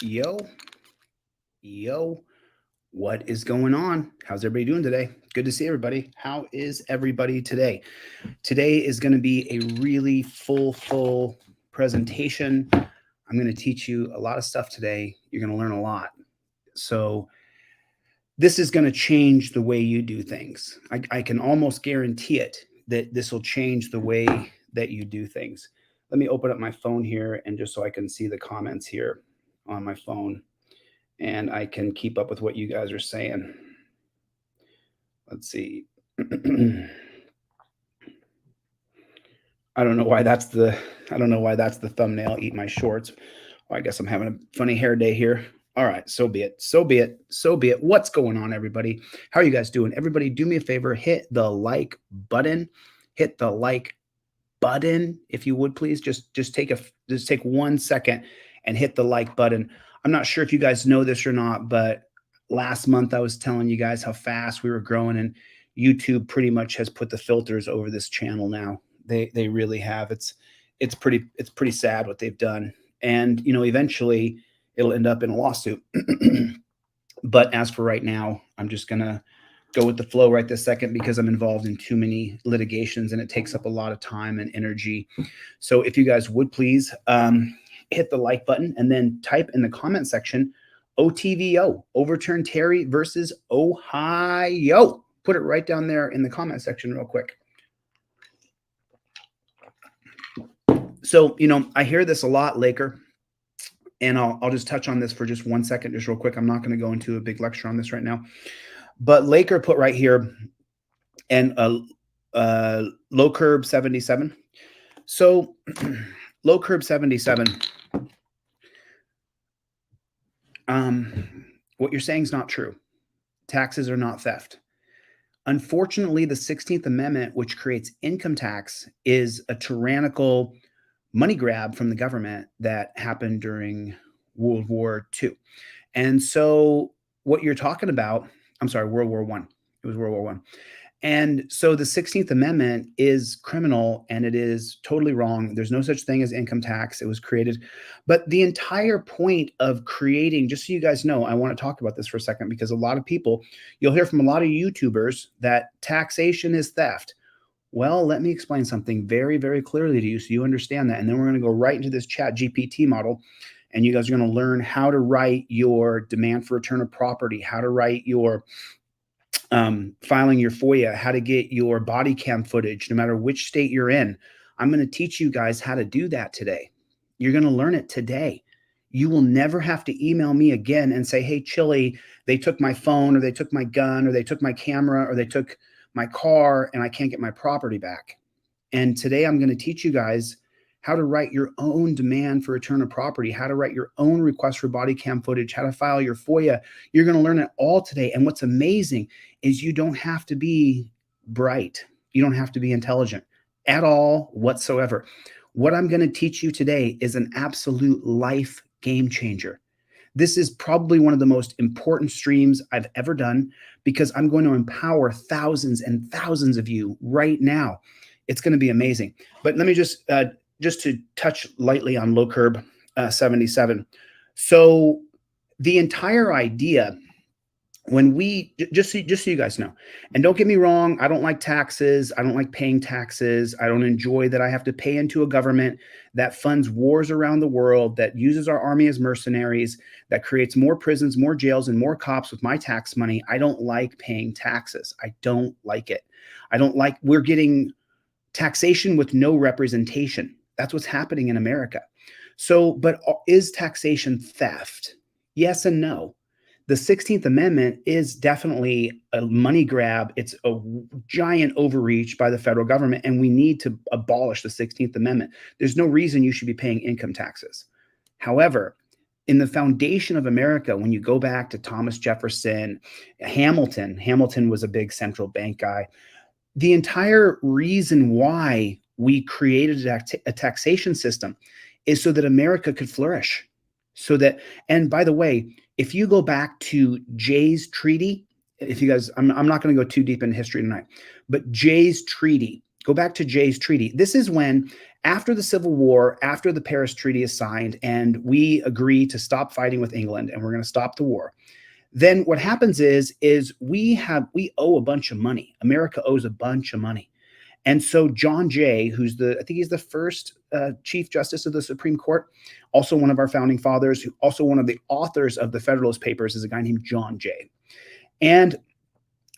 Yo, yo, what is going on? How's everybody doing today? Good to see everybody. How is everybody today? Today is going to be a really full presentation. I'm going to teach you a lot of stuff today. You're going to learn a lot. So this is going to change the way you do things. I can almost guarantee it that this will change the way that you do things. Let me open up my phone here and just so I can see the comments here on my phone and I can keep up with what you guys are saying. Let's see. I don't know why that's the thumbnail. Eat my shorts. Well, I guess I'm having a funny hair day here. All right, so be it. What's going on, everybody? How are you guys doing? Everybody, do me a favor, hit the like button. Hit the like button, if you would, please. Just take 1 second and hit the like button. I'm not sure if you guys know this or not, but last month I was telling you guys how fast we were growing, and YouTube pretty much has put the filters over this channel now. They really have. It's pretty sad what they've done, and eventually it'll end up in a lawsuit. But as for right now, I'm just gonna go with the flow right this second because I'm involved in too many litigations and it takes up a lot of time and energy. So if you guys would please hit the like button and then type in the comment section, OTVO, overturn Terry versus Ohio. Put it right down there in the comment section real quick. So, I hear this a lot, Laker, and I'll just touch on this for just 1 second, just real quick. I'm not going to go into a big lecture on this right now. But Laker put right here, and low curb 77. So low curb 77. What you're saying is not true. Taxes are not theft. Unfortunately, the 16th Amendment, which creates income tax, is a tyrannical money grab from the government that happened during World War II. And so what you're talking about, I'm sorry, World War I. It was World War I. And so the 16th Amendment is criminal and it is totally wrong. There's no such thing as income tax. It was created. But the entire point of creating, just so you guys know, I want to talk about this for a second because a lot of people, you'll hear from a lot of YouTubers that taxation is theft. Well, let me explain something very, very clearly to you so you understand that. And then we're going to go right into this ChatGPT model. And you guys are going to learn how to write your demand for return of property, how to write your filing your FOIA, how to get your body cam footage, no matter which state you're in. I'm going to teach you guys how to do that today. You're going to learn it today. You will never have to email me again and say, hey, Chille, they took my phone or they took my gun or they took my camera or they took my car and I can't get my property back. And today I'm going to teach you guys how to write your own demand for return of property, how to write your own request for body cam footage, how to file your FOIA. You're going to learn it all today. And what's amazing is you don't have to be bright. You don't have to be intelligent at all whatsoever. What I'm going to teach you today is an absolute life game changer. This is probably one of the most important streams I've ever done because I'm going to empower thousands and thousands of you right now. It's going to be amazing. But let me just to touch lightly on low curb 77. So the entire idea, when we, just so you guys know, and don't get me wrong, I don't like taxes. I don't like paying taxes. I don't enjoy that I have to pay into a government that funds wars around the world, that uses our army as mercenaries, that creates more prisons, more jails, and more cops with my tax money. I don't like paying taxes. I don't like it. We're getting taxation with no representation. That's what's happening in America. So, but is taxation theft? Yes and no. The 16th Amendment is definitely a money grab. It's a giant overreach by the federal government, and we need to abolish the 16th Amendment. There's no reason you should be paying income taxes. However, in the foundation of America, when you go back to Thomas Jefferson, Hamilton was a big central bank guy. The entire reason why we created a taxation system is so that America could flourish. So that, and by the way, if you go back to Jay's Treaty, if you guys, I'm not going to go too deep in history tonight, but Jay's Treaty, go back to Jay's Treaty. This is when, After the Civil War, after the Paris Treaty is signed, and we agree to stop fighting with England and we're going to stop the war, then what happens is we owe a bunch of money. America owes a bunch of money. And so John Jay, I think he's the first Chief Justice of the Supreme Court, also one of our founding fathers, also one of the authors of the Federalist Papers, is a guy named John Jay. And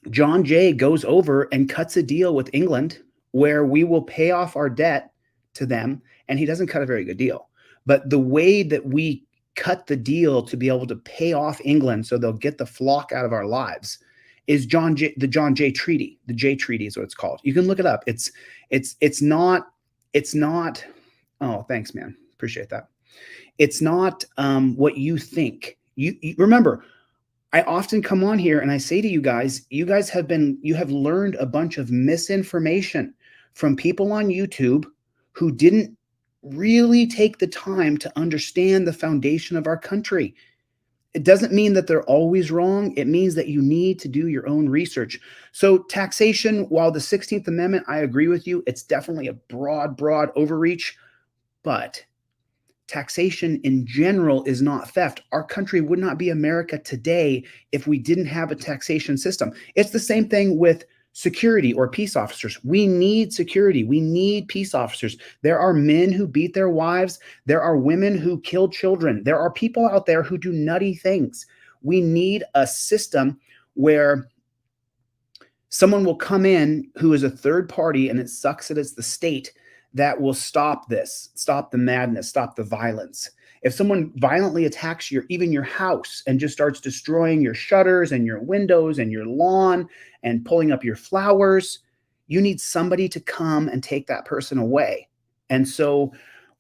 John Jay goes over and cuts a deal with England where we will pay off our debt to them. And he doesn't cut a very good deal. But the way that we cut the deal to be able to pay off England so they'll get the flock out of our lives is the John Jay Treaty. The Jay Treaty is what it's called. You can look it up. It's not. Oh, thanks, man. Appreciate that. It's not what you think. You remember, I often come on here and I say to you guys have learned a bunch of misinformation from people on YouTube who didn't really take the time to understand the foundation of our country. It doesn't mean that they're always wrong. It means that you need to do your own research. So taxation, while the 16th Amendment, I agree with you, it's definitely a broad overreach, but taxation in general is not theft. Our country would not be America today if we didn't have a taxation system. It's the same thing with security or peace officers. We need security. We need peace officers. There are men who beat their wives. There are women who kill children. There are people out there who do nutty things. We need a system where someone will come in who is a third party, and it sucks that it's the state that will stop this, stop the madness, stop the violence. If someone violently attacks even your house and just starts destroying your shutters and your windows and your lawn and pulling up your flowers, you need somebody to come and take that person away. And so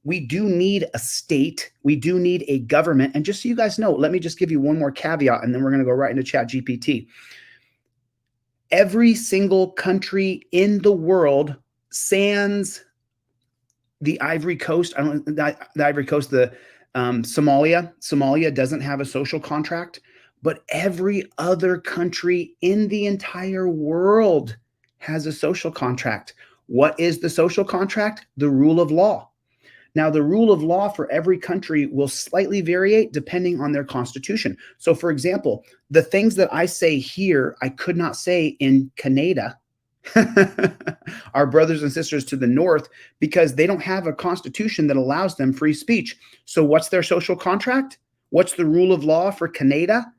we do need a state. We do need a government. And just so you guys know, let me just give you one more caveat, and then we're going to go right into ChatGPT. Every single country in the world, sans the Ivory Coast, Somalia doesn't have a social contract, but every other country in the entire world has a social contract. What is the social contract? The rule of law. Now, the rule of law for every country will slightly vary depending on their constitution. So, for example, the things that I say here, I could not say in Canada, our brothers and sisters to the north, because they don't have a constitution that allows them free speech. So what's their social contract? What's the rule of law for Canada?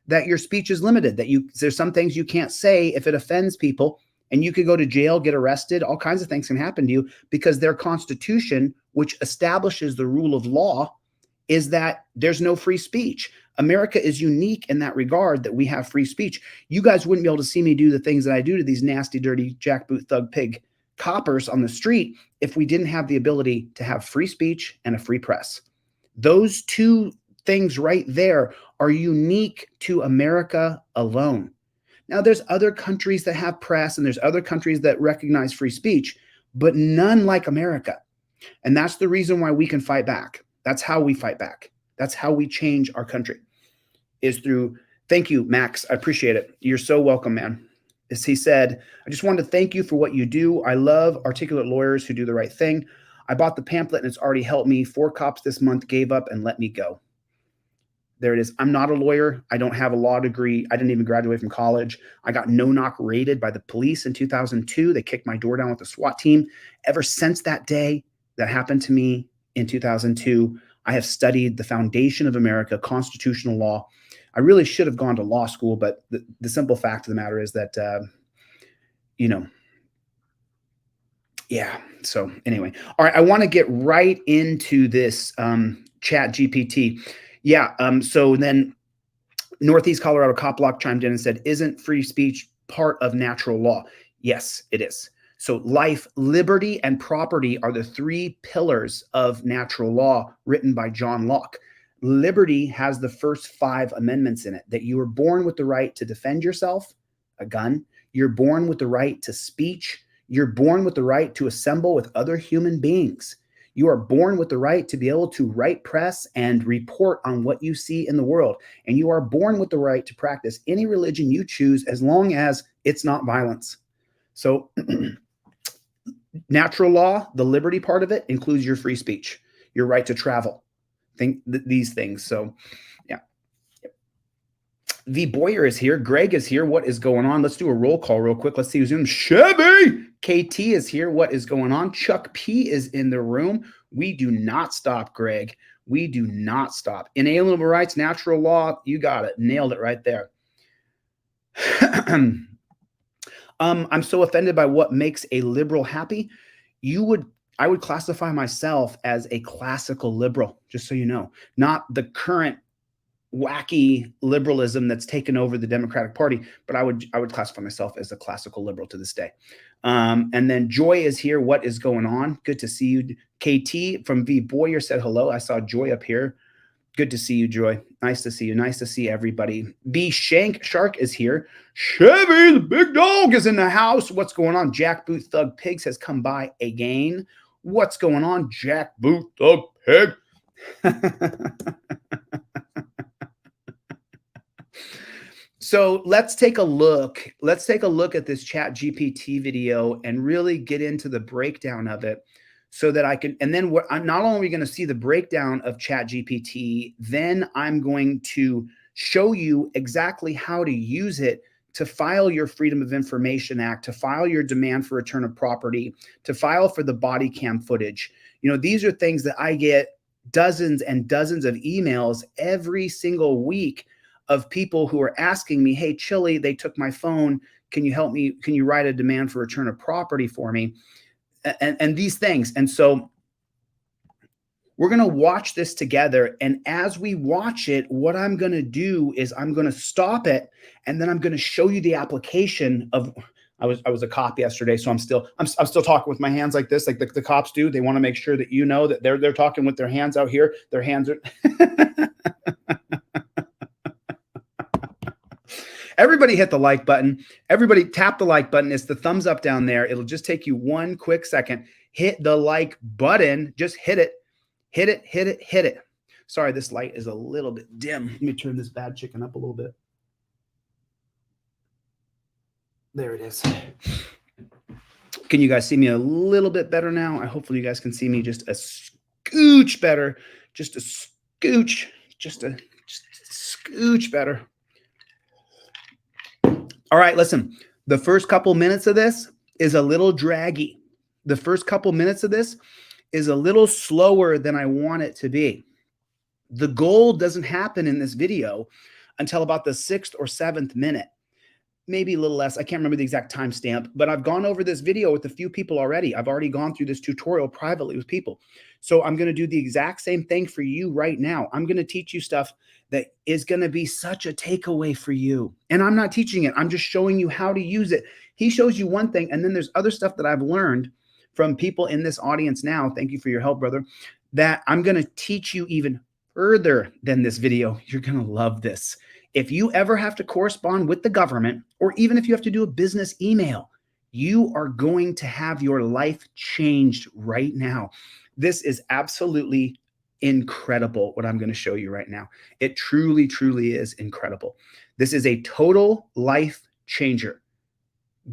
That your speech is limited, that there's some things you can't say if it offends people, and you could go to jail, get arrested, all kinds of things can happen to you because their constitution, which establishes the rule of law, is that there's no free speech. America is unique in that regard that we have free speech. You guys wouldn't be able to see me do the things that I do to these nasty, dirty, jackboot, thug, pig coppers on the street if we didn't have the ability to have free speech and a free press. Those two things right there are unique to America alone. Now, there's other countries that have press and there's other countries that recognize free speech, but none like America. And that's the reason why we can fight back. That's how we fight back. That's how we change our country, is through, thank you, Max. I appreciate it. You're so welcome, man. As he said, I just wanted to thank you for what you do. I love articulate lawyers who do the right thing. I bought the pamphlet and it's already helped me. 4 cops this month gave up and let me go. There it is. I'm not a lawyer. I don't have a law degree. I didn't even graduate from college. I got no-knock raided by the police in 2002. They kicked my door down with a SWAT team. Ever since that day that happened to me in 2002, I have studied the foundation of America, constitutional law. I really should have gone to law school, but the simple fact of the matter is that, yeah. So anyway, all right. I want to get right into this ChatGPT. Yeah. So then Northeast Colorado Cop Block chimed in and said, isn't free speech part of natural law? Yes, it is. So life, liberty, and property are the 3 pillars of natural law written by John Locke. Liberty has the first 5 amendments in it, that you are born with the right to defend yourself, a gun. You're born with the right to speech. You're born with the right to assemble with other human beings. You are born with the right to be able to write press and report on what you see in the world. And you are born with the right to practice any religion you choose as long as it's not violence. So Natural law, the liberty part of it includes your free speech, your right to travel, these things. So, yeah. V Boyer is here. Greg is here. What is going on? Let's do a roll call real quick. Let's see who's in. Chevy KT is here. What is going on? Chuck P is in the room. We do not stop, Greg. We do not stop. Inalienable rights, natural law. You got it. Nailed it right there. I'm so offended by what makes a liberal happy. I would classify myself as a classical liberal, just so you know, not the current wacky liberalism that's taken over the Democratic Party, but I would classify myself as a classical liberal to this day. And then Joy is here. What is going on? Good to see you. KT from V Boyer said hello. I saw Joy up here. Good to see you, Joy. Nice to see you. Nice to see everybody. B Shark is here. Chevy, the big dog, is in the house. What's going on? Jackboot Thug Pigs has come by again. What's going on? Jackboot Thug Pig. So let's take a look. Let's take a look at this ChatGPT video and really get into the breakdown of it, so that I can, and then not only are we going to see the breakdown of ChatGPT, then I'm going to show you exactly how to use it to file your Freedom of Information Act, to file your demand for return of property, to file for the body cam footage. You know, these are things that I get dozens and dozens of emails every single week of people who are asking me, hey, Chille, they took my phone. Can you help me? Can you write a demand for return of property for me? And these things. And so we're going to watch this together. And as we watch it, what I'm going to do is I'm going to stop it, and then I'm going to show you the application of, I was a cop yesterday, so I'm still talking with my hands like this, like the cops do. They want to make sure that you know that they're talking with their hands out here. Their hands are Everybody hit the like button. Everybody tap the like button. It's the thumbs up down there. It'll just take you one quick second. Hit the like button. Just hit it. Hit it, hit it, hit it. Sorry, this light is a little bit dim. Let me turn this bad chicken up a little bit. There it is. Can you guys see me a little bit better now? Hopefully you guys can see me just a scooch better. Just a scooch. Just a scooch better. All right, listen, the first couple minutes of this is a little draggy. The first couple minutes of this is a little slower than I want it to be. The goal doesn't happen in this video until about the 6th or 7th minute, maybe a little less. I can't remember the exact timestamp, but I've gone over this video with a few people already. I've already gone through this tutorial privately with people. So I'm going to do the exact same thing for you right now. I'm going to teach you stuff that is going to be such a takeaway for you. And I'm not teaching it. I'm just showing you how to use it. He shows you one thing, and then there's other stuff that I've learned from people in this audience now. Thank you for your help, brother. That I'm going to teach you even further than this video. You're going to love this. If you ever have to correspond with the government, or even if you have to do a business email, you are going to have your life changed right now. This is absolutely incredible what I'm going to show you right now. It truly, truly is incredible. This is a total life changer,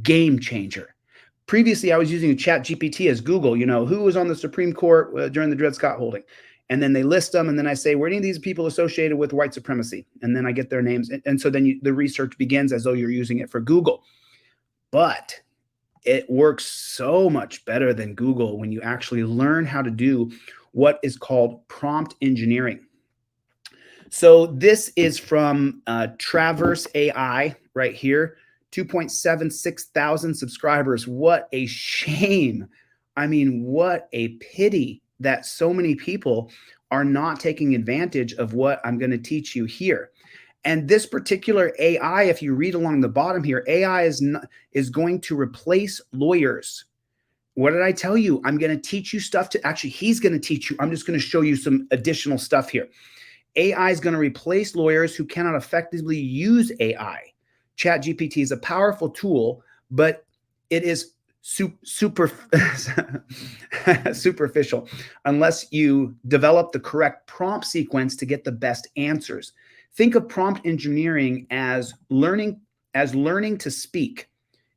game changer. Previously, I was using ChatGPT as Google, you know, who was on the Supreme Court during the Dred Scott holding. And then they list them, and then I say, were any of these people associated with white supremacy? And then I get their names. And so then the research begins as though you're using it for Google. But it works so much better than Google when you actually learn how to do what is called prompt engineering. So this is from Traverse AI right here, 2.76 thousand subscribers. What a shame. I mean, what a pity that so many people are not taking advantage of what I'm going to teach you here. And this particular AI, if you read along the bottom here, AI is going to replace lawyers. What did I tell you? I'm going to teach you stuff to, actually, he's going to teach you. I'm just going to show you some additional stuff here. AI is going to replace lawyers who cannot effectively use AI. ChatGPT is a powerful tool, but it is superficial unless you develop the correct prompt sequence to get the best answers. Think of prompt engineering as learning to speak,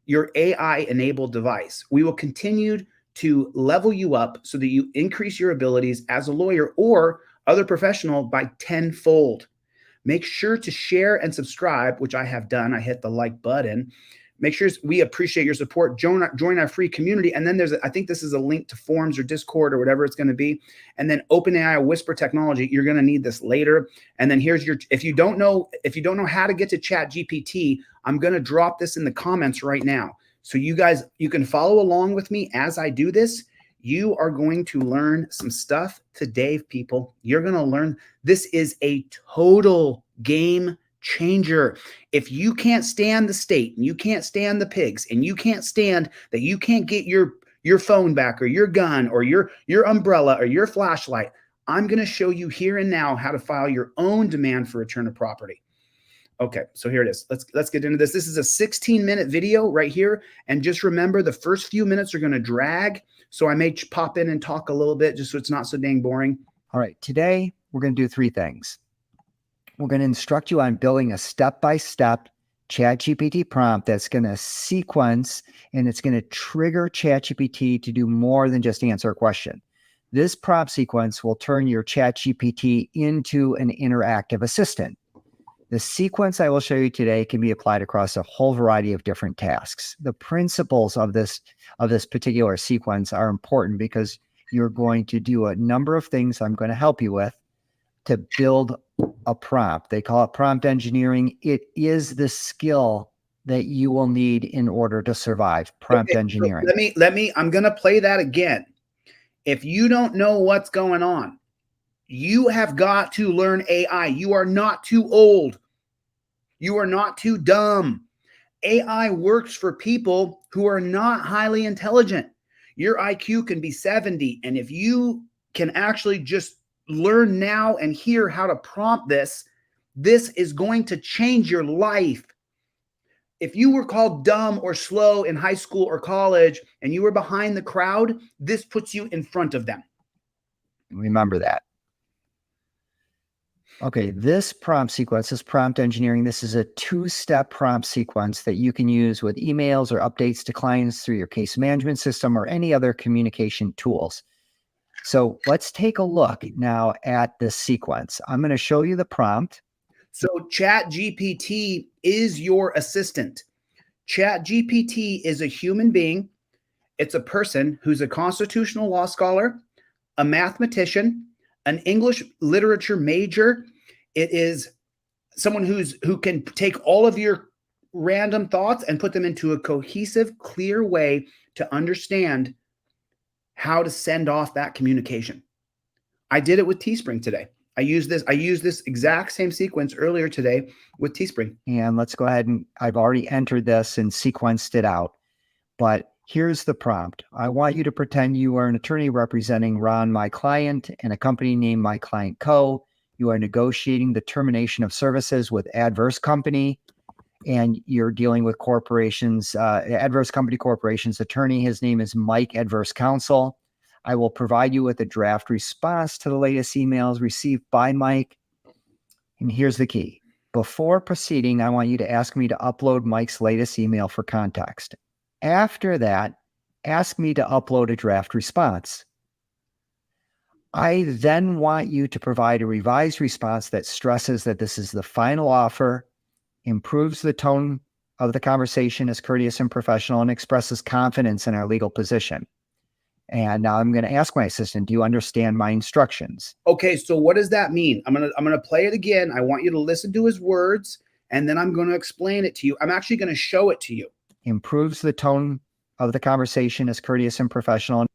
your AI-enabled device. We will continue to level you up so that you increase your abilities as a lawyer or other professional by tenfold. Make sure to share and subscribe, which I have done. I hit the like button. Make sure we appreciate your support. Join our free community. And then I think this is a link to forums or Discord or whatever it's going to be. And then OpenAI Whisper technology. You're going to need this later. And then here's if you don't know how to get to ChatGPT, I'm going to drop this in the comments right now. So you can follow along with me as I do this. You are going to learn some stuff today, people. You're going to learn. This is a total game changer. If you can't stand the state and you can't stand the pigs and you can't stand that you can't get your phone back or your gun or your umbrella or your flashlight, I'm going to show you here and now how to file your own demand for return of property. Okay, so here it is. Let's get into this. This is a 16-minute video right here. And just remember, the first few minutes are going to drag. So I may pop in and talk a little bit just so it's not so dang boring. All right, today we're going to do 3 things. We're going to instruct you on building a step-by-step ChatGPT prompt that's going to sequence and it's going to trigger ChatGPT to do more than just answer a question. This prompt sequence will turn your ChatGPT into an interactive assistant. The sequence I will show you today can be applied across a whole variety of different tasks. The principles of this particular sequence are important because you're going to do a number of things I'm going to help you with to build a prompt. They call it prompt engineering. It is the skill that you will need in order to survive prompt engineering. So I'm going to play that again. If you don't know what's going on, you have got to learn AI. You are not too old. You are not too dumb. AI works for people who are not highly intelligent. Your IQ can be 70. And if you can actually just learn now and hear how to prompt this is going to change your life. If you were called dumb or slow in high school or college and you were behind the crowd, this puts you in front of them. Remember that. Okay, this prompt sequence, this prompt engineering, this is a 2-step prompt sequence that you can use with emails or updates to clients through your case management system or any other communication tools. So let's take a look now at this sequence. I'm going to show you the prompt. So ChatGPT is your assistant. ChatGPT is a human being. It's a person who's a constitutional law scholar, a mathematician, an English literature major. It is someone who can take all of your random thoughts and put them into a cohesive, clear way to understand how to send off that communication. I did it with Teespring today. I used this exact same sequence earlier today with Teespring. And let's go ahead and I've already entered this and sequenced it out. But here's the prompt. I want you to pretend you are an attorney representing Ron, my client, and a company named My Client Co. You are negotiating the termination of services with Adverse Company, and you're dealing with corporations, Adverse Company Corporation's attorney. His name is Mike Adverse Counsel. I will provide you with a draft response to the latest emails received by Mike. And here's the key. Before proceeding, I want you to ask me to upload Mike's latest email for context. After that, ask me to upload a draft response. I then want you to provide a revised response that stresses that this is the final offer, improves the tone of the conversation as courteous and professional, and expresses confidence in our legal position. And now I'm going to ask my assistant, do you understand my instructions? Okay, so what does that mean? I'm gonna play it again. I want you to listen to his words, and then I'm going to explain it to you. I'm actually going to show it to you. Improves the tone of the conversation as courteous and professional.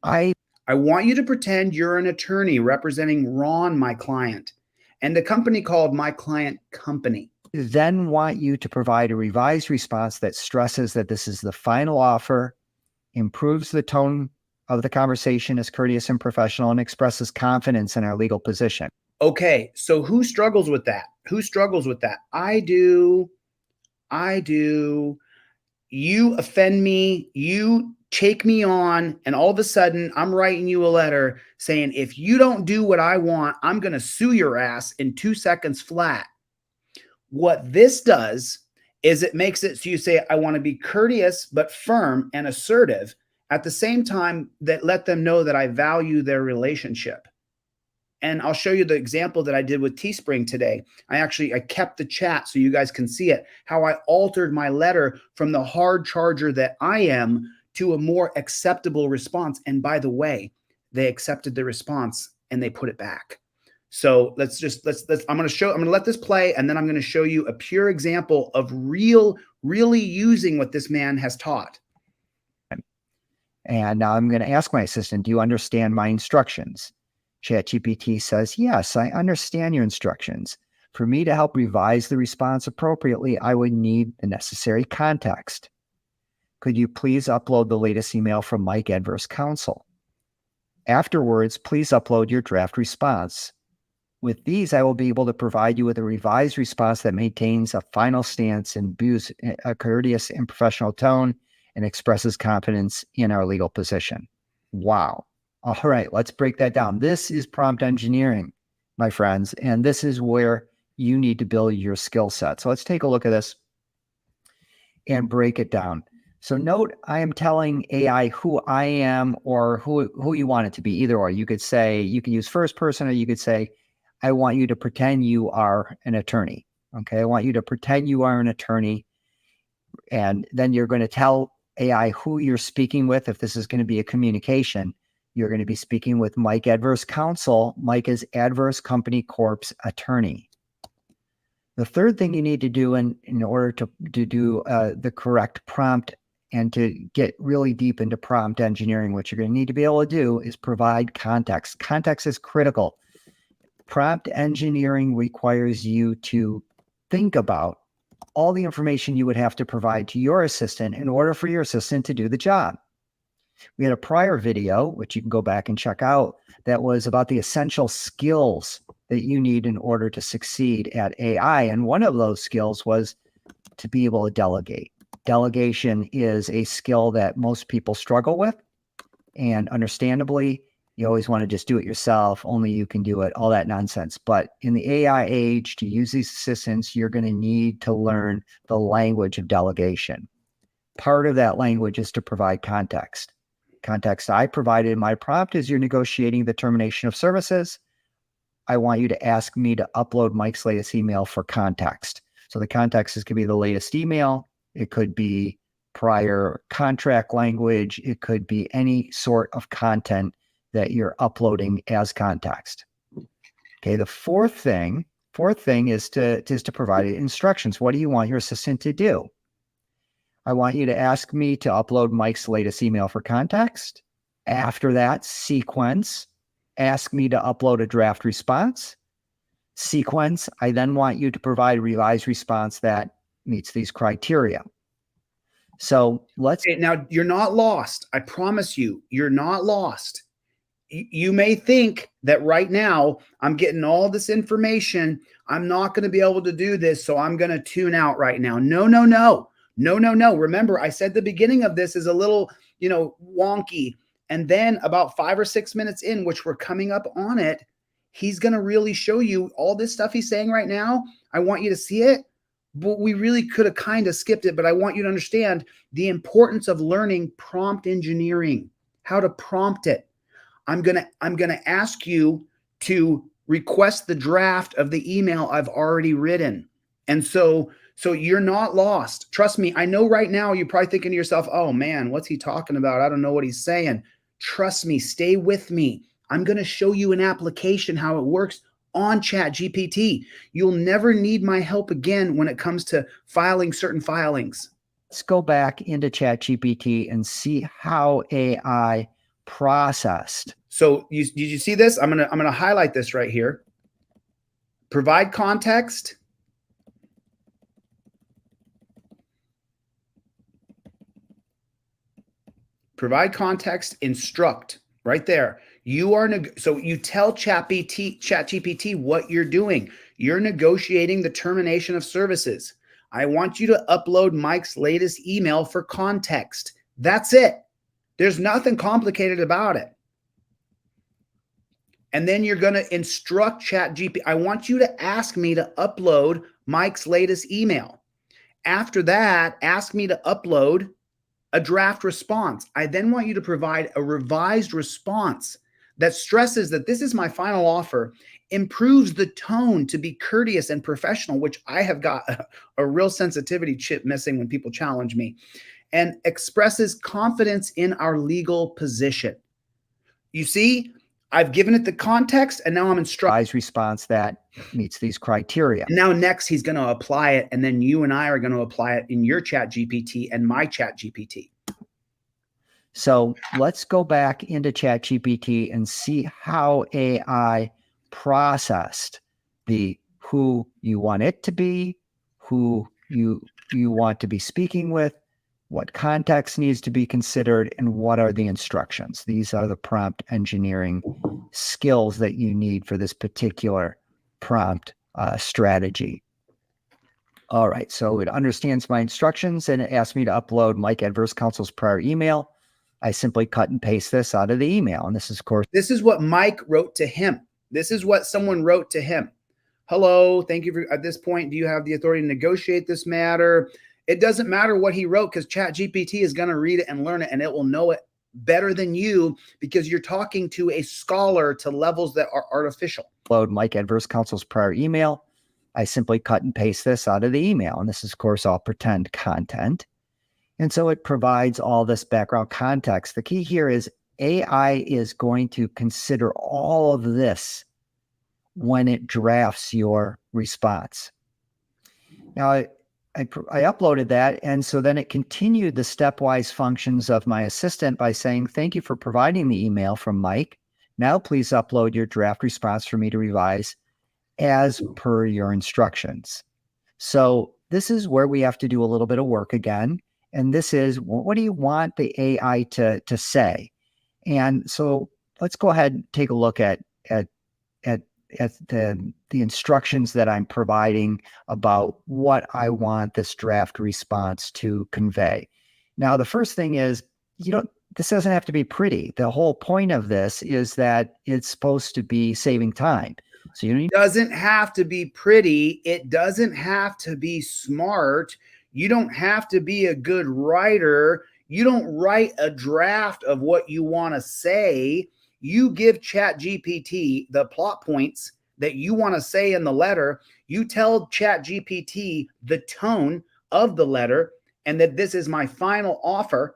I want you to pretend you're an attorney representing Ron, my client, and a company called My Client Company. Then want you to provide a revised response that stresses that this is the final offer, improves the tone of the conversation as courteous and professional, and expresses confidence in our legal position. Okay, so who struggles with that? Who struggles with that? I do. You offend me, you take me on, and all of a sudden I'm writing you a letter saying, if you don't do what I want, I'm going to sue your ass in 2 seconds flat. What this does is it makes it so you say, I want to be courteous but firm and assertive. At the same time, that let them know that I value their relationship. And I'll show you the example that I did with Teespring today. I kept the chat so you guys can see it, how I altered my letter from the hard charger that I am to a more acceptable response. And by the way, they accepted the response and they put it back. So I'm going to let this play, and then I'm going to show you a pure example of really using what this man has taught. And now I'm going to ask my assistant, do you understand my instructions? ChatGPT says, yes, I understand your instructions. For me to help revise the response appropriately, I would need the necessary context. Could you please upload the latest email from Mike Adverse Counsel? Afterwards, please upload your draft response. With these, I will be able to provide you with a revised response that maintains a final stance and imbues a courteous and professional tone and expresses confidence in our legal position. Wow. All right, let's break that down. This is prompt engineering, my friends, and this is where you need to build your skill set. So let's take a look at this and break it down. So note, I am telling AI who I am or who you want it to be, either or. You could say, you can use first person, or you could say, I want you to pretend you are an attorney. Okay, I want you to pretend you are an attorney. And then you're going to tell AI who you're speaking with. If this is going to be a communication, you're going to be speaking with Mike Adverse Counsel. Mike is Adverse Company Corp's attorney. The third thing you need to do in order to do the correct prompt and to get really deep into prompt engineering, what you're going to need to be able to do is provide context. Context is critical. Prompt engineering requires you to think about all the information you would have to provide to your assistant in order for your assistant to do the job. We had a prior video, which you can go back and check out, that was about the essential skills that you need in order to succeed at AI. And one of those skills was to be able to delegate. Delegation is a skill that most people struggle with. And understandably, you always want to just do it yourself. Only you can do it, all that nonsense. But in the AI age, to use these assistants, you're going to need to learn the language of delegation. Part of that language is to provide context. Context I provided in my prompt is you're negotiating the termination of services. I want you to ask me to upload Mike's latest email for context. So the context is going to be the latest email. It could be prior contract language. It could be any sort of content that you're uploading as context. Okay, the fourth thing is to provide instructions. What do you want your assistant to do? I want you to ask me to upload Mike's latest email for context. After that, sequence, ask me to upload a draft response. Sequence, I then want you to provide a revised response that meets these criteria. So let's... Okay, now, you're not lost. I promise you, you're not lost. You may think that right now I'm getting all this information. I'm not going to be able to do this, so I'm going to tune out right now. No. Remember, I said the beginning of this is a little, wonky. And then about 5 or 6 minutes in, which we're coming up on it, he's going to really show you all this stuff he's saying right now. I want you to see it. But we really could have kind of skipped it, but I want you to understand the importance of learning prompt engineering, how to prompt it. I'm going to ask you to request the draft of the email I've already written. And so you're not lost. Trust me. I know right now you're probably thinking to yourself, oh man, what's he talking about? I don't know what he's saying. Trust me, stay with me. I'm going to show you an application, how it works on ChatGPT. You'll never need my help again when it comes to filing certain filings. Let's go back into ChatGPT and see how AI processed. So did you see this? I'm gonna highlight this right here. Provide context. Provide context, instruct, right there. So you tell ChatGPT what you're doing. You're negotiating the termination of services. I want you to upload Mike's latest email for context. That's it. There's nothing complicated about it. And then you're going to instruct ChatGPT. I want you to ask me to upload Mike's latest email. After that, ask me to upload a draft response. I then want you to provide a revised response that stresses that this is my final offer, improves the tone to be courteous and professional, which I have got a real sensitivity chip missing when people challenge me, and expresses confidence in our legal position. You see, I've given it the context, and now I'm instructing. Response that meets these criteria. And now next he's going to apply it, and then you and I are going to apply it in your ChatGPT and my ChatGPT. So let's go back into ChatGPT and see how AI processed the who you want it to be, who you want to be speaking with, what context needs to be considered, and what are the instructions. These are the prompt engineering skills that you need for this particular prompt strategy. All right, so it understands my instructions and it asks me to upload Mike Adverse Counsel's prior email. I simply cut and paste this out of the email. And this is, of course, this is what Mike wrote to him. This is what someone wrote to him. Hello, thank you for, at this point, do you have the authority to negotiate this matter? It doesn't matter what he wrote because ChatGPT is going to read it and learn it, and it will know it better than you because you're talking to a scholar to levels that are artificial. Upload Mike Adverse Counsel's prior email. I simply cut and paste this out of the email. And this is, of course, all pretend content. And so it provides all this background context. The key here is AI is going to consider all of this when it drafts your response. Now, I uploaded that, and so then it continued the stepwise functions of my assistant by saying, thank you for providing the email from Mike. Now, please upload your draft response for me to revise as per your instructions. So this is where we have to do a little bit of work again. And this is, what do you want the AI to say? And so let's go ahead and take a look at the instructions that I'm providing about what I want this draft response to convey. Now, the first thing is, this doesn't have to be pretty. The whole point of this is that it's supposed to be saving time. So it doesn't have to be pretty. It doesn't have to be smart. You don't have to be a good writer. You don't write a draft of what you want to say. You give ChatGPT the plot points that you want to say in the letter. You tell ChatGPT the tone of the letter and that this is my final offer.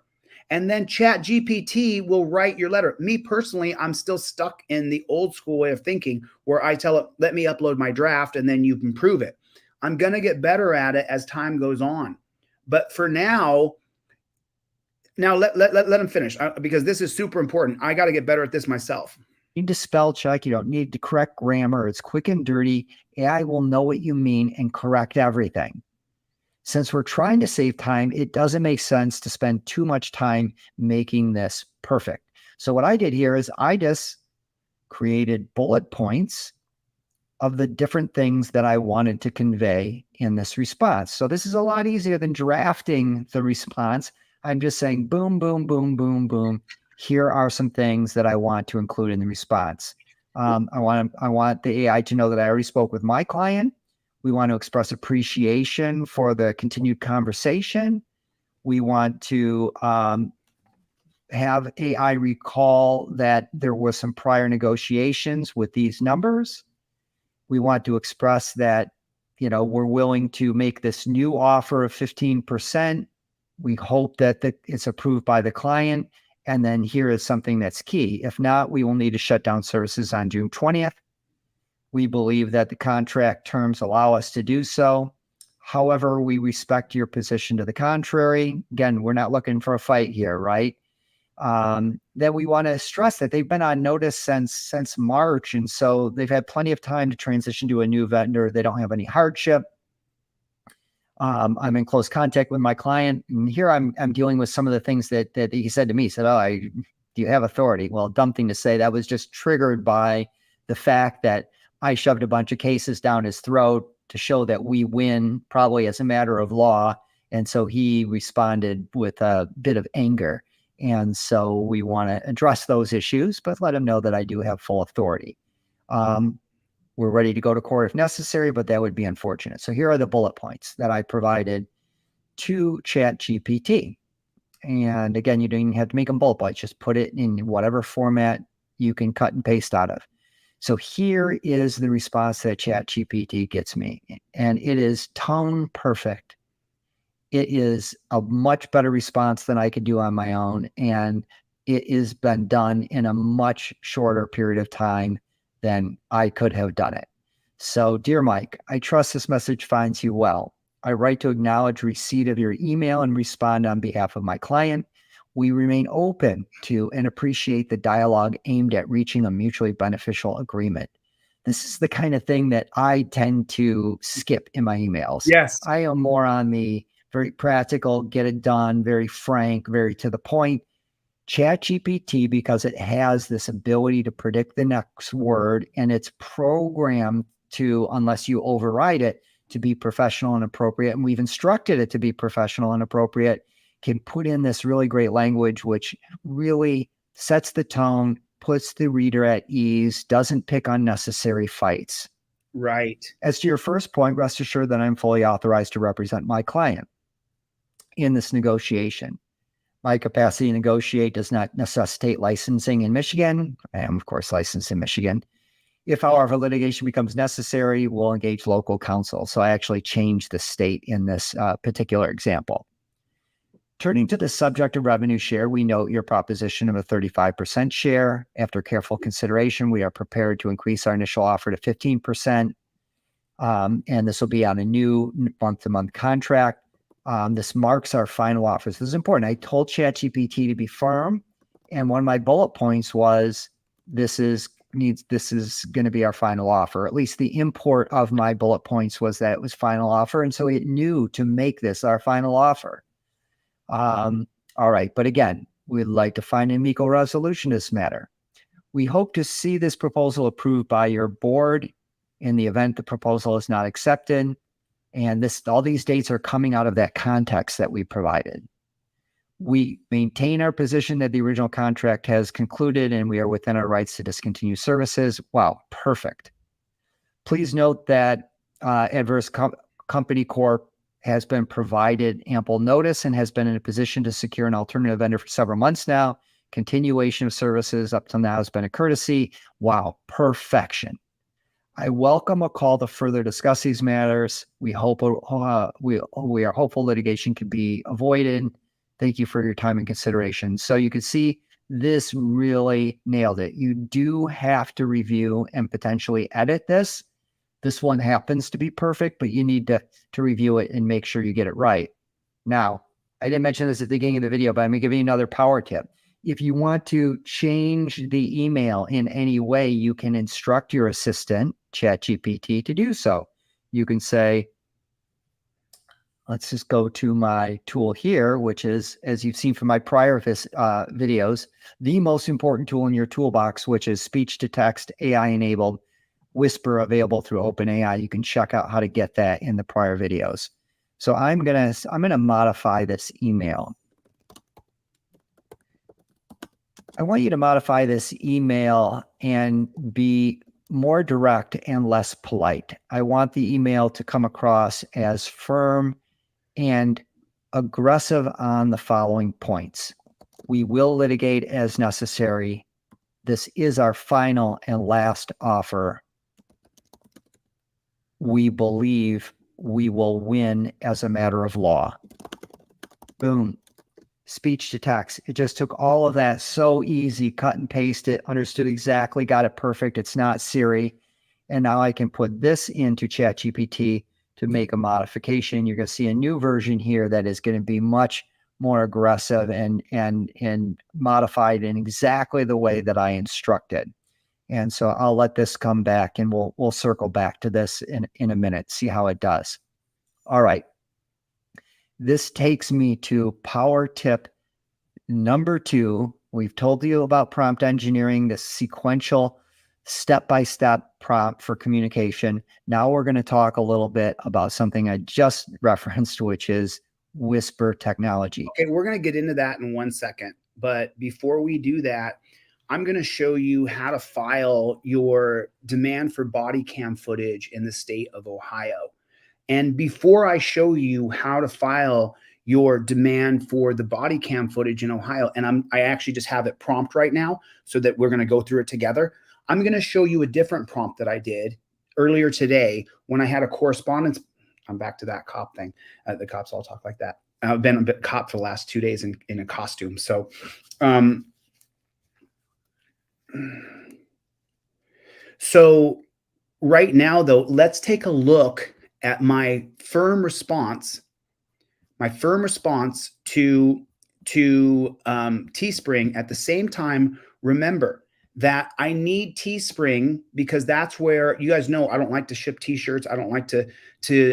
And then ChatGPT will write your letter. Me personally, I'm still stuck in the old school way of thinking where I tell it, let me upload my draft and then you can prove it. I'm going to get better at it as time goes on. But for now let him finish because this is super important. I got to get better at this myself. You need to spell check. You don't need to correct grammar. It's quick and dirty. AI will know what you mean and correct everything. Since we're trying to save time, it doesn't make sense to spend too much time making this perfect. So what I did here is I just created bullet points of the different things that I wanted to convey in this response. So this is a lot easier than drafting the response. I'm just saying, boom, boom, boom, boom, boom. Here are some things that I want to include in the response. I want the AI to know that I already spoke with my client. We want to express appreciation for the continued conversation. We want to have AI recall that there was some prior negotiations with these numbers. We want to express that, we're willing to make this new offer of 15%. We hope that it's approved by the client. And then here is something that's key. If not, we will need to shut down services on June 20th. We believe that the contract terms allow us to do so. However, we respect your position to the contrary. Again, we're not looking for a fight here, right? Then we want to stress that they've been on notice since March. And so they've had plenty of time to transition to a new vendor. They don't have any hardship. I'm in close contact with my client, and here I'm dealing with some of the things that he said to me. He said, do you have authority? Well, dumb thing to say. That was just triggered by the fact that I shoved a bunch of cases down his throat to show that we win, probably as a matter of law. And so he responded with a bit of anger. And so we want to address those issues, but let him know that I do have full authority. We're ready to go to court if necessary, but that would be unfortunate. So here are the bullet points that I provided to ChatGPT. And again, you don't even have to make them bullet points. Just put it in whatever format you can cut and paste out of. So here is the response that ChatGPT gets me. And it is tone perfect. It is a much better response than I could do on my own. And it has been done in a much shorter period of time than I could have done it. So, dear Mike, I trust this message finds you well. I write to acknowledge receipt of your email and respond on behalf of my client. We remain open to and appreciate the dialogue aimed at reaching a mutually beneficial agreement. This is the kind of thing that I tend to skip in my emails. Yes. I am more on the very practical, get it done, very frank, very to the point. ChatGPT, because it has this ability to predict the next word, and it's programmed to, unless you override it, to be professional and appropriate, and we've instructed it to be professional and appropriate, can put in this really great language, which really sets the tone, puts the reader at ease, doesn't pick unnecessary fights. Right. As to your first point, rest assured that I'm fully authorized to represent my client in this negotiation. My capacity to negotiate does not necessitate licensing in Michigan. I am, of course, licensed in Michigan. If, however, litigation becomes necessary, we'll engage local counsel. So I actually changed the state in this particular example. Turning to the subject of revenue share, we note your proposition of a 35% share. After careful consideration, we are prepared to increase our initial offer to 15%. And this will be on a new month-to-month contract. This marks our final offers. This is important. I told ChatGPT to be firm, and one of my bullet points was this is going to be our final offer. At least the import of my bullet points was that it was final offer, and so it knew to make this our final offer. All right, but again, we'd like to find an amicable resolution to this matter. We hope to see this proposal approved by your board. In the event the proposal is not accepted, and all these dates are coming out of that context that we provided. We maintain our position that the original contract has concluded and we are within our rights to discontinue services. Wow, perfect. Please note that Adverse Company Corp has been provided ample notice and has been in a position to secure an alternative vendor for several months now. Continuation of services up till now has been a courtesy. Wow, perfection. I welcome a call to further discuss these matters. We hope we are hopeful litigation can be avoided. Thank you for your time and consideration. So you can see this really nailed it. You do have to review and potentially edit this. This one happens to be perfect, but you need to review it and make sure you get it right. Now, I didn't mention this at the beginning of the video, but I'm going to give you another power tip. If you want to change the email in any way, you can instruct your assistant, ChatGPT, to do so. You can say, let's just go to my tool here, which is, as you've seen from my prior videos, the most important tool in your toolbox, which is speech-to-text, AI-enabled, Whisper, available through OpenAI. You can check out how to get that in the prior videos. So I'm gonna modify this email. I want you to modify this email and be more direct and less polite. I want the email to come across as firm and aggressive on the following points. We will litigate as necessary. This is our final and last offer. We believe we will win as a matter of law. Boom. Speech to text. It just took all of that, so easy, cut and paste it, understood exactly, got it perfect. It's not Siri. And now I can put this into ChatGPT to make a modification. You're going to see a new version here that is going to be much more aggressive and modified in exactly the way that I instructed. And so I'll let this come back and we'll circle back to this in a minute, see how it does. All right. This takes me to power tip number 2. We've told you about prompt engineering, the sequential step-by-step prompt for communication. Now we're going to talk a little bit about something I just referenced, which is Whisper technology. Okay, we're going to get into that in 1 second. But before we do that, I'm going to show you how to file your demand for body cam footage in the state of Ohio. And before I show you how to file your demand for the body cam footage in Ohio. And I actually just have it prompt right now so that we're going to go through it together. I'm going to show you a different prompt that I did earlier today when I had a correspondence. I'm back to that cop thing. The cops all talk like that. I've been a bit cop for the last 2 days in a costume. So right now, though, let's take a look at my firm response to Teespring. At the same time, remember that I need Teespring because that's where you guys know I don't like to ship t-shirts. I don't like to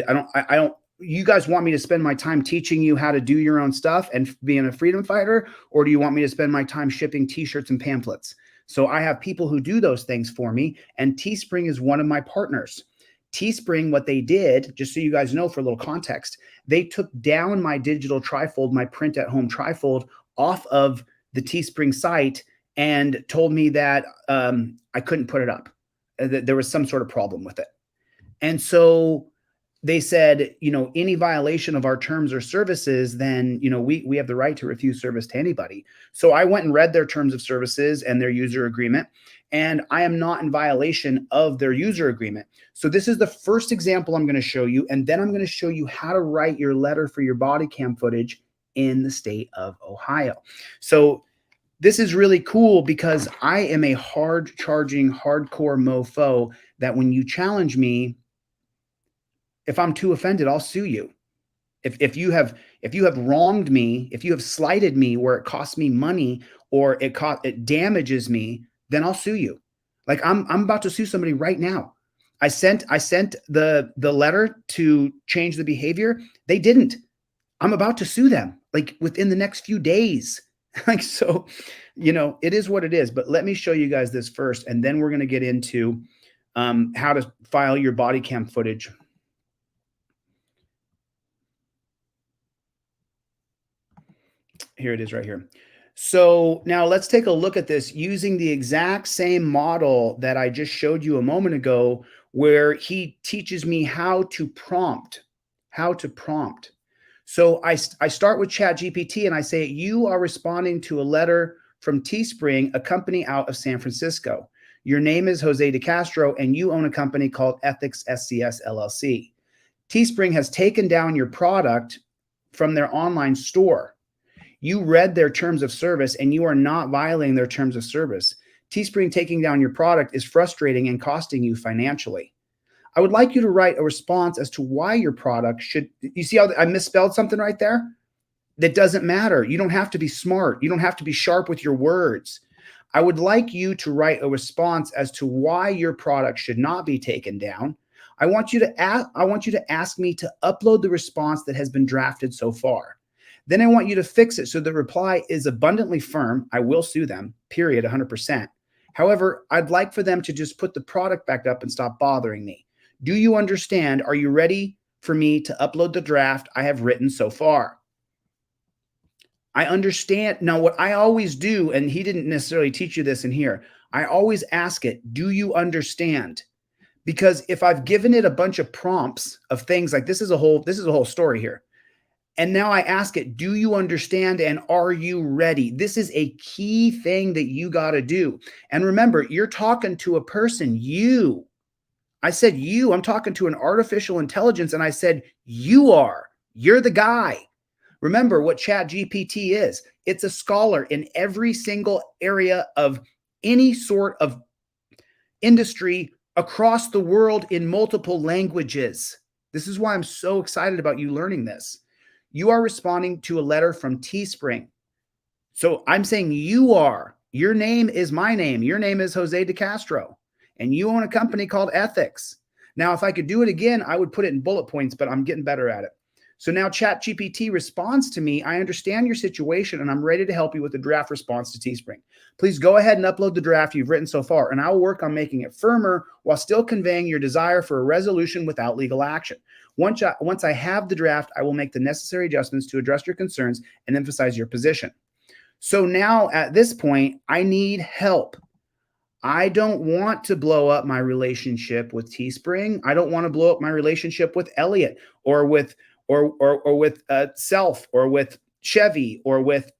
I don't you guys want me to spend my time teaching you how to do your own stuff and being a freedom fighter, or do you want me to spend my time shipping t-shirts and pamphlets? So I have people who do those things for me, and Teespring is one of my partners. Teespring, what they did, just so you guys know for a little context, they took down my digital trifold, my print at home trifold, off of the Teespring site and told me that I couldn't put it up, that there was some sort of problem with it. And so they said, any violation of our terms or services, then, we have the right to refuse service to anybody. So I went and read their terms of services and their user agreement, and I am not in violation of their user agreement. So this is the first example I'm going to show you, and then I'm going to show you how to write your letter for your body cam footage in the state of Ohio. So this is really cool because I am a hard-charging, hardcore mofo that when you challenge me, if I'm too offended, I'll sue you. If you have wronged me, if you have slighted me where it costs me money or it damages me, then I'll sue you. Like I'm about to sue somebody right now. I sent the letter to change the behavior. They didn't. I'm about to sue them like within the next few days. Like, so, it is what it is. But let me show you guys this first, and then we're going to get into how to file your body cam footage. Here it is right here. So now let's take a look at this using the exact same model that I just showed you a moment ago, where he teaches me how to prompt. So I start with ChatGPT and I say, you are responding to a letter from Teespring, a company out of San Francisco. Your name is Jose DeCastro and you own a company called Ethics SCS LLC. Teespring has taken down your product from their online store. You read their terms of service and you are not violating their terms of service. Teespring taking down your product is frustrating and costing you financially. I would like you to write a response as to why your product should, you see how I misspelled something right there? That doesn't matter. You don't have to be smart. You don't have to be sharp with your words. I would like you to write a response as to why your product should not be taken down. I want you to ask me to upload the response that has been drafted so far. Then I want you to fix it so the reply is abundantly firm. I will sue them, period, 100%. However, I'd like for them to just put the product back up and stop bothering me. Do you understand? Are you ready for me to upload the draft I have written so far? I understand. Now, what I always do, and he didn't necessarily teach you this in here, I always ask it, do you understand? Because if I've given it a bunch of prompts of things like this is a whole story here. And now I ask it, do you understand and are you ready? This is a key thing that you got to do. And remember, you're talking to a person, you. I said you, I'm talking to an artificial intelligence, and I said, you're the guy. Remember what ChatGPT is. It's a scholar in every single area of any sort of industry across the world in multiple languages. This is why I'm so excited about you learning this. You are responding to a letter from Teespring. So I'm saying your name is my name. Your name is Jose DeCastro, and you own a company called Ethics. Now, if I could do it again, I would put it in bullet points, but I'm getting better at it. So now ChatGPT responds to me. I understand your situation, and I'm ready to help you with the draft response to Teespring. Please go ahead and upload the draft you've written so far, and I will work on making it firmer while still conveying your desire for a resolution without legal action. Once I have the draft, I will make the necessary adjustments to address your concerns and emphasize your position. So now at this point, I need help. I don't want to blow up my relationship with Teespring. I don't want to blow up my relationship with Elliot or with or with Self, or with Chevy, or with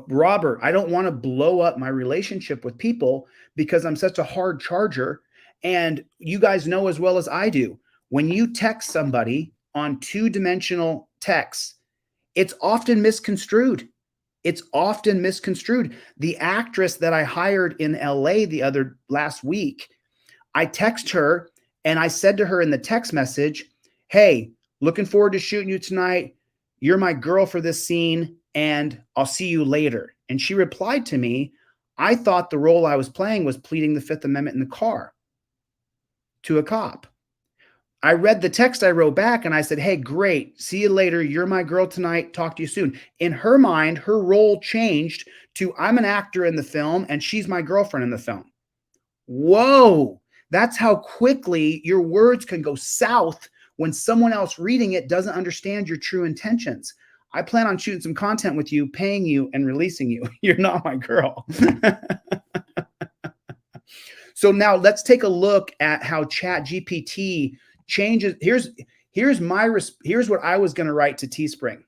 Robert. I don't want to blow up my relationship with people because I'm such a hard charger. And you guys know as well as I do, when you text somebody on two-dimensional texts, it's often misconstrued. It's often misconstrued. The actress that I hired in LA last week, I text her and I said to her in the text message, hey, looking forward to shooting you tonight. You're my girl for this scene, and I'll see you later. And she replied to me, I thought the role I was playing was pleading the Fifth Amendment in the car to a cop. I read the text I wrote back and I said, hey, great. See you later. You're my girl tonight. Talk to you soon. In her mind, her role changed to I'm an actor in the film and she's my girlfriend in the film. Whoa. That's how quickly your words can go south when someone else reading it doesn't understand your true intentions. I plan on shooting some content with you, paying you, and releasing you. You're not my girl. So now let's take a look at how ChatGPT changes. Here's what I was going to write to Teespring.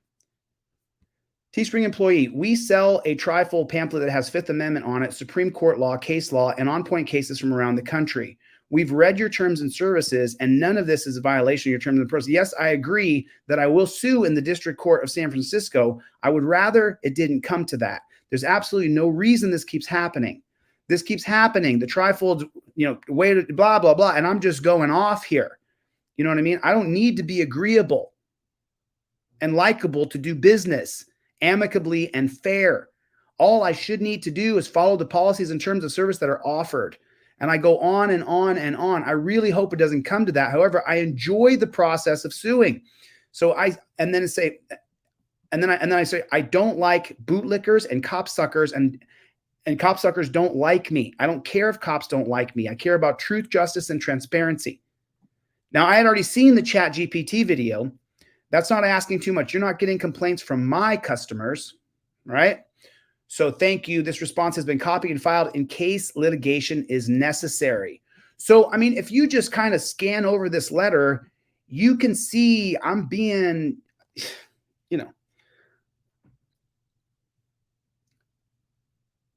Teespring employee, we sell a trifold pamphlet that has Fifth Amendment on it, Supreme Court law, case law, and on-point cases from around the country. We've read your terms and services, and none of this is a violation of your terms and process. Yes, I agree that I will sue in the District Court of San Francisco. I would rather it didn't come to that. There's absolutely no reason this keeps happening. This keeps happening. The trifold, waited, blah, blah, blah. And I'm just going off here. You know what I mean? I don't need to be agreeable and likable to do business amicably and fair. All I should need to do is follow the policies and terms of service that are offered. And I go on and on and on. I really hope it doesn't come to that. However, I enjoy the process of suing. So I say, I don't like bootlickers and copsuckers, and copsuckers don't like me. I don't care if cops don't like me. I care about truth, justice, and transparency. Now, I had already seen the ChatGPT video. That's not asking too much. You're not getting complaints from my customers, right? So thank you. This response has been copied and filed in case litigation is necessary. So, I mean, if you just kind of scan over this letter, you can see I'm being,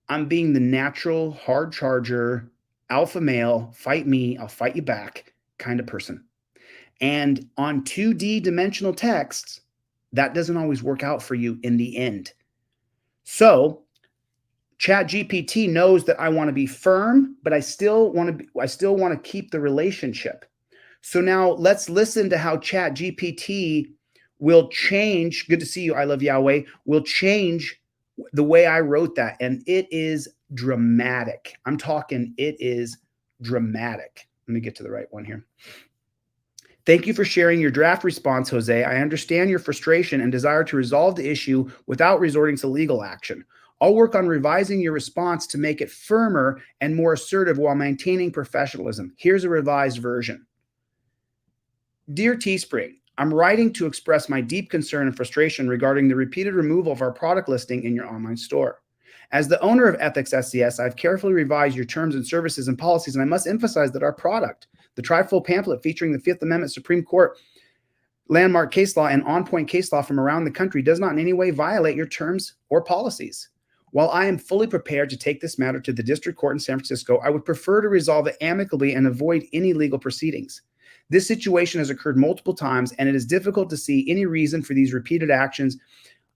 I'm being the natural, hard charger, alpha male, fight me, I'll fight you back kind of person. And on 2D dimensional texts, that doesn't always work out for you in the end. So ChatGPT knows that I want to be firm, but I still want to keep the relationship. So now let's listen to how ChatGPT will change. Good to see you. I love Yahweh. Will change the way I wrote that. And it is dramatic. I'm talking, it is dramatic. Let me get to the right one here. Thank you for sharing your draft response, Jose. I understand your frustration and desire to resolve the issue without resorting to legal action. I'll work on revising your response to make it firmer and more assertive while maintaining professionalism. Here's a revised version. Dear Teespring, I'm writing to express my deep concern and frustration regarding the repeated removal of our product listing in your online store. As the owner of Ethics SCS, I've carefully revised your terms and services and policies, and I must emphasize that our product, the trifold pamphlet featuring the Fifth Amendment, Supreme Court, landmark case law, and on-point case law from around the country, does not in any way violate your terms or policies. While I am fully prepared to take this matter to the District Court in San Francisco, I would prefer to resolve it amicably and avoid any legal proceedings. This situation has occurred multiple times, and it is difficult to see any reason for these repeated actions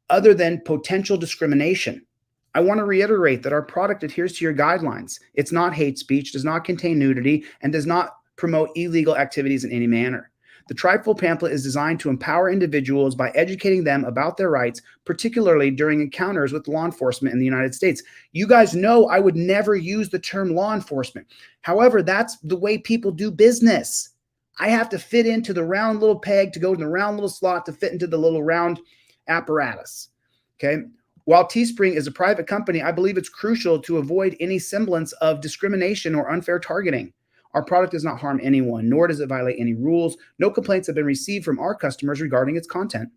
other than potential discrimination. I want to reiterate that our product adheres to your guidelines. It's not hate speech, does not contain nudity, and does not promote illegal activities in any manner. The trifold pamphlet is designed to empower individuals by educating them about their rights, particularly during encounters with law enforcement in the United States. You guys know I would never use the term law enforcement. However, that's the way people do business. I have to fit into the round little peg to go to the round little slot to fit into the little round apparatus. Okay. While Teespring is a private company, I believe it's crucial to avoid any semblance of discrimination or unfair targeting. Our product does not harm anyone, nor does it violate any rules. No complaints have been received from our customers regarding its content.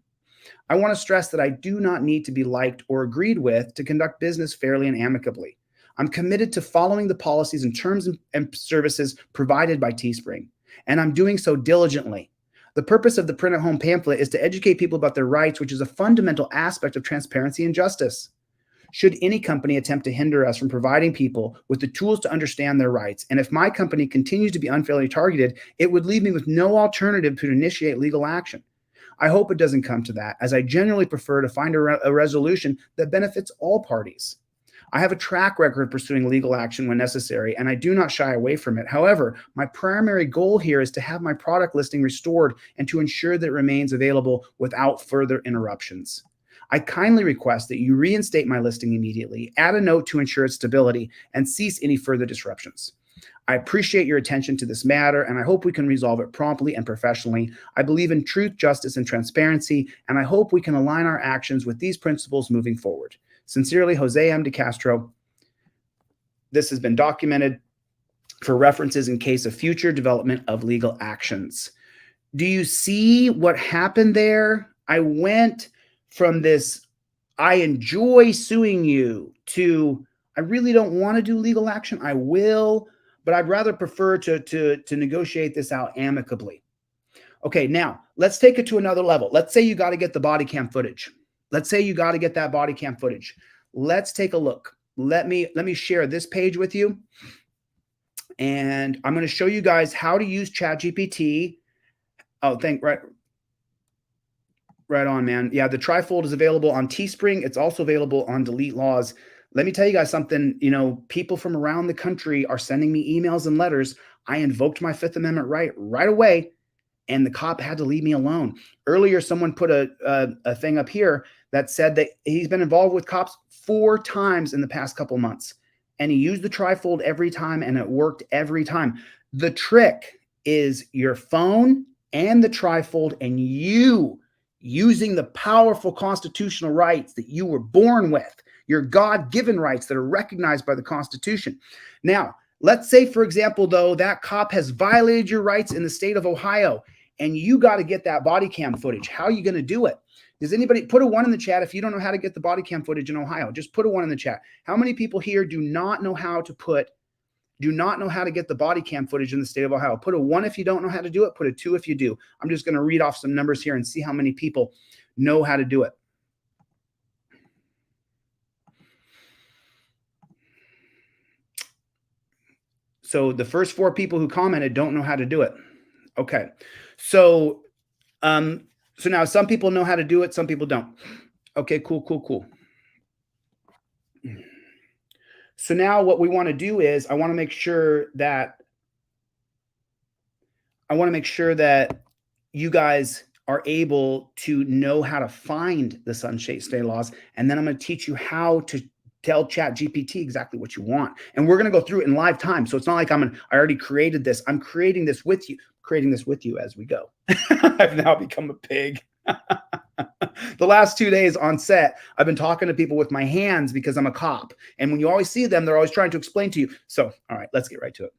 I want to stress that I do not need to be liked or agreed with to conduct business fairly and amicably. I'm committed to following the policies and terms and services provided by Teespring, and I'm doing so diligently. The purpose of the print at home pamphlet is to educate people about their rights, which is a fundamental aspect of transparency and justice. Should any company attempt to hinder us from providing people with the tools to understand their rights, and if my company continues to be unfairly targeted, it would leave me with no alternative to initiate legal action. I hope it doesn't come to that, as I generally prefer to find a resolution that benefits all parties. I have a track record of pursuing legal action when necessary, and I do not shy away from it. However, my primary goal here is to have my product listing restored and to ensure that it remains available without further interruptions. I kindly request that you reinstate my listing immediately, add a note to ensure its stability, and cease any further disruptions. I appreciate your attention to this matter, and I hope we can resolve it promptly and professionally. I believe in truth, justice, and transparency, and I hope we can align our actions with these principles moving forward. Sincerely, Jose M. DeCastro. This has been documented for references in case of future development of legal actions. Do you see what happened there? I went from this, I enjoy suing you, to I really don't want to do legal action. I will, but I'd rather prefer to negotiate this out amicably. Okay, now let's take it to another level. Let's say you got to get the body cam footage. Let's say you got to get that body cam footage. Let's take a look. Let me share this page with you. And I'm going to show you guys how to use ChatGPT. Oh, right on, man. Yeah, the trifold is available on Teespring. It's also available on Delete Laws. Let me tell you guys something. You know, people from around the country are sending me emails and letters. I invoked my Fifth Amendment right away, and the cop had to leave me alone. Earlier, someone put a thing up here that said that he's been involved with cops 4 times in the past couple months, and he used the trifold every time, and it worked every time. The trick is your phone and the trifold, and you using the powerful constitutional rights that you were born with, your God-given rights that are recognized by the Constitution. Now, let's say, for example, though, that cop has violated your rights in the state of Ohio, and you got to get that body cam footage. How are you going to do it? Does anybody put a 1 in the chat if you don't know how to get the body cam footage in Ohio? Just put a 1 in the chat. How many people here do not know how to get the body cam footage in the state of Ohio? Put a 1 if you don't know how to do it. Put a 2 if you do. I'm just going to read off some numbers here and see how many people know how to do it. So the first 4 people who commented don't know how to do it. Okay. So now some people know how to do it, some people don't. Okay, cool. So now what we want to do is I want to make sure that you guys are able to know how to find the sunshade state laws, and then I'm going to teach you how to tell ChatGPT exactly what you want. And we're going to go through it in live time. So it's not like I already created this. I'm creating this with you as we go. I've now become a pig. The last 2 days on set, I've been talking to people with my hands because I'm a cop. And when you always see them, they're always trying to explain to you. So, all right, let's get right to it.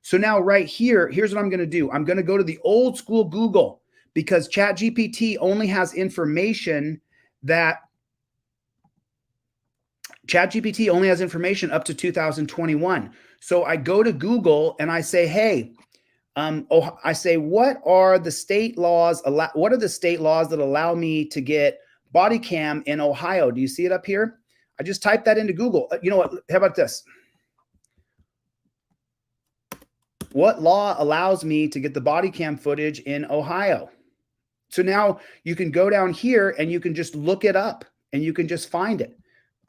So now right here, here's what I'm going to do. I'm going to go to the old school Google, because ChatGPT only has information up to 2021. So I go to Google and I say, hey, what are the state laws? What are the state laws that allow me to get body cam in Ohio? Do you see it up here? I just typed that into Google. You know what? How about this? What law allows me to get the body cam footage in Ohio? So now you can go down here and you can just look it up and you can just find it.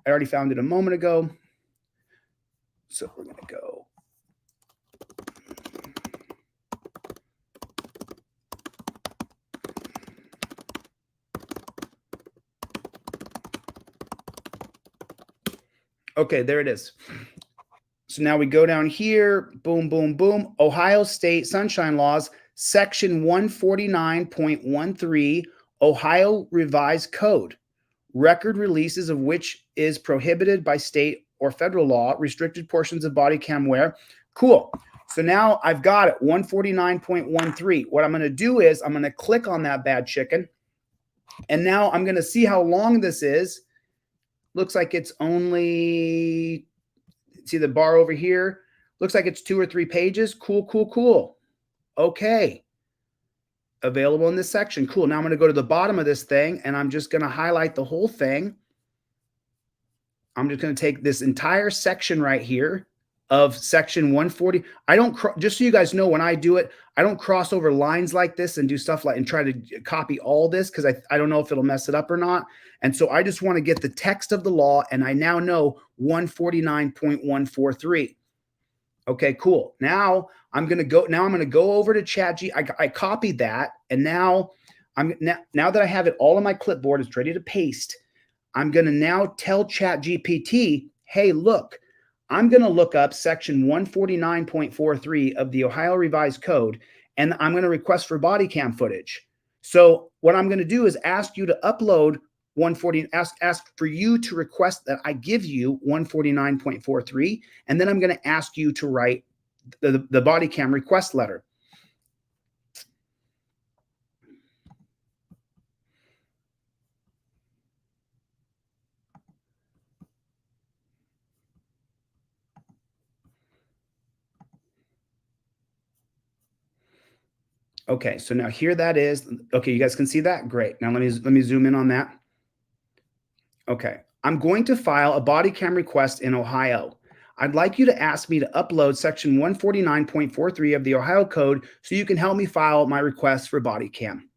I already found it a moment ago. So we're going to go. Okay, there it is. So now we go down here, boom, boom, boom. Ohio State Sunshine Laws, Section 149.13, Ohio Revised Code. Record releases of which is prohibited by state or federal law, restricted portions of body cam wear. Cool. So now I've got it, 149.13. What I'm going to do is I'm going to click on that bad chicken. And now I'm going to see how long this is. Looks like it's only, see the bar over here? Looks like it's 2 or 3 pages. Cool. Okay. available in this section. Cool. Now I'm going to go to the bottom of this thing and I'm just going to highlight the whole thing. I'm just going to take this entire section right here of section 140. I don't, just so you guys know, when I do it, I don't cross over lines like this and do stuff like, and try to copy all this because I don't know if it'll mess it up or not. And so I just want to get the text of the law. And I now know 149.143. Okay, cool. Now I'm going to go over to ChatGPT. I copied that. And now now that I have it all on my clipboard, it's ready to paste. I'm going to now tell ChatGPT, hey, look, I'm going to look up section 149.43 of the Ohio Revised Code, and I'm going to request for body cam footage. So what I'm going to do is ask you to upload 140, ask for you to request that I give you 149.43, and then I'm going to ask you to write the body cam request letter. Okay, so now here that is. Okay, you guys can see that? Great. Now let me zoom in on that. Okay, I'm going to file a body cam request in Ohio. I'd like you to ask me to upload section 149.43 of the Ohio Code so you can help me file my request for body cam.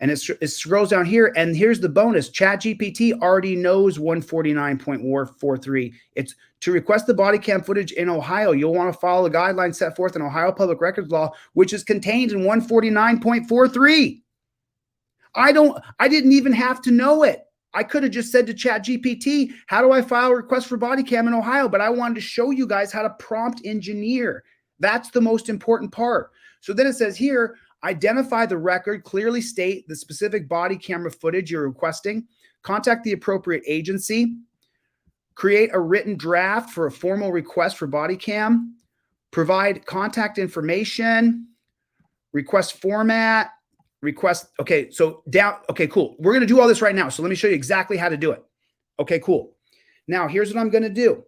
And it scrolls down here, and here's the bonus. ChatGPT already knows 149.43. It's to request the body cam footage in Ohio. You'll want to follow the guidelines set forth in Ohio Public Records Law, which is contained in 149.43. I didn't even have to know it. I could have just said to ChatGPT, how do I file a request for body cam in Ohio? But I wanted to show you guys how to prompt engineer. That's the most important part. So then it says here, identify the record, clearly state the specific body camera footage you're requesting, contact the appropriate agency, create a written draft for a formal request for body cam, provide contact information, request format, request. Okay, so down. Okay, cool. We're going to do all this right now. So let me show you exactly how to do it. Okay, cool. Now here's what I'm going to do.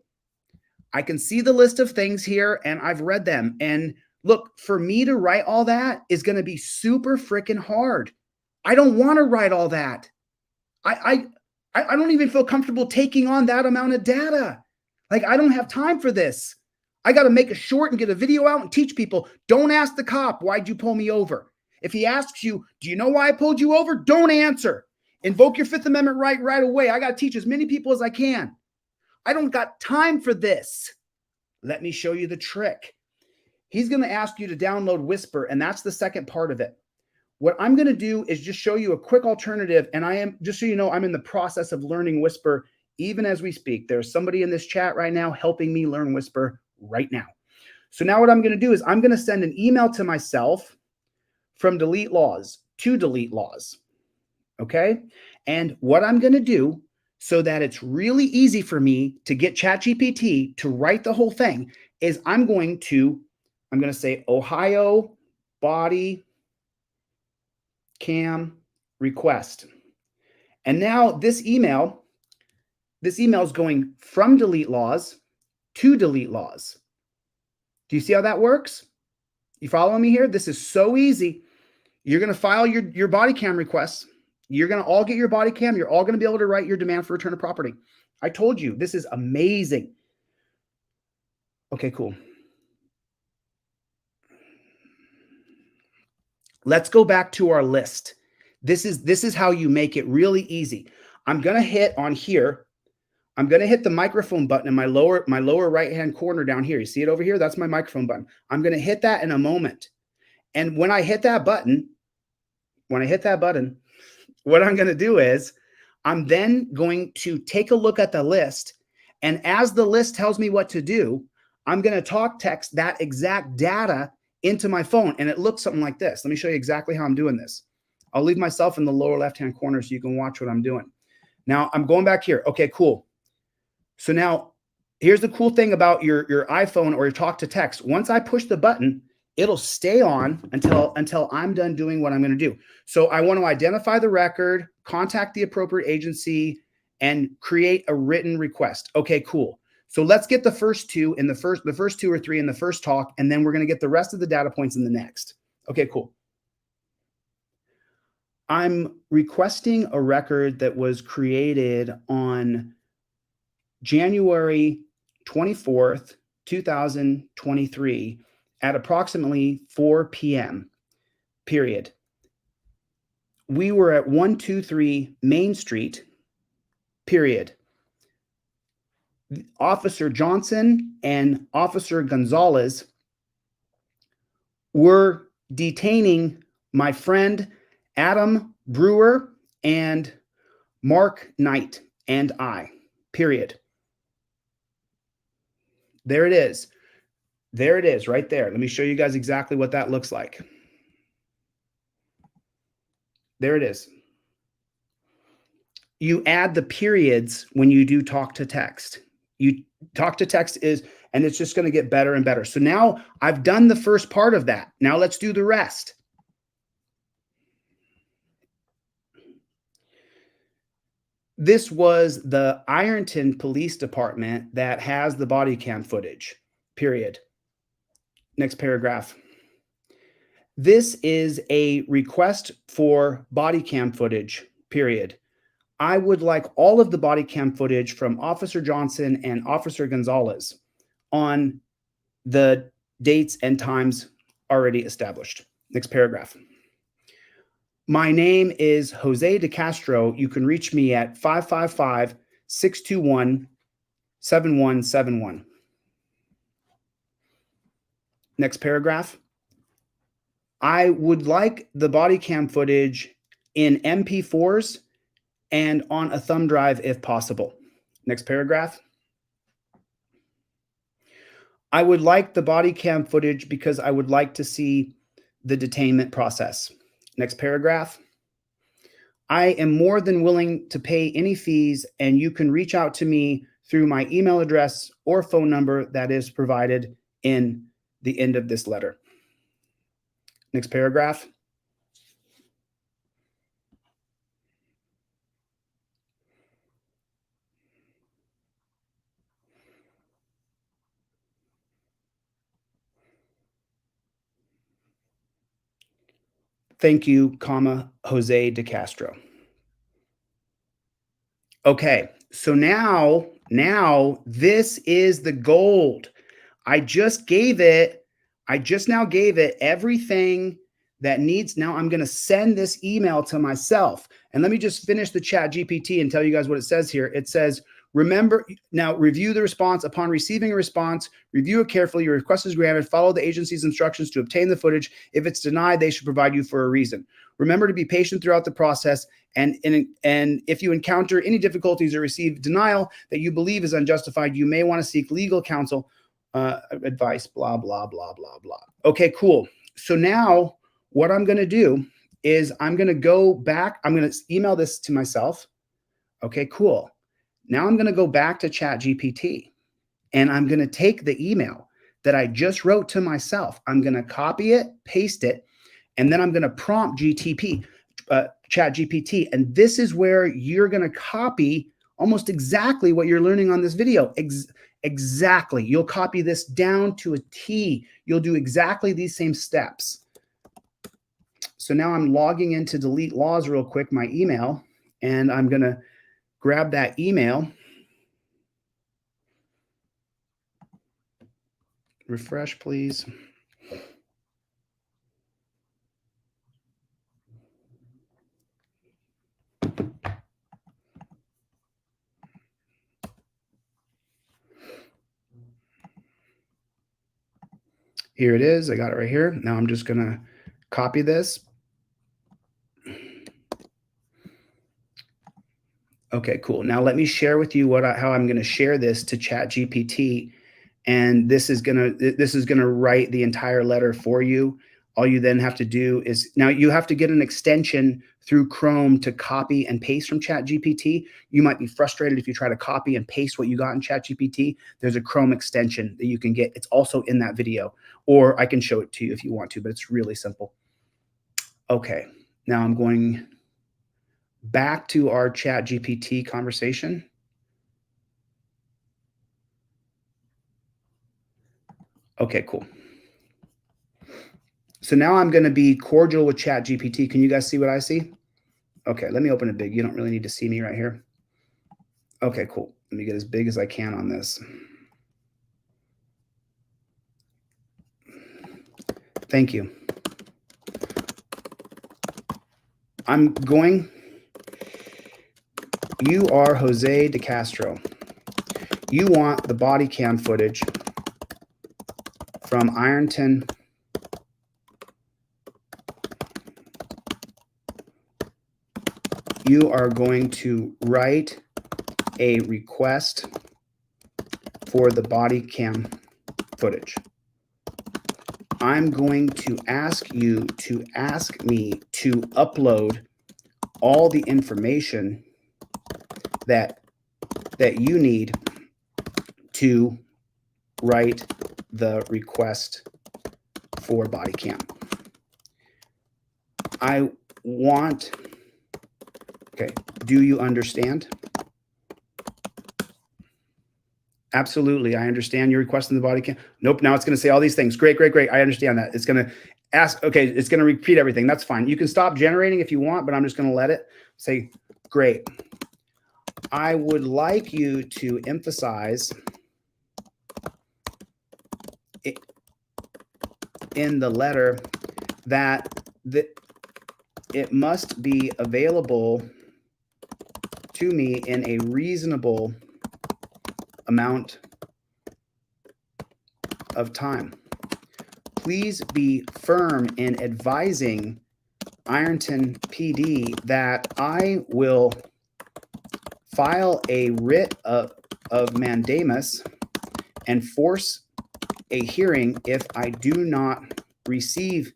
I can see the list of things here and I've read them. And look, for me to write all that is going to be super freaking hard. I don't want to write all that. I don't even feel comfortable taking on that amount of data. Like, I don't have time for this. I got to make it short and get a video out and teach people. Don't ask the cop, why'd you pull me over? If he asks you, do you know why I pulled you over? Don't answer. Invoke your Fifth Amendment right away. I got to teach as many people as I can. I don't got time for this. Let me show you the trick. He's going to ask you to download Whisper, and that's the second part of it. What I'm going to do is just show you a quick alternative, and I am, just so you know, I'm in the process of learning Whisper even as we speak. There's somebody in this chat right now helping me learn Whisper right now. So now what I'm going to do is I'm going to send an email to myself from Delete Laws to Delete Laws, okay? And what I'm going to do so that it's really easy for me to get ChatGPT to write the whole thing is I'm going to say Ohio body cam request. And now this email is going from Delete Laws to Delete Laws. Do you see how that works? You following me here? This is so easy. You're going to file your body cam requests. You're going to all get your body cam. You're all going to be able to write your demand for return of property. I told you, this is amazing. Okay, cool. Let's go back to our list. This is how you make it really easy. I'm going to hit on here. I'm going to hit the microphone button in my lower right-hand corner down here. You see it over here? That's my microphone button. I'm going to hit that in a moment. And when I hit that button, what I'm going to do is I'm then going to take a look at the list. And as the list tells me what to do, I'm going to talk text that exact data into my phone. And it looks something like this. Let me show you exactly how I'm doing this. I'll leave myself in the lower left-hand corner so you can watch what I'm doing. Now I'm going back here. Okay, cool. So now here's the cool thing about your iPhone or your talk to text. Once I push the button, it'll stay on until I'm done doing what I'm going to do. So I want to identify the record, contact the appropriate agency, and create a written request. Okay, cool. So let's get the first two in the first two or three in the first talk, and then we're going to get the rest of the data points in the next. Okay, cool. I'm requesting a record that was created on January 24th, 2023 at approximately 4 p.m. period. We were at 123 Main Street, period. Officer Johnson and Officer Gonzalez were detaining my friend Adam Brewer and Mark Knight and I, period. There it is. There it is right there. Let me show you guys exactly what that looks like. There it is. You add the periods when you do talk to text. You talk to text is, and it's just going to get better and better. So now I've done the first part of that. Now let's do the rest. This was the Ironton Police Department that has the body cam footage, period. Next paragraph. This is a request for body cam footage, period. I would like all of the body cam footage from Officer Johnson and Officer Gonzalez on the dates and times already established. Next paragraph. My name is Jose DeCastro. You can reach me at 555-621-7171. Next paragraph. I would like the body cam footage in MP4s and on a thumb drive if possible. Next paragraph. I would like the body cam footage because I would like to see the detainment process. Next paragraph. I am more than willing to pay any fees, and you can reach out to me through my email address or phone number that is provided in the end of this letter. Next paragraph. Thank you, Jose DeCastro. Okay, so now this is the gold. I just now gave it everything that needs. Now I'm going to send this email to myself. And let me just finish the ChatGPT and tell you guys what it says here. It says, remember, now review the response. Upon receiving a response, review it carefully. Your request is granted. Follow the agency's instructions to obtain the footage. If it's denied, they should provide you for a reason. Remember to be patient throughout the process. And if you encounter any difficulties or receive denial that you believe is unjustified, you may want to seek legal counsel, advice, blah, blah, blah, blah, blah. Okay, cool. So now what I'm going to do is I'm going to go back. I'm going to email this to myself. Okay, cool. Now I'm going to go back to ChatGPT and I'm going to take the email that I just wrote to myself. I'm going to copy it, paste it, and then I'm going to prompt ChatGPT. And this is where you're going to copy almost exactly what you're learning on this video. Exactly. You'll copy this down to a T. You'll do exactly these same steps. So now I'm logging into Delete Laws real quick, my email, and I'm going to grab that email. Refresh, please. Here it is. I got it right here. Now I'm just going to copy this. Okay, cool. Now let me share with you how I'm going to share this to ChatGPT, and this is going to write the entire letter for you. All you then have to do is, now you have to get an extension through Chrome to copy and paste from ChatGPT. You might be frustrated if you try to copy and paste what you got in ChatGPT. There's a Chrome extension that you can get. It's also in that video, or I can show it to you if you want to, but it's really simple. Okay, now I'm going back to our ChatGPT conversation. Okay, cool. So now I'm going to be cordial with ChatGPT. Can you guys see what I see? Okay, let me open it big. You don't really need to see me right here. Okay, cool. Let me get as big as I can on this. Thank you. You are Jose DeCastro. You want the body cam footage from Ironton. You are going to write a request for the body cam footage. I'm going to ask you to ask me to upload all the information that you need to write the request for body cam. Okay, do you understand? Absolutely, I understand you're requesting the body cam. Nope, now it's going to say all these things. Great, great, great. I understand that. It's going to ask, okay, it's going to repeat everything. That's fine. You can stop generating if you want, but I'm just going to let it say, great. I would like you to emphasize in the letter that it must be available to me in a reasonable amount of time. Please be firm in advising Ironton PD that I will file a writ of mandamus and force a hearing if I do not receive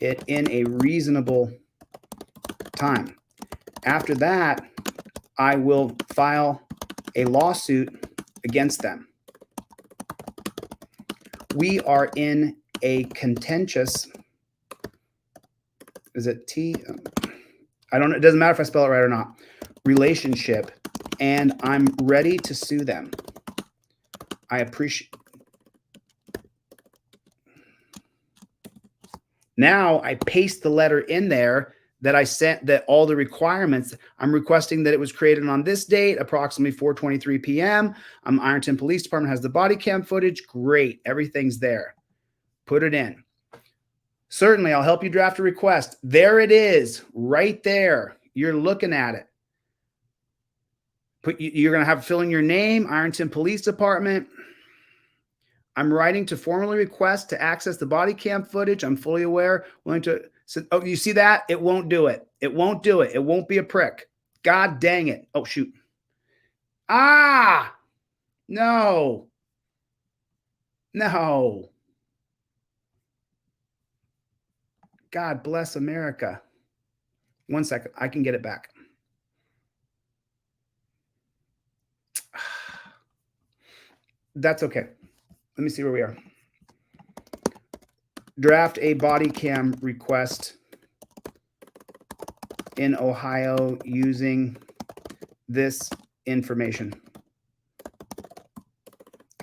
it in a reasonable time. After that, I will file a lawsuit against them. We are in a contentious, is it T? I don't know. It doesn't matter if I spell it right or not. Relationship, and I'm ready to sue them. I appreciate. Now I paste the letter in there that I sent, that all the requirements. I'm requesting that it was created on this date, approximately 4:23 p.m. Ironton Police Department has the body cam footage. Great. Everything's there. Put it in. Certainly, I'll help you draft a request. There it is, right there. You're looking at it. You're going to have to fill in your name, Ironton Police Department. I'm writing to formally request to access the body cam footage. I'm fully aware. Willing to. Oh, you see that? It won't do it. It won't do it. It won't be a prick. God dang it. Oh, shoot. Ah, no. No. God bless America. 1 second. I can get it back. That's okay. Let me see where we are. Draft a body cam request in Ohio using this information.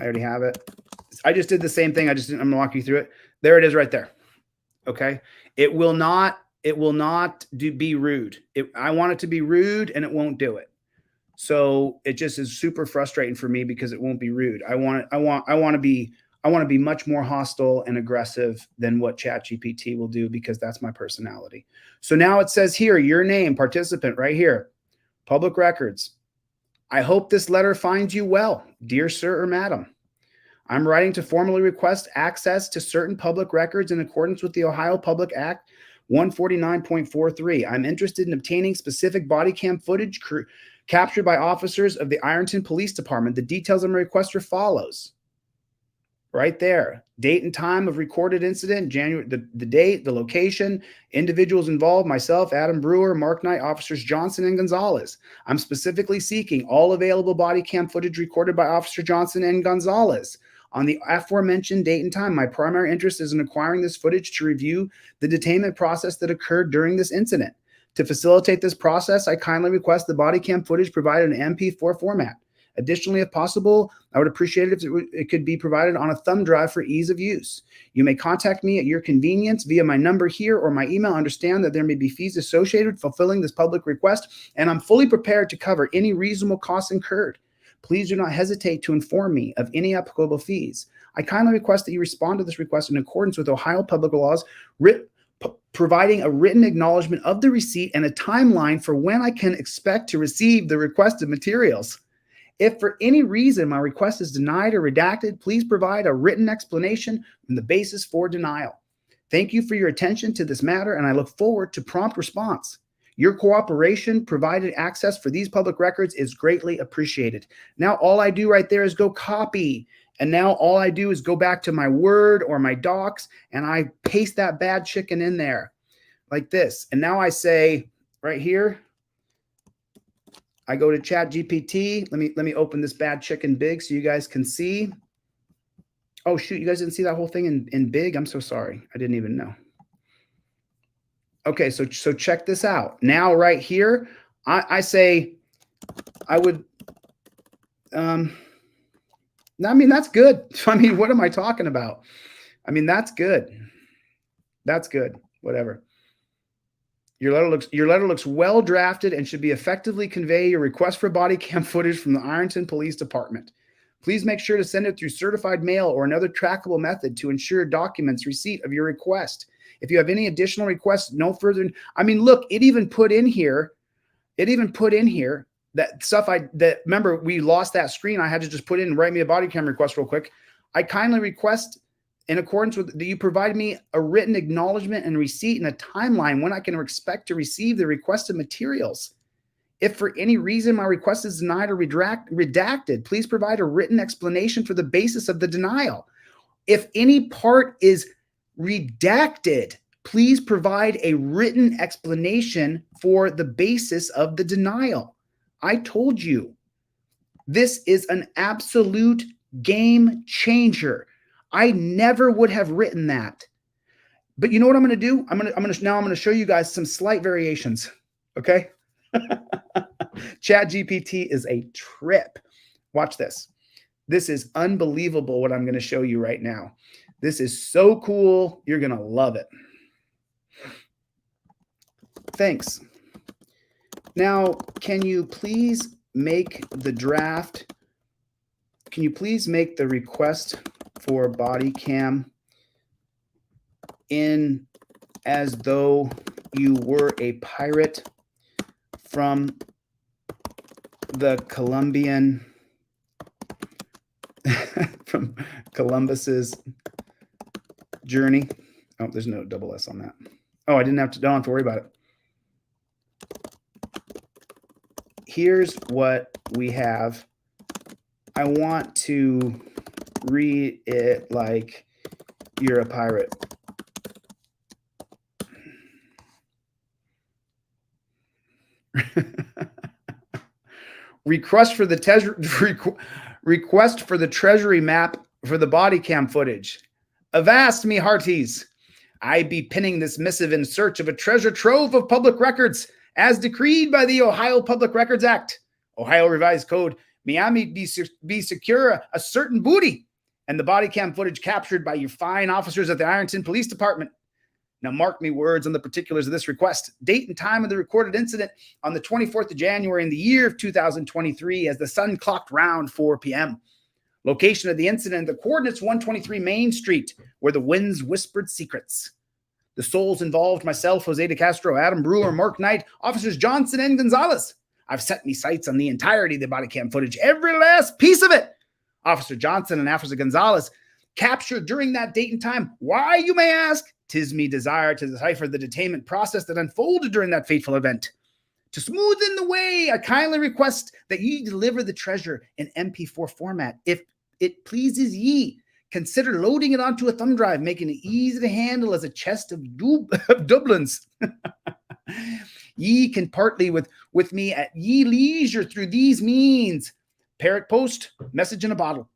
I already have it. I just did the same thing. I'm going to walk you through it. There it is right there. Okay. It will not be rude. I want it to be rude and it won't do it. So it just is super frustrating for me because it won't be rude. I want to be much more hostile and aggressive than what ChatGPT will do because that's my personality. So now it says here, your name, participant right here, public records. I hope this letter finds you well, dear sir or madam. I'm writing to formally request access to certain public records in accordance with the Ohio Public Act 149.43. I'm interested in obtaining specific body cam footage captured by officers of the Ironton Police Department. The details of my request are follows. Right there. Date and time of recorded incident, January, the date, the location, individuals involved, myself, Adam Brewer, Mark Knight, officers Johnson and Gonzalez. I'm specifically seeking all available body cam footage recorded by Officer Johnson and Gonzalez. On the aforementioned date and time, my primary interest is in acquiring this footage to review the detainment process that occurred during this incident. To facilitate this process, I kindly request the body cam footage provided in MP4 format. Additionally, if possible, I would appreciate it if it could be provided on a thumb drive for ease of use. You may contact me at your convenience via my number here or my email. Understand that there may be fees associated with fulfilling this public request, and I'm fully prepared to cover any reasonable costs incurred. Please do not hesitate to inform me of any applicable fees. I kindly request that you respond to this request in accordance with Ohio public laws, providing a written acknowledgement of the receipt and a timeline for when I can expect to receive the requested materials. If for any reason my request is denied or redacted, please provide a written explanation and the basis for denial. Thank you for your attention to this matter, and I look forward to prompt response. Your cooperation provided access for these public records is greatly appreciated. Now all I do right there is go copy. And now all I do is go back to my Word or my Docs and I paste that bad chicken in there like this. And now I say right here, I go to ChatGPT. Let me open this bad chicken big so you guys can see. Oh shoot, you guys didn't see that whole thing in big? I'm so sorry. I didn't even know. Okay, so check this out. Now right here, I say I would I mean, that's good. I mean, what am I talking about? I mean, that's good. That's good. Whatever. Your letter looks well drafted and should be effectively convey your request for body cam footage from the Ironton Police Department. Please make sure to send it through certified mail or another trackable method to ensure documents receipt of your request. If you have any additional requests, no further. I mean, look, it even put in here that stuff remember we lost that screen. I had to just put in, write me a body cam request real quick. I kindly request in accordance with that you provide me a written acknowledgement and receipt and a timeline when I can expect to receive the requested materials. If for any reason my request is denied or redacted, please provide a written explanation for the basis of the denial. If any part is redacted, please provide a written explanation for the basis of the denial. I told you, this is an absolute game changer. I never would have written that. But you know what I'm going to do? I'm going to show you guys some slight variations. Okay? ChatGPT is a trip. Watch this. This is unbelievable what I'm going to show you right now. This is so cool. You're going to love it. Thanks. Now, can you please make the draft? Can you please make the request for body cam in as though you were a pirate from the Colombian, from Columbus's journey? Oh, there's no double S on that. Oh, I don't have to worry about it. Here's what we have. I want to read it like you're a pirate. Request for the treasury map for the body cam footage. Avast me hearties. I be pinning this missive in search of a treasure trove of public records as decreed by the Ohio Public Records Act. Ohio Revised Code, Miami be secure a certain booty, and the body cam footage captured by you fine officers at the Ironton Police Department. Now mark me words on the particulars of this request. Date and time of the recorded incident on the 24th of January in the year of 2023 as the sun clocked round 4 p.m. Location of the incident, the coordinates 123 Main Street, where the winds whispered secrets. The souls involved, myself, Jose DeCastro, Adam Brewer, Mark Knight, officers Johnson and Gonzalez. I've set me sights on the entirety of the body cam footage, every last piece of it. Officer Johnson and Officer Gonzalez captured during that date and time. Why, you may ask? 'Tis me desire to decipher the detainment process that unfolded during that fateful event. To smoothen the way, I kindly request that ye deliver the treasure in MP4 format. If it pleases ye, consider loading it onto a thumb drive, making it easy to handle as a chest of doublins. Ye can partly with me at ye leisure through these means. Parrot post, message in a bottle.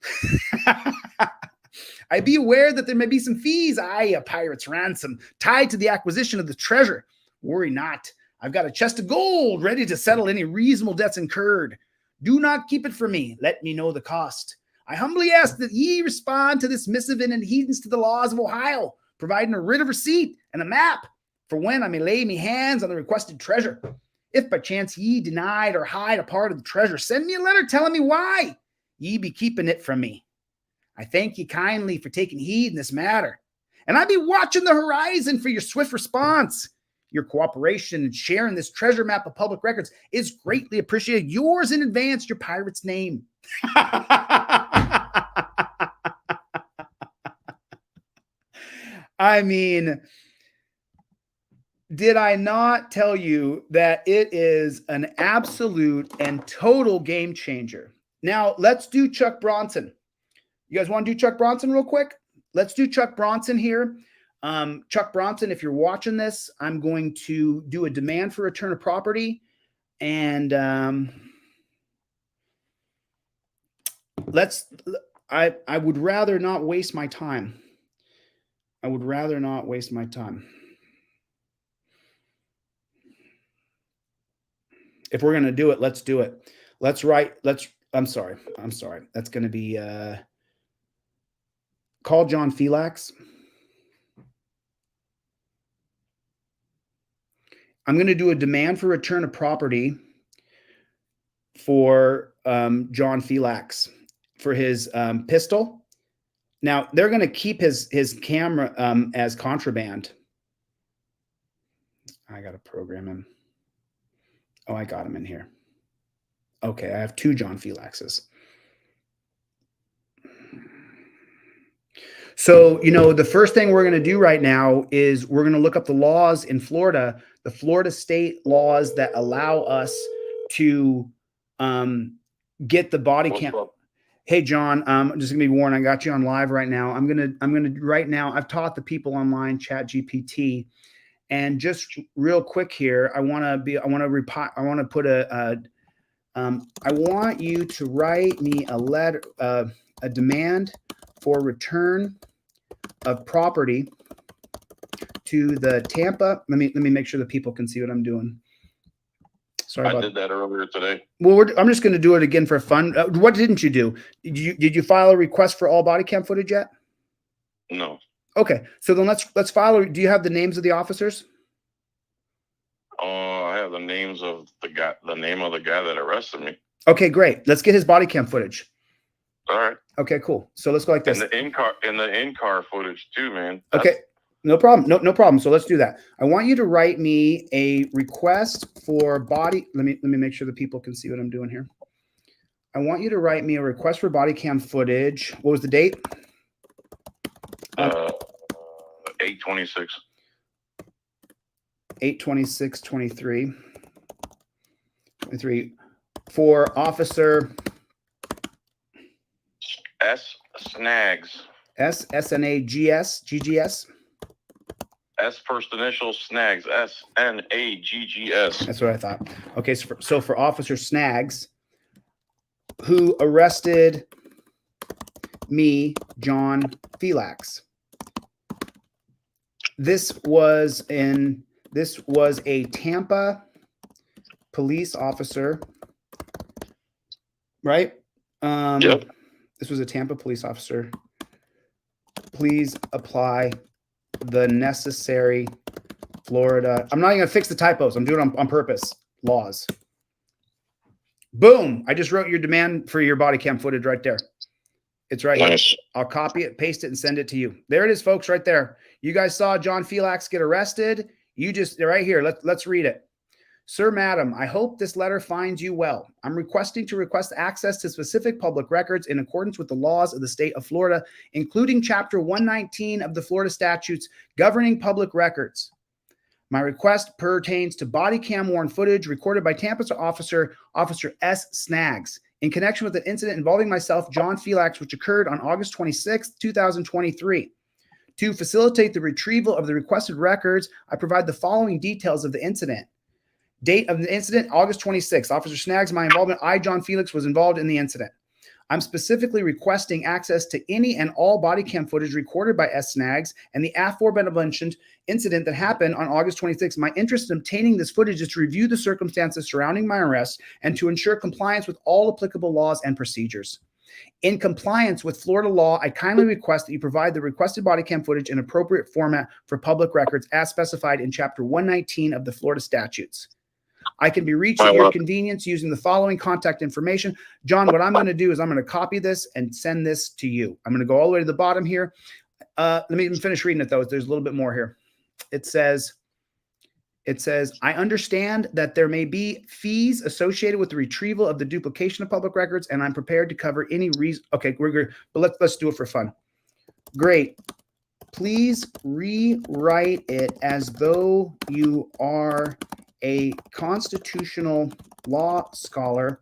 I be aware that there may be some fees, aye, a pirate's ransom, tied to the acquisition of the treasure. Worry not. I've got a chest of gold ready to settle any reasonable debts incurred. Do not keep it from me. Let me know the cost. I humbly ask that ye respond to this missive in adherence to the laws of Ohio, providing a writ of receipt and a map for when I may lay me hands on the requested treasure. If by chance ye denied or hide a part of the treasure, send me a letter telling me why ye be keeping it from me. I thank ye kindly for taking heed in this matter, and I be watching the horizon for your swift response. Your cooperation in sharing this treasure map of public records is greatly appreciated. Yours in advance, your pirate's name. I mean, did I not tell you that it is an absolute and total game changer? Now, let's do Chuck Bronson. You guys want to do Chuck Bronson real quick? Let's do Chuck Bronson here. Chuck Bronson, if you're watching this, I'm going to do a demand for return of property. And I would rather not waste my time. I would rather not waste my time. If we're going to do it, let's do it. I'm sorry. That's going to be, call John Felix. I'm going to do a demand for return of property for John Felix for his pistol. Now, they're going to keep his camera as contraband. I got to program him. Oh, I got him in here. Okay, I have 2 John Felixes. So, the first thing we're going to do right now is we're going to look up the laws in Florida, the Florida state laws that allow us to get the body cam. Hey, John, just gonna be warned. I got you on live right now. I'm gonna right now. I've taught the people online ChatGPT, and just real quick here, I want you to write me a letter, a demand for return of property to the Tampa. Let me make sure that people can see what I'm doing. Sorry, I did that earlier today. Well, I'm just going to do it again for fun. What didn't you do? Did you file a request for all body cam footage yet? No. Okay, so then let's file. Do you have the names of the officers? I have the names of the name of the guy that arrested me. Okay, great. Let's get his body cam footage. All right. Okay, cool. So let's go like this. And the in-car footage too, man. Okay. No problem. No problem. So let's do that. I want you to write me a request for body. Let me make sure that people can see what I'm doing here. I want you to write me a request for body cam footage. What was the date? 8/26. 8/26/23. 23 for Officer S. Snags. S-S-N-A-G-S. G-G-S. S first initial, Snags, S-N-A-G-G-S. That's what I thought. Okay, so for Officer Snags, who arrested me, John Felix. This was a Tampa police officer, right? Yep. This was a Tampa police officer. Please apply the necessary Florida. I'm not even going to fix the typos. I'm doing it on purpose. Laws. Boom. I just wrote your demand for your body cam footage right there. It's right here. I'll copy it, paste it, and send it to you. There it is, folks, right there. You guys saw John Felix get arrested. They're right here. Let's read it. Sir, madam, I hope this letter finds you well. I'm requesting to request access to specific public records in accordance with the laws of the state of Florida, including Chapter 119 of the Florida statutes governing public records. My request pertains to body cam worn footage recorded by Tampa Officer S. Snags in connection with an incident involving myself, John Felix, which occurred on August 26, 2023. To facilitate the retrieval of the requested records, I provide the following details of the incident. Date of the incident, August 26th. Officer Snags, my involvement. I, John Felix, was involved in the incident. I'm specifically requesting access to any and all body cam footage recorded by SNAGs and the aforementioned incident that happened on August 26th. My interest in obtaining this footage is to review the circumstances surrounding my arrest and to ensure compliance with all applicable laws and procedures. In compliance with Florida law, I kindly request that you provide the requested body cam footage in appropriate format for public records as specified in Chapter 119 of the Florida statutes. I can be reached at your convenience using the following contact information. John, what I'm going to do is I'm going to copy this and send this to you. I'm going to go all the way to the bottom here. Let me even finish reading it, though. There's a little bit more here. It says, I understand that there may be fees associated with the retrieval of the duplication of public records, and I'm prepared to cover any reason. Okay, we're good, but let's do it for fun. Great. Please rewrite it as though you are a constitutional law scholar,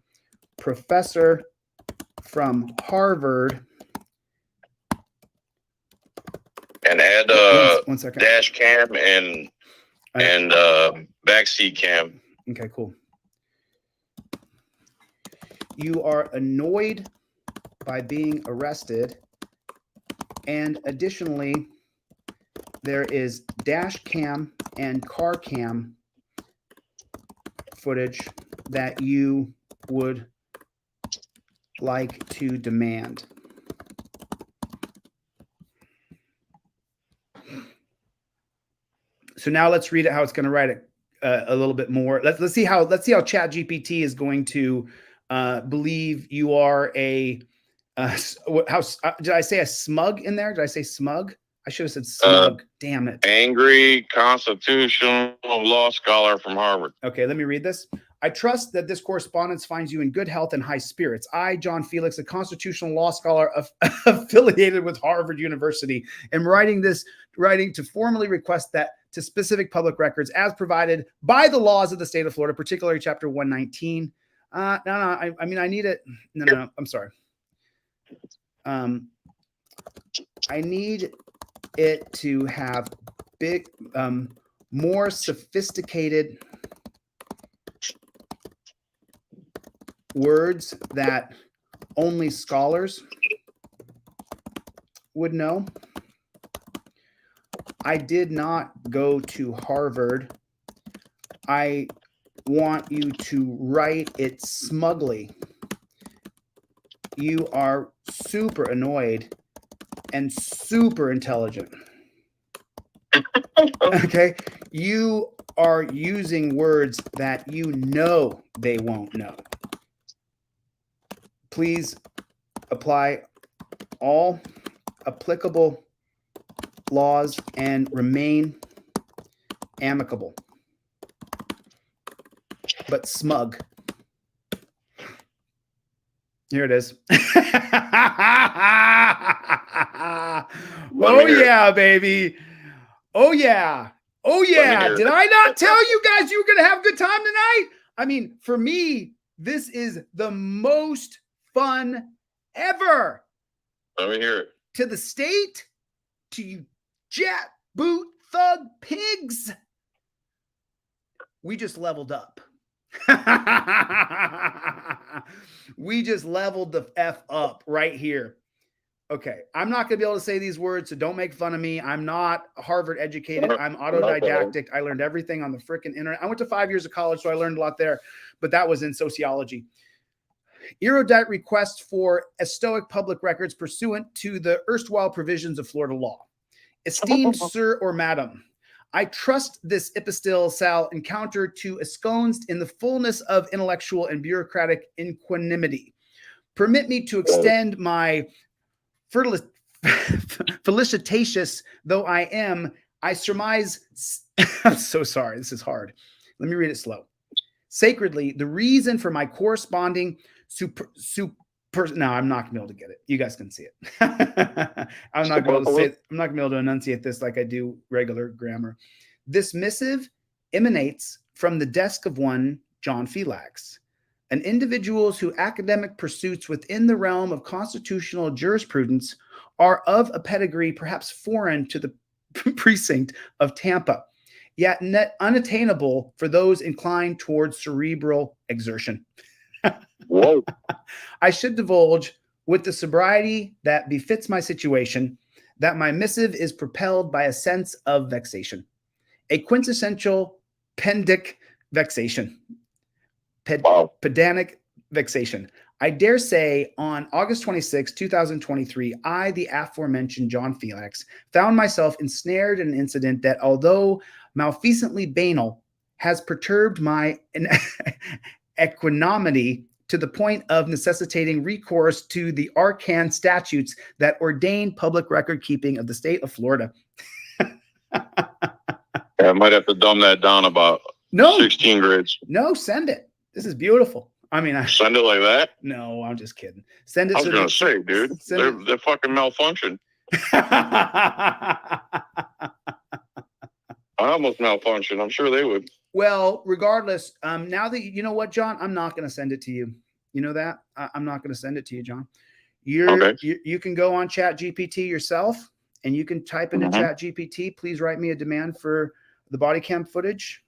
professor from Harvard. And add one second. dash cam and backseat cam. Okay, cool. You are annoyed by being arrested, and additionally, there is dash cam and car cam footage that you would like to demand. So now let's read it how it's going to write it a little bit more. Let's see how ChatGPT is going to believe you are a did I say a smug in there? Did I say smug? I should have said smug. Damn it. Angry constitutional law scholar from Harvard. Okay, let me read this. I trust that this correspondence finds you in good health and high spirits. I, John Felix, a constitutional law scholar affiliated with Harvard University, am writing to formally request that to specific public records as provided by the laws of the state of Florida, particularly Chapter 119. I mean, I need it. No, I'm sorry. I need it to have more sophisticated words that only scholars would know. I did not go to Harvard. I want you to write it smugly. You are super annoyed and super intelligent. Okay? You are using words that you know they won't know. Please apply all applicable laws and remain amicable, but smug. Here it is. Oh, yeah, baby. Oh, yeah. Oh, yeah. Did I not tell you guys you were going to have a good time tonight? I mean, for me, this is the most fun ever. Let me hear it. To the state, to you jackboot thug pigs. We just leveled up. We just leveled the F up right here. Okay, I'm not going to be able to say these words, so don't make fun of me. I'm not Harvard educated. I'm autodidactic. I learned everything on the frickin' internet. I went to 5 years of college, so I learned a lot there, but that was in sociology. Erudite request for estoic public records pursuant to the erstwhile provisions of Florida law. Esteemed sir or madam, I trust this epistille shall encounter to ensconced in the fullness of intellectual and bureaucratic equanimity. Permit me to extend my felicitations, though I am, I surmise, I'm so sorry, this is hard. Let me read it slow. Sacredly, the reason for my corresponding no, I'm not gonna be able to get it. You guys can see it. I'm not gonna be able to say it. I'm not gonna be able to enunciate this like I do regular grammar. This missive emanates from the desk of one John Felix, an individual whose academic pursuits within the realm of constitutional jurisprudence are of a pedigree perhaps foreign to the precinct of Tampa, yet unattainable for those inclined towards cerebral exertion. Whoa. I should divulge with the sobriety that befits my situation, that my missive is propelled by a sense of vexation, a quintessential pendic vexation, pedantic vexation. I dare say on August 26, 2023, I, the aforementioned John Felix, found myself ensnared in an incident that, although malfeasantly banal, has perturbed my equanimity to the point of necessitating recourse to the arcane statutes that ordain public record keeping of the state of Florida. I might have to dumb that down about 16 grades. No, send it. This is beautiful. I mean, Send it like that? No, I'm just kidding. Send it. I was going to say, dude, they're fucking malfunction. I almost malfunctioned. I'm sure they would. Well, regardless, now that you know what, John, I'm not going to send it to you. You know that? I'm not going to send it to you, John. You can go on ChatGPT yourself, and you can type into ChatGPT, please write me a demand for the body cam footage.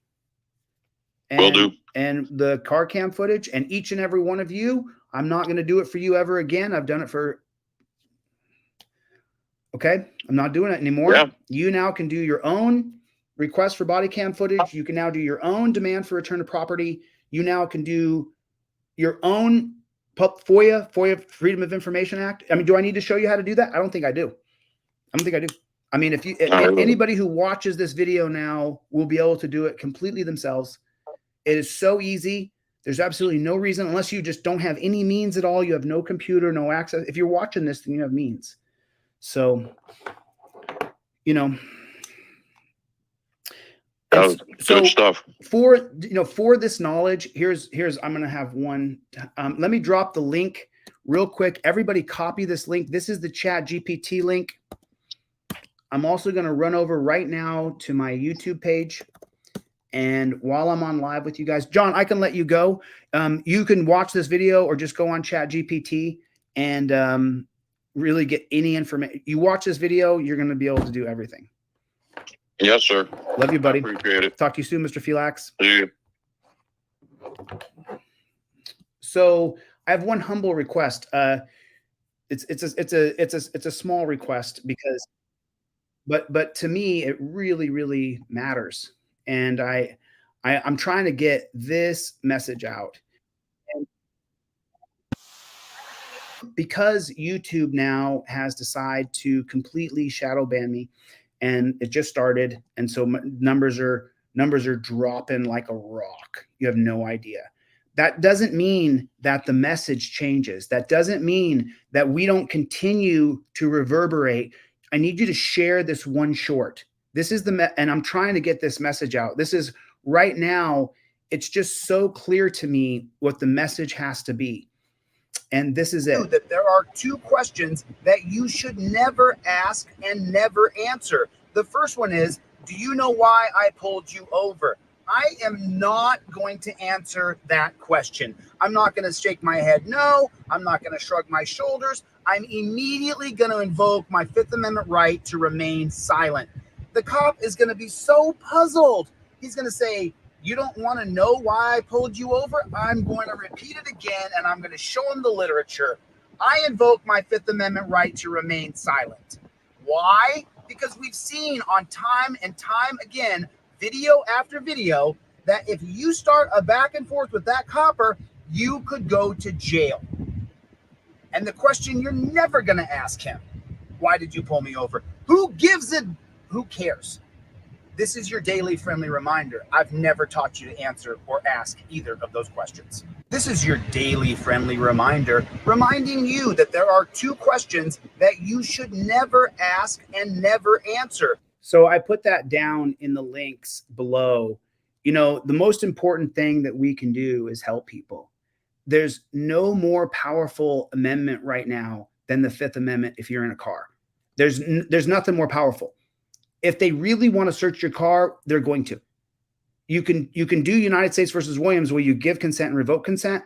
Will do. And the car cam footage, and each and every one of you, I'm not going to do it for you ever again. I've done it for. Okay. I'm not doing it anymore. Yeah. You now can do your own request for body cam footage. You can now do your own demand for return of property. You now can do your own FOIA, Freedom of Information Act. I mean, do I need to show you how to do that? I don't think I do. I mean, if anybody who watches this video now will be able to do it completely themselves. It is so easy. There's absolutely no reason, unless you just don't have any means at all. You have no computer, no access. If you're watching this, then you have means. So, you know, good stuff. For this knowledge, here's I'm going to have one. Let me drop the link real quick. Everybody copy this link. This is the ChatGPT link. I'm also going to run over right now to my YouTube page. And while I'm on live with you guys, John, I can let you go. You can watch this video or just go on ChatGPT and really get any information. You watch this video, you're going to be able to do everything. Yes, sir. Love you, buddy. Appreciate it. Talk to you soon, Mr. Felix. See you. So I have one humble request. It's a small request because, but to me, it really, really matters. And I'm trying to get this message out. And because YouTube now has decided to completely shadow ban me, and it just started, and so numbers are dropping like a rock. You have no idea. That doesn't mean that the message changes. That doesn't mean that we don't continue to reverberate. I need you to share this one short. This is and I'm trying to get this message out. This is right now. It's just so clear to me what the message has to be. And this is it. That there are two questions that you should never ask and never answer. The first one is, do you know why I pulled you over? I am not going to answer that question. I'm not going to shake my head no. I'm not going to shrug my shoulders. I'm immediately going to invoke my Fifth Amendment right to remain silent. The cop is going to be so puzzled. He's going to say, you don't want to know why I pulled you over? I'm going to repeat it again, and I'm going to show him the literature. I invoke my Fifth Amendment right to remain silent. Why? Because we've seen on time and time again, video after video, that if you start a back and forth with that copper, you could go to jail. And the question you're never going to ask him, why did you pull me over? Who gives it? Who cares? This is your daily friendly reminder. I've never taught you to answer or ask either of those questions. This is your daily friendly reminder, reminding you that there are two questions that you should never ask and never answer. So I put that down in the links below. You know, the most important thing that we can do is help people. There's no more powerful amendment right now than the Fifth Amendment if you're in a car. There's nothing more powerful. If they really want to search your car, they're going to. You can do United States versus Williams where you give consent and revoke consent.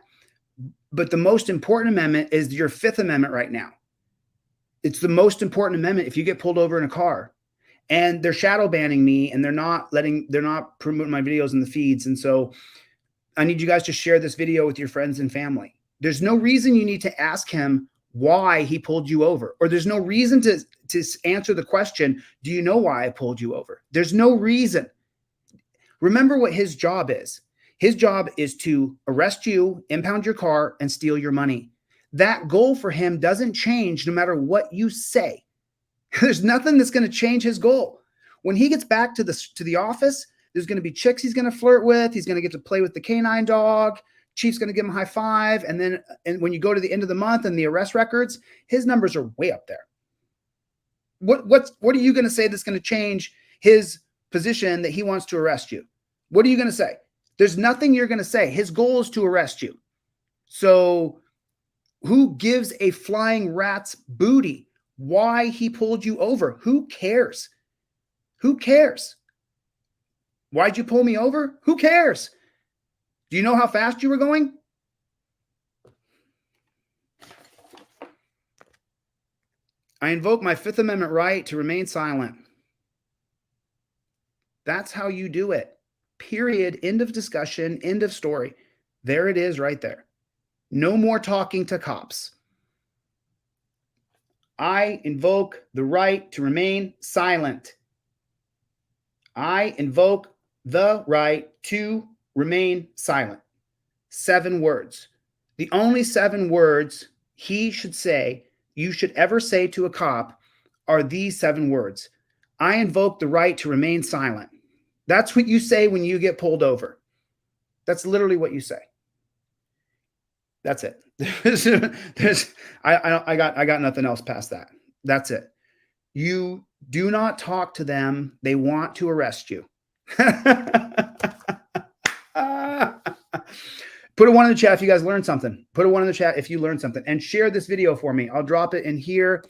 But the most important amendment is your Fifth Amendment right now. It's the most important amendment if you get pulled over in a car. And they're shadow banning me, and they're not promoting my videos in the feeds. And so I need you guys to share this video with your friends and family. There's no reason you need to ask him why he pulled you over, or there's no reason to answer the question, do you know why I pulled you over? There's no reason. Remember what his job is. His job is to arrest you, impound your car, and steal your money. That goal for him doesn't change no matter what you say. There's nothing that's going to change his goal. When he gets back to the office, there's going to be chicks he's going to flirt with. He's going to get to play with the canine dog. Chief's going to give him a high five. And when you go to the end of the month and the arrest records, his numbers are way up there. What are you going to say that's going to change his position that he wants to arrest you? What are you going to say? There's nothing you're going to say. His goal is to arrest you. So who gives a flying rat's booty why he pulled you over? Who cares? Who cares? Why'd you pull me over? Who cares? Do you know how fast you were going? I invoke my Fifth Amendment right to remain silent. That's how you do it. Period. End of discussion. End of story. There it is right there. No more talking to cops. I invoke the right to remain silent. I invoke the right to remain silent. 7 words. The only 7 words he should say, you should ever say to a cop, are these 7 words. I invoke the right to remain silent. That's what you say when you get pulled over. That's literally what you say. That's it. I got nothing else past that. That's it. You do not talk to them. They want to arrest you. Put a 1 in the chat if you guys learned something. Put a 1 in the chat if you learned something, and share this video for me. I'll drop it in here,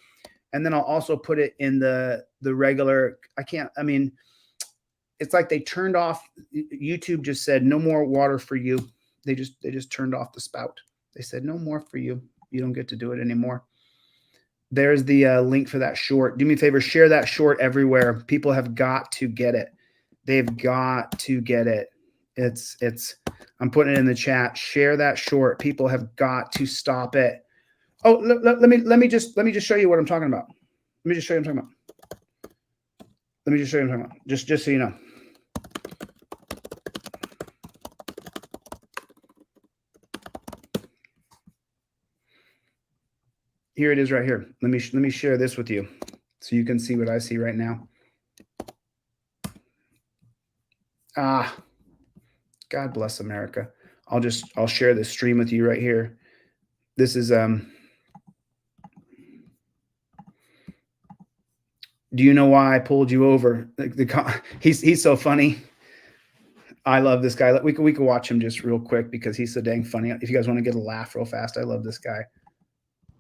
and then I'll also put it in the regular. It's like they turned off. YouTube just said no more water for you. They just turned off the spout. They said no more for you. You don't get to do it anymore. There's the link for that short. Do me a favor, share that short everywhere. People have got to get it. They've got to get it. I'm putting it in the chat. Share that short. People have got to stop it. Oh, let me just show you what I'm talking about. Let me just show you what I'm talking about. Let me just show you what I'm talking about. Just so you know. Here it is right here. Let me share this with you so you can see what I see right now. God bless America. I'll share this stream with you right here. This is do you know why I pulled you over? He's so funny. I love this guy. We could watch him just real quick because he's so dang funny. If you guys want to get a laugh real fast, I love this guy.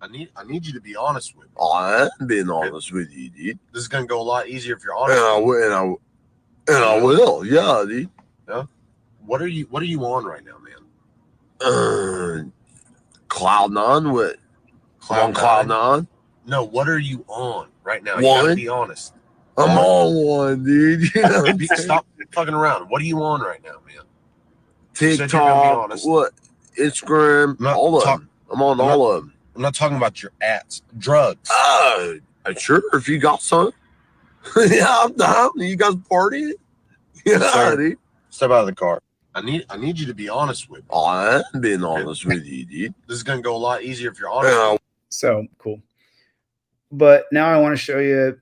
I need you to be honest with me. I am being honest with you, dude. This is gonna go a lot easier if you're honest. And I will, yeah, dude. Yeah. What are you on right now, man? Cloud 9. What? Cloud 9. No, what are you on right now? You One. gotta be honest. I'm on one, dude. You know what I'm saying? Stop fucking around. What are you on right now, man? You said you're gonna be TikTok, honest. what? Instagram, all of them. I'm on all of them. I'm not talking about your ads. Drugs. Sure, if you got some. Yeah, I'm down. You guys partying? Yeah, Sir. dude. Step out of the car. I need you to be honest with me. I am being honest with you, dude. This is gonna go a lot easier if you're honest. So cool. But now I want to show you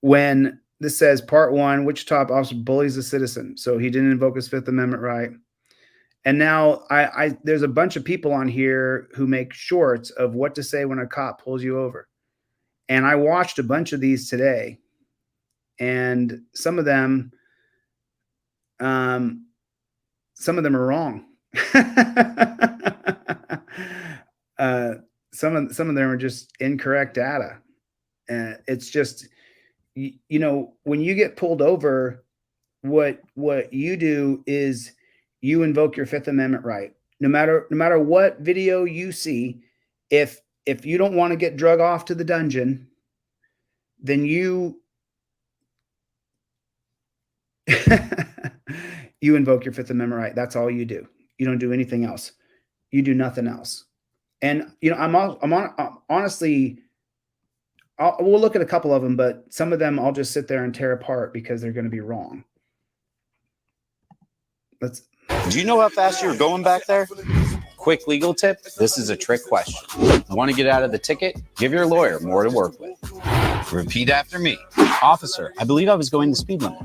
when this says part 1, which top officer bullies a citizen. So he didn't invoke his Fifth Amendment right. And now there's a bunch of people on here who make shorts of what to say when a cop pulls you over. And I watched a bunch of these today, and some of them are wrong. Some of them are just incorrect data. And it's just, you know, when you get pulled over, what you do is you invoke your Fifth Amendment right. No matter what video you see, if you don't want to get drug off to the dungeon, then you you invoke your Fifth Amendment right. That's all you do. You don't do anything else. You do nothing else. And honestly, we'll look at a couple of them, but some of them I'll just sit there and tear apart because they're going to be wrong. Do you know how fast you were going back there? Quick legal tip, this is a trick question. You want to get out of the ticket? Give your lawyer more to work with. Repeat after me. Officer, I believe I was going the speed limit.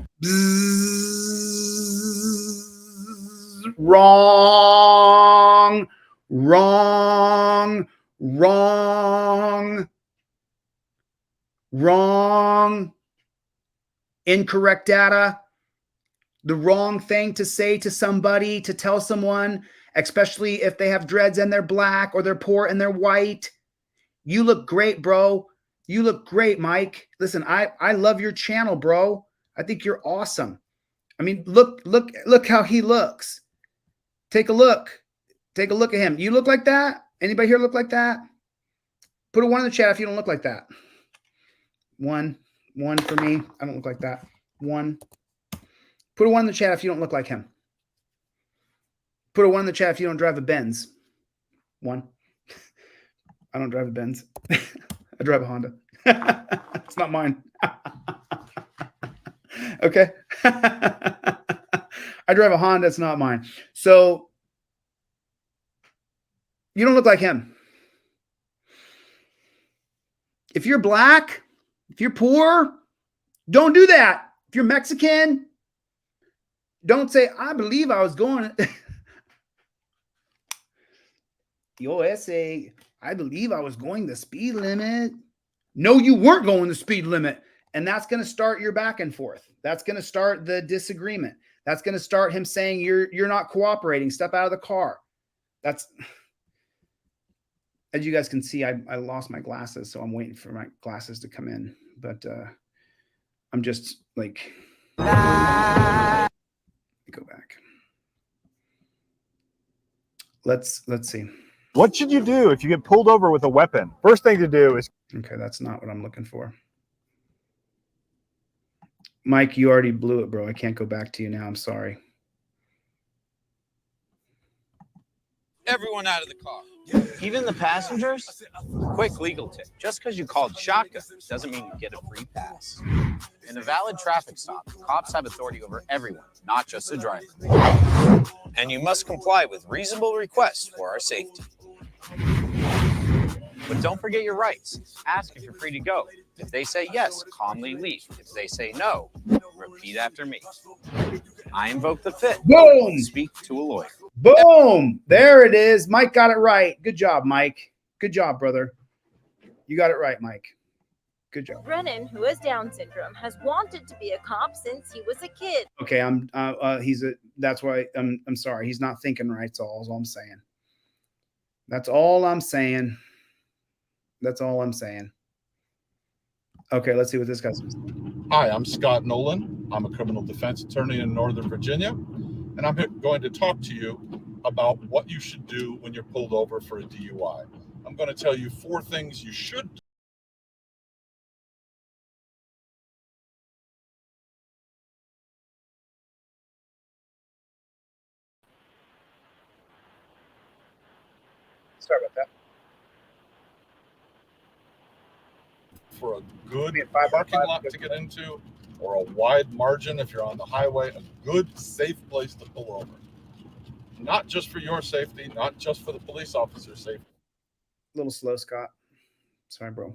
Wrong, wrong, wrong, wrong. Incorrect data. The wrong thing to say to somebody, to tell someone, especially if they have dreads and they're black or they're poor and they're white. You look great, bro. You look great, Mike. Listen, I love your channel, bro. I think you're awesome. I mean, look how he looks. Take a look. Take a look at him. You look like that? Anybody here look like that? Put a 1 in the chat if you don't look like that. One for me. I don't look like that. 1. Put a 1 in the chat if you don't look like him. Put a 1 in the chat if you don't drive a Benz. 1. I don't drive a Benz. I drive a Honda. It's not mine. Okay. I drive a Honda. It's not mine. So you don't look like him. If you're black, if you're poor, don't do that. If you're Mexican, don't say, I believe I was going. I believe I was going the speed limit. No, you weren't going the speed limit. And that's going to start your back and forth. That's going to start the disagreement. That's going to start him saying you're not cooperating. Step out of the car. That's, as you guys can see, I lost my glasses, so I'm waiting for my glasses to come in. But I'm just like, go back. Let's see. What should you do if you get pulled over with a weapon? First thing to do is... Okay, that's not what I'm looking for. Mike, you already blew it, bro. I can't go back to you now. I'm sorry. Everyone out of the car. Even the passengers? Quick legal tip. Just because you called shotgun doesn't mean you get a free pass. In a valid traffic stop, cops have authority over everyone, not just the driver. And you must comply with reasonable requests for our safety. But don't forget your rights. Ask if you're free to go. If they say yes, calmly leave. If they say no, repeat after me. I invoke the fifth. Boom! Speak to a lawyer. Boom! There it is. Mike got it right. Good job, Mike. Good job, brother. You got it right, Mike. Good job. Brennan, who has Down syndrome, has wanted to be a cop since he was a kid. Okay, that's why I'm sorry. He's not thinking right. That's all I'm saying. That's all I'm saying. That's all I'm saying. Okay, let's see what this guy says. Hi, I'm Scott Nolan. I'm a criminal defense attorney in Northern Virginia, and I'm going to talk to you about what you should do when you're pulled over for a DUI. I'm going to tell you 4 things you should do. Sorry about that. For a good parking lot to get into, or a wide margin if you're on the highway, a good, safe place to pull over. Not just for your safety, not just for the police officer's safety. A little slow, Scott. Sorry, bro.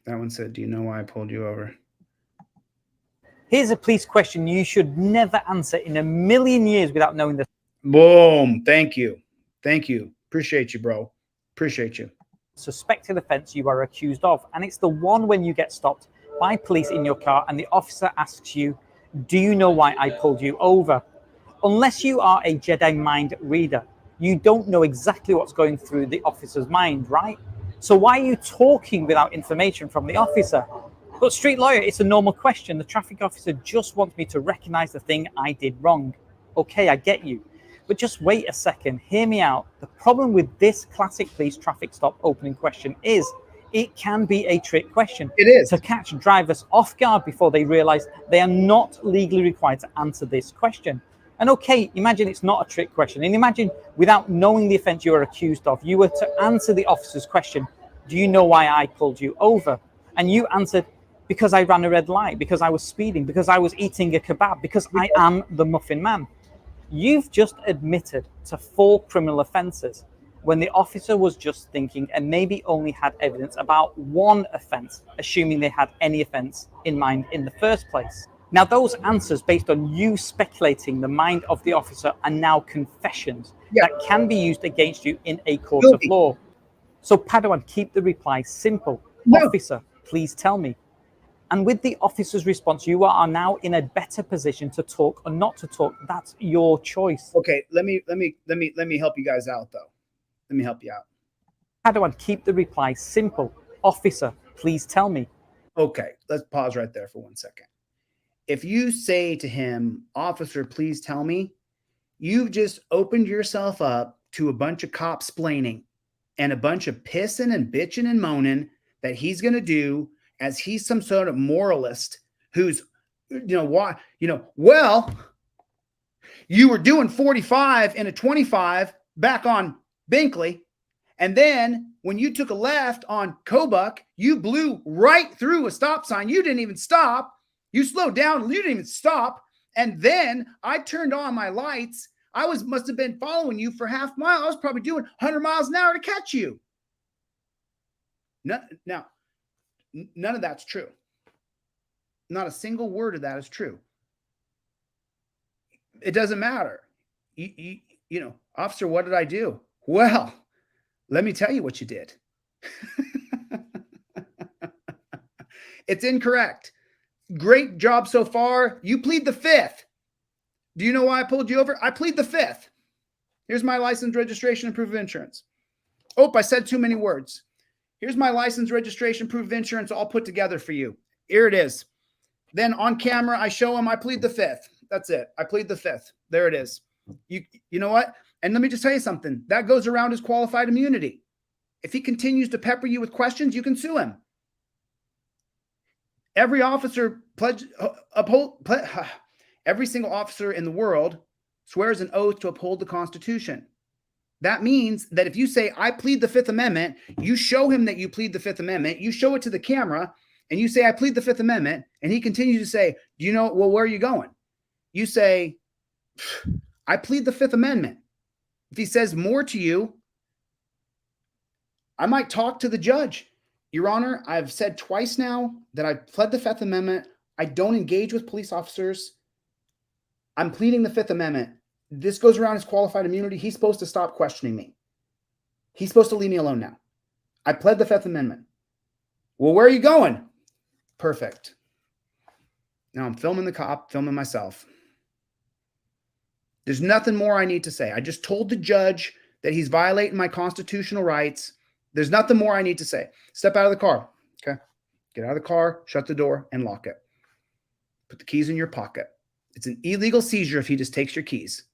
That one said, do you know why I pulled you over? Here's a police question you should never answer in a million years without knowing the... Boom. Thank you. Thank you. Appreciate you, bro. Appreciate you. Suspected offense you are accused of. And it's the one when you get stopped by police in your car and the officer asks you, do you know why I pulled you over? Unless you are a Jedi mind reader, you don't know exactly what's going through the officer's mind, right? So why are you talking without information from the officer? But street lawyer, it's a normal question. The traffic officer just wants me to recognize the thing I did wrong. Okay, I get you. But just wait a second, hear me out. The problem with this classic police traffic stop opening question is it can be a trick question. It is. To catch drivers off guard before they realize they are not legally required to answer this question. And okay, imagine it's not a trick question. And imagine without knowing the offense you are accused of, you were to answer the officer's question, do you know why I pulled you over? And you answered, because I ran a red light, because I was speeding, because I was eating a kebab, because I am the Muffin Man. You've just admitted to 4 criminal offenses when the officer was just thinking and maybe only had evidence about 1 offense, assuming they had any offense in mind in the first place. Now, those answers based on you speculating the mind of the officer are now confessions that can be used against you in a court of law. So, Padawan, keep the reply simple. Officer, please tell me. And with the officer's response, you are now in a better position to talk or not to talk. That's your choice. Okay, let me help you guys out though. Let me help you out. Padawan, keep the reply simple. Officer, please tell me. Okay, let's pause right there for 1 second. If you say to him, officer, please tell me, you've just opened yourself up to a bunch of cop-splaining and a bunch of pissing and bitching and moaning that he's going to do as he's some sort of moralist who's, well, you were doing 45 in a 25 back on Binkley. And then when you took a left on Kobuck, you blew right through a stop sign. You didn't even stop. You slowed down. You didn't even stop. And then I turned on my lights. I must have been following you for half a mile. I was probably doing 100 miles an hour to catch you. Now, none of that's true. Not a single word of that is true. It doesn't matter. Officer, what did I do? Well, let me tell you what you did. It's incorrect. Great job so far. You plead the 5th. Do you know why I pulled you over? I plead the 5th. Here's my license, registration, and proof of insurance. Oh, I said too many words. Here's my license, registration, proof of insurance, all put together for you. Here it is. Then on camera, I show him I plead the 5th. That's it. I plead the 5th. There it is. You know what? And let me just tell you something. That goes around his qualified immunity. If he continues to pepper you with questions, you can sue him. Every officer every single officer in the world swears an oath to uphold the Constitution. That means that if you say, I plead the 5th Amendment, you show him that you plead the 5th Amendment, you show it to the camera, and you say, I plead the 5th Amendment, and he continues to say, do you know, well, where are you going? You say, I plead the 5th Amendment. If he says more to you, I might talk to the judge. Your Honor, I've said twice now that I've pled the 5th Amendment. I don't engage with police officers. I'm pleading the 5th Amendment. This goes around his qualified immunity. He's supposed to stop questioning me. He's supposed to leave me alone now. I pled the 5th Amendment. Well, where are you going? Perfect. Now I'm filming the cop, filming myself. There's nothing more I need to say. I just told the judge that he's violating my constitutional rights. There's nothing more I need to say. Step out of the car. Okay. Get out of the car, shut the door, and lock it. Put the keys in your pocket. It's an illegal seizure if he just takes your keys.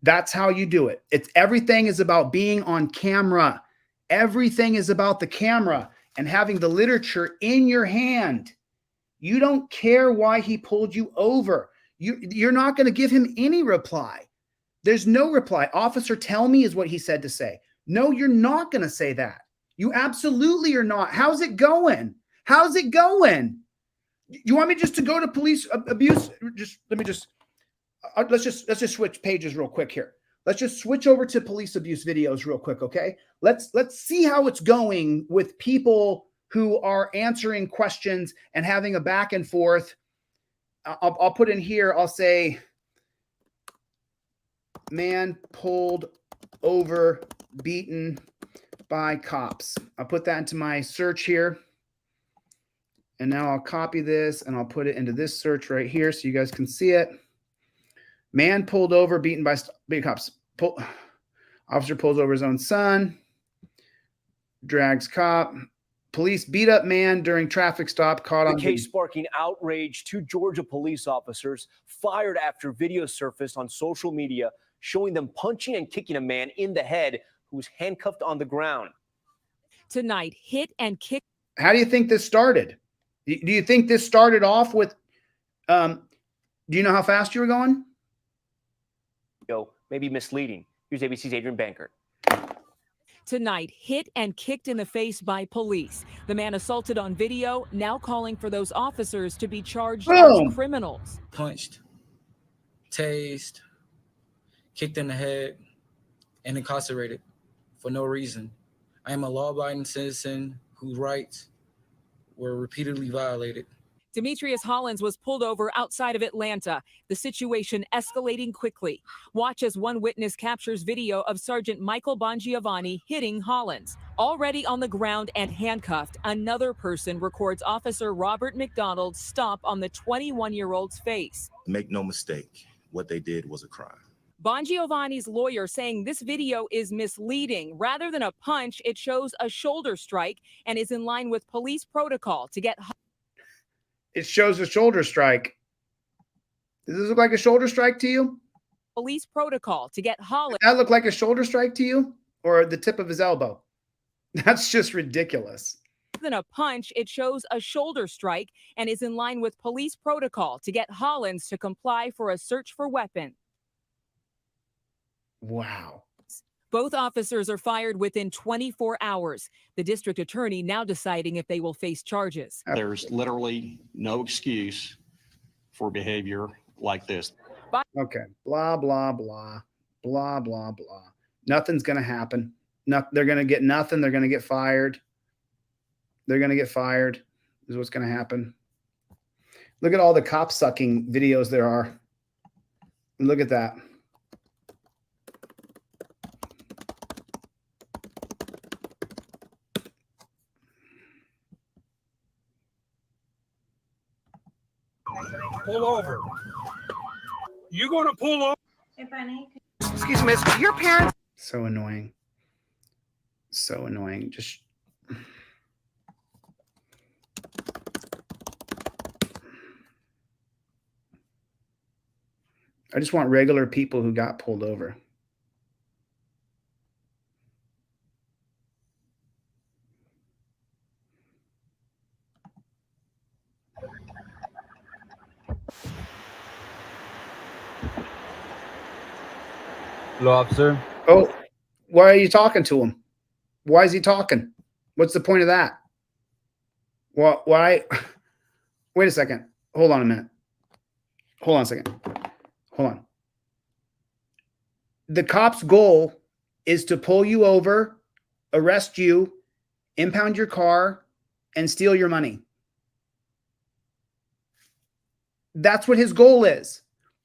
That's how you do it. Everything is about being on camera. Everything is about the camera and having the literature in your hand. You don't care why he pulled you over. You're not going to give him any reply. There's no reply. Officer, tell me is what he said to say. No, you're not going to say that. You absolutely are not. How's it going? How's it going? You want me just to go to police abuse? Let's just switch pages real quick here. Let's just switch over to police abuse videos real quick, okay? Let's see how it's going with people who are answering questions and having a back and forth. I'll put in here, I'll say, man pulled over, beaten by cops. I'll put that into my search here. And now I'll copy this and I'll put it into this search right here so you guys can see it. Man pulled over, beaten by cops. Officer pulls over his own son. Drags cop. Police beat up man during traffic stop. Caught on the case sparking outrage. 2 Georgia police officers fired after video surfaced on social media showing them punching and kicking a man in the head who was handcuffed on the ground. Tonight, hit and kick. How do you think this started? Do you think this started off with, do you know how fast you were going? though, may be misleading. Here's ABC's Adrian Bankert. Tonight, hit and kicked in the face by police. The man assaulted on video, now calling for those officers to be charged as criminals. Punched, tased, kicked in the head, and incarcerated for no reason. I am a law-abiding citizen whose rights were repeatedly violated. Demetrius Hollins was pulled over outside of Atlanta, the situation escalating quickly. Watch as one witness captures video of Sergeant Michael Bongiovanni hitting Hollins. Already on the ground and handcuffed, another person records Officer Robert McDonald's stop on the 21-year-old's face. Make no mistake, what they did was a crime. Bongiovanni's lawyer saying this video is misleading. Rather than a punch, it shows a shoulder strike and is in line with police protocol to get... It shows a shoulder strike. Does this look like a shoulder strike to you? Police protocol to get Hollins. Does that look like a shoulder strike to you? Or the tip of his elbow? That's just ridiculous. Rather than a punch, it shows a shoulder strike and is in line with police protocol to get Hollins to comply for a search for weapon. Wow. Both officers are fired within 24 hours. The district attorney now deciding if they will face charges. There's literally no excuse for behavior like this. Okay. Blah, blah, blah. Blah, blah, blah. Nothing's going to happen. They're going to get nothing. They're going to get fired. They're going to get fired. This is what's going to happen. Look at all the cop sucking videos there are. Look at that. Pull over. You going to pull over? Excuse me, miss, your parents. So annoying. So annoying. Just. I just want regular people who got pulled over. Hello, officer. Oh, why are you talking to him? Why is he talking? What's the point of that? Why? Wait a second. Hold on a minute. Hold on a second. Hold on. The cop's goal is to pull you over, arrest you, impound your car, and steal your money. That's what his goal is.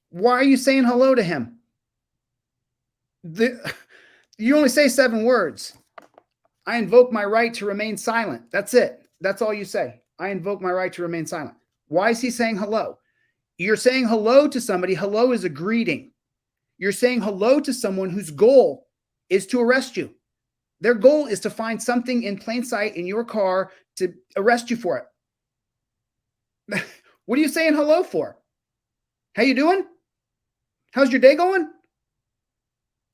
Why are you saying hello to him? You only say 7 words. I invoke my right to remain silent. That's it. That's all you say. I invoke my right to remain silent. Why is he saying hello? You're saying hello to somebody. Hello is a greeting. You're saying hello to someone whose goal is to arrest you. Their goal is to find something in plain sight in your car to arrest you for it. What are you saying hello for? How you doing? How's your day going?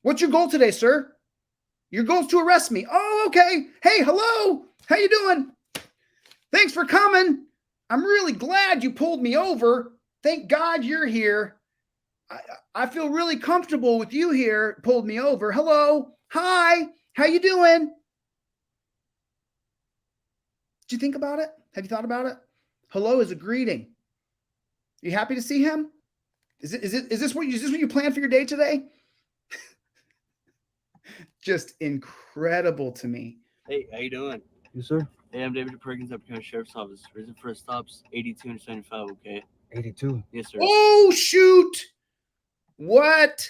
What's your goal today, sir? Your goal is to arrest me. Oh, okay. Hey, hello. How you doing? Thanks for coming. I'm really glad you pulled me over. Thank God you're here. I feel really comfortable with you here. Pulled me over. Hello. Hi. How you doing? Did you think about it? Have you thought about it? Hello is a greeting. You happy to see him? Is this what you planned for your day today? Just incredible to me. Hey, how you doing? Yes, sir. Hey, I'm David Perkins, up County Sheriff's Office. Reason for stops 82 and 75, okay? 82. Yes, sir. Oh, shoot. What?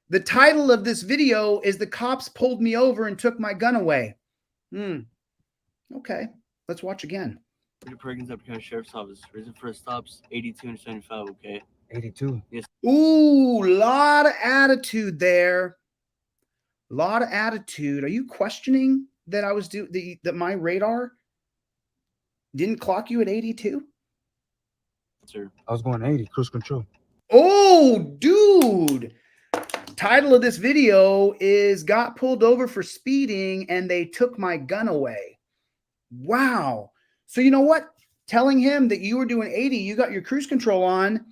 The title of this video is "The Cops Pulled Me Over and Took My Gun Away." Okay, let's watch again. David Perkins, up County Sheriff's Office. Reason for stops 82 and 75, okay? 82. Yes. Ooh, lot of attitude there. A lot of attitude. Are you questioning that I was that my radar didn't clock you at 82? Sir. I was going 80, cruise control. Oh, dude. Title of this video is "Got Pulled Over for Speeding and They Took My Gun Away." Wow. So you know what? Telling him that you were doing 80, you got your cruise control on.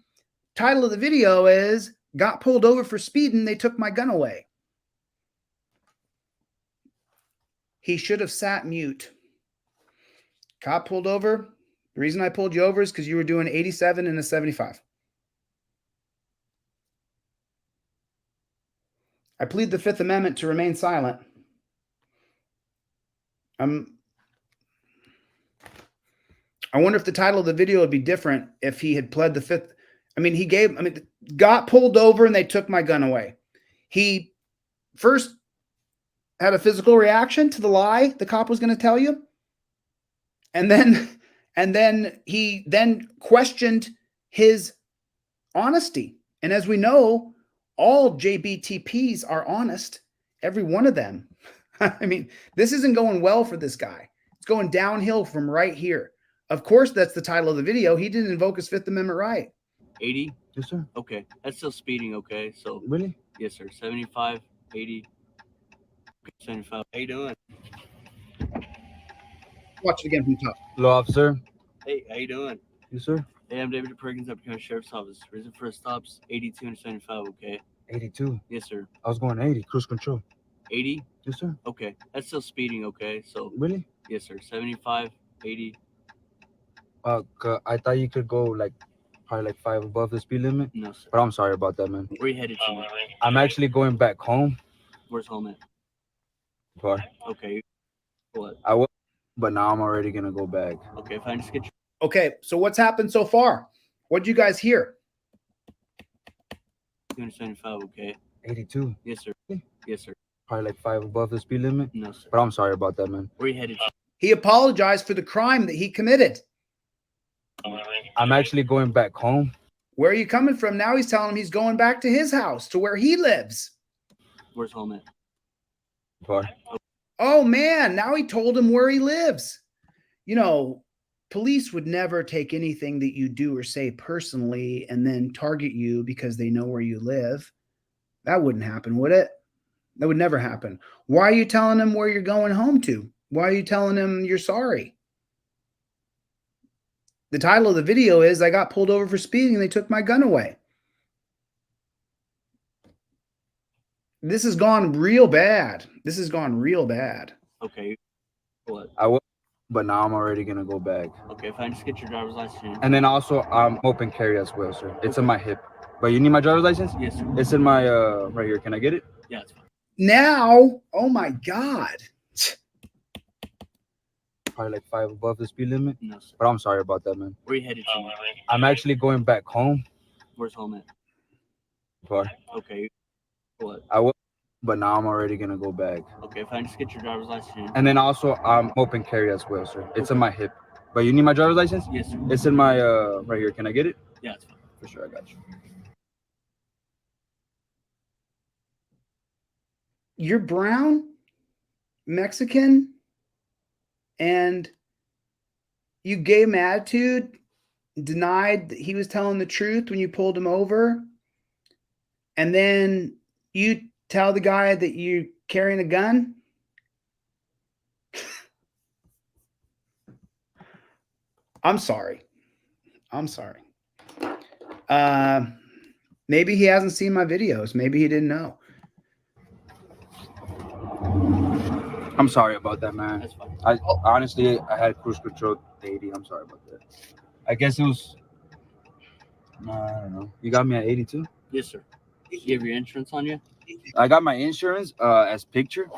Title of the video is got pulled over for speeding. They took my gun away. He should have sat mute. Cop pulled over. The reason I pulled you over is because you were doing 87 and a 75. I plead the Fifth Amendment to remain silent. I wonder if the title of the video would be different if he had pled the Fifth. Got pulled over and they took my gun away. He first had a physical reaction to the lie the cop was going to tell you. And then he then questioned his honesty. And as we know, all JBTPs are honest. Every one of them. I mean, this isn't going well for this guy. It's going downhill from right here. Of course, that's the title of the video. He didn't invoke his Fifth Amendment right. 80? Yes, sir. Okay. That's still speeding, okay? So Really? yes, sir. 75, 80, 75. How you doing? Watch it again from the top. Hello, officer. Hey, how you doing? Yes, sir. Hey, I'm David Perkins, up here Sheriff's Office. Reason for stops 82 and 75, okay? 82. Yes, sir. I was going 80, cruise control. 80? Yes, sir. Okay. That's still speeding, okay? So Really? yes, sir. 75, 80. I thought you could go like probably like 5 above the speed limit. No, sir. But I'm sorry about that, man. Where you headed to? I'm actually going back home. Where's home at? But Okay. What? I will, but now I'm already gonna go back. Okay, fine. Just get your Okay, so what's happened so far? What did you guys hear? 275, okay? 82. Yes, sir. Yes, sir. Probably like 5 above the speed limit. No, sir. But I'm sorry about that, man. Where you headed to? He apologized for the crime that he committed. I'm actually going back home. Where are you coming from? Now he's telling him he's going back to his house, to where he lives. Where's home at? But Oh, man, now he told him where he lives. You know, police would never take anything that you do or say personally and then target you because they know where you live. That wouldn't happen, would it? That would never happen. Why are you telling him where you're going home to? Why are you telling him you're sorry? The title of the video is, I got pulled over for speeding and they took my gun away. This has gone real bad. This has gone real bad. Okay. What? I will, but now I'm already gonna go back. Okay, fine. Just get your driver's license. And then also I'm open carry as well, sir. It's in my hip. But you need my driver's license? Yes, sir. It's in my right here. Can I get it? Yeah, it's fine. Now, oh my God. Probably like 5 above the speed limit. No, sir. But I'm sorry about that, man. Where you headed to? I'm actually going back home. Where's home at? But Okay. What? I will, but now I'm already gonna go back. Okay, fine. Just get your driver's license. And then also I'm open carry as well, sir. It's in my hip. But you need my driver's license? Yes, sir. It's in my right here. Can I get it? Yeah, it's fine. For sure, I got you. You're brown, Mexican, and you gave him attitude, denied that he was telling the truth when you pulled him over, and then you tell the guy that you're carrying a gun? I'm sorry. I'm sorry. Maybe he hasn't seen my videos. Maybe he didn't know. I'm sorry about that, man. That's fine. I honestly I had cruise control 80. I'm sorry about that. I guess it was I don't know. You got me at 82? Yes, sir. You have your insurance on you? I got my insurance as picture.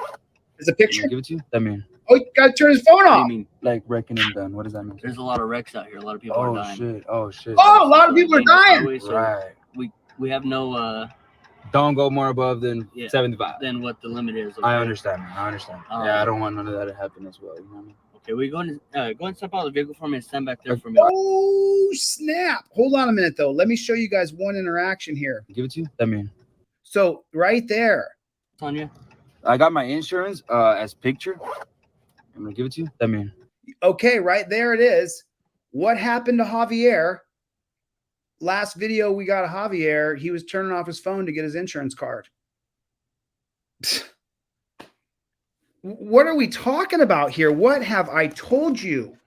Is a picture? Can I give it to you? That mean Oh, you gotta turn his phone What do off. you mean? like wrecking and done. What does that mean? There's a lot of wrecks out here. A lot of people are Oh dying. shit. Oh shit. Oh, a lot of people are dying. Highway, so Right. we have no Don't go more above than Yeah. 75. than what the limit is. I okay? understand, man. I understand. Um, Yeah, I don't want none of that to happen as well. You know what I mean? Okay, we go and step out of the vehicle for me and stand back there for me. Oh, snap. Hold on a minute, though. Let me show you guys one interaction here. Give it to you? That mean So right there. It's on you? I got my insurance as picture. I'm gonna give it to you. That mean Okay, right there it is. What happened to Javier? Last video we got of Javier, he was turning off his phone to get his insurance card. What are we talking about here? What have I told you?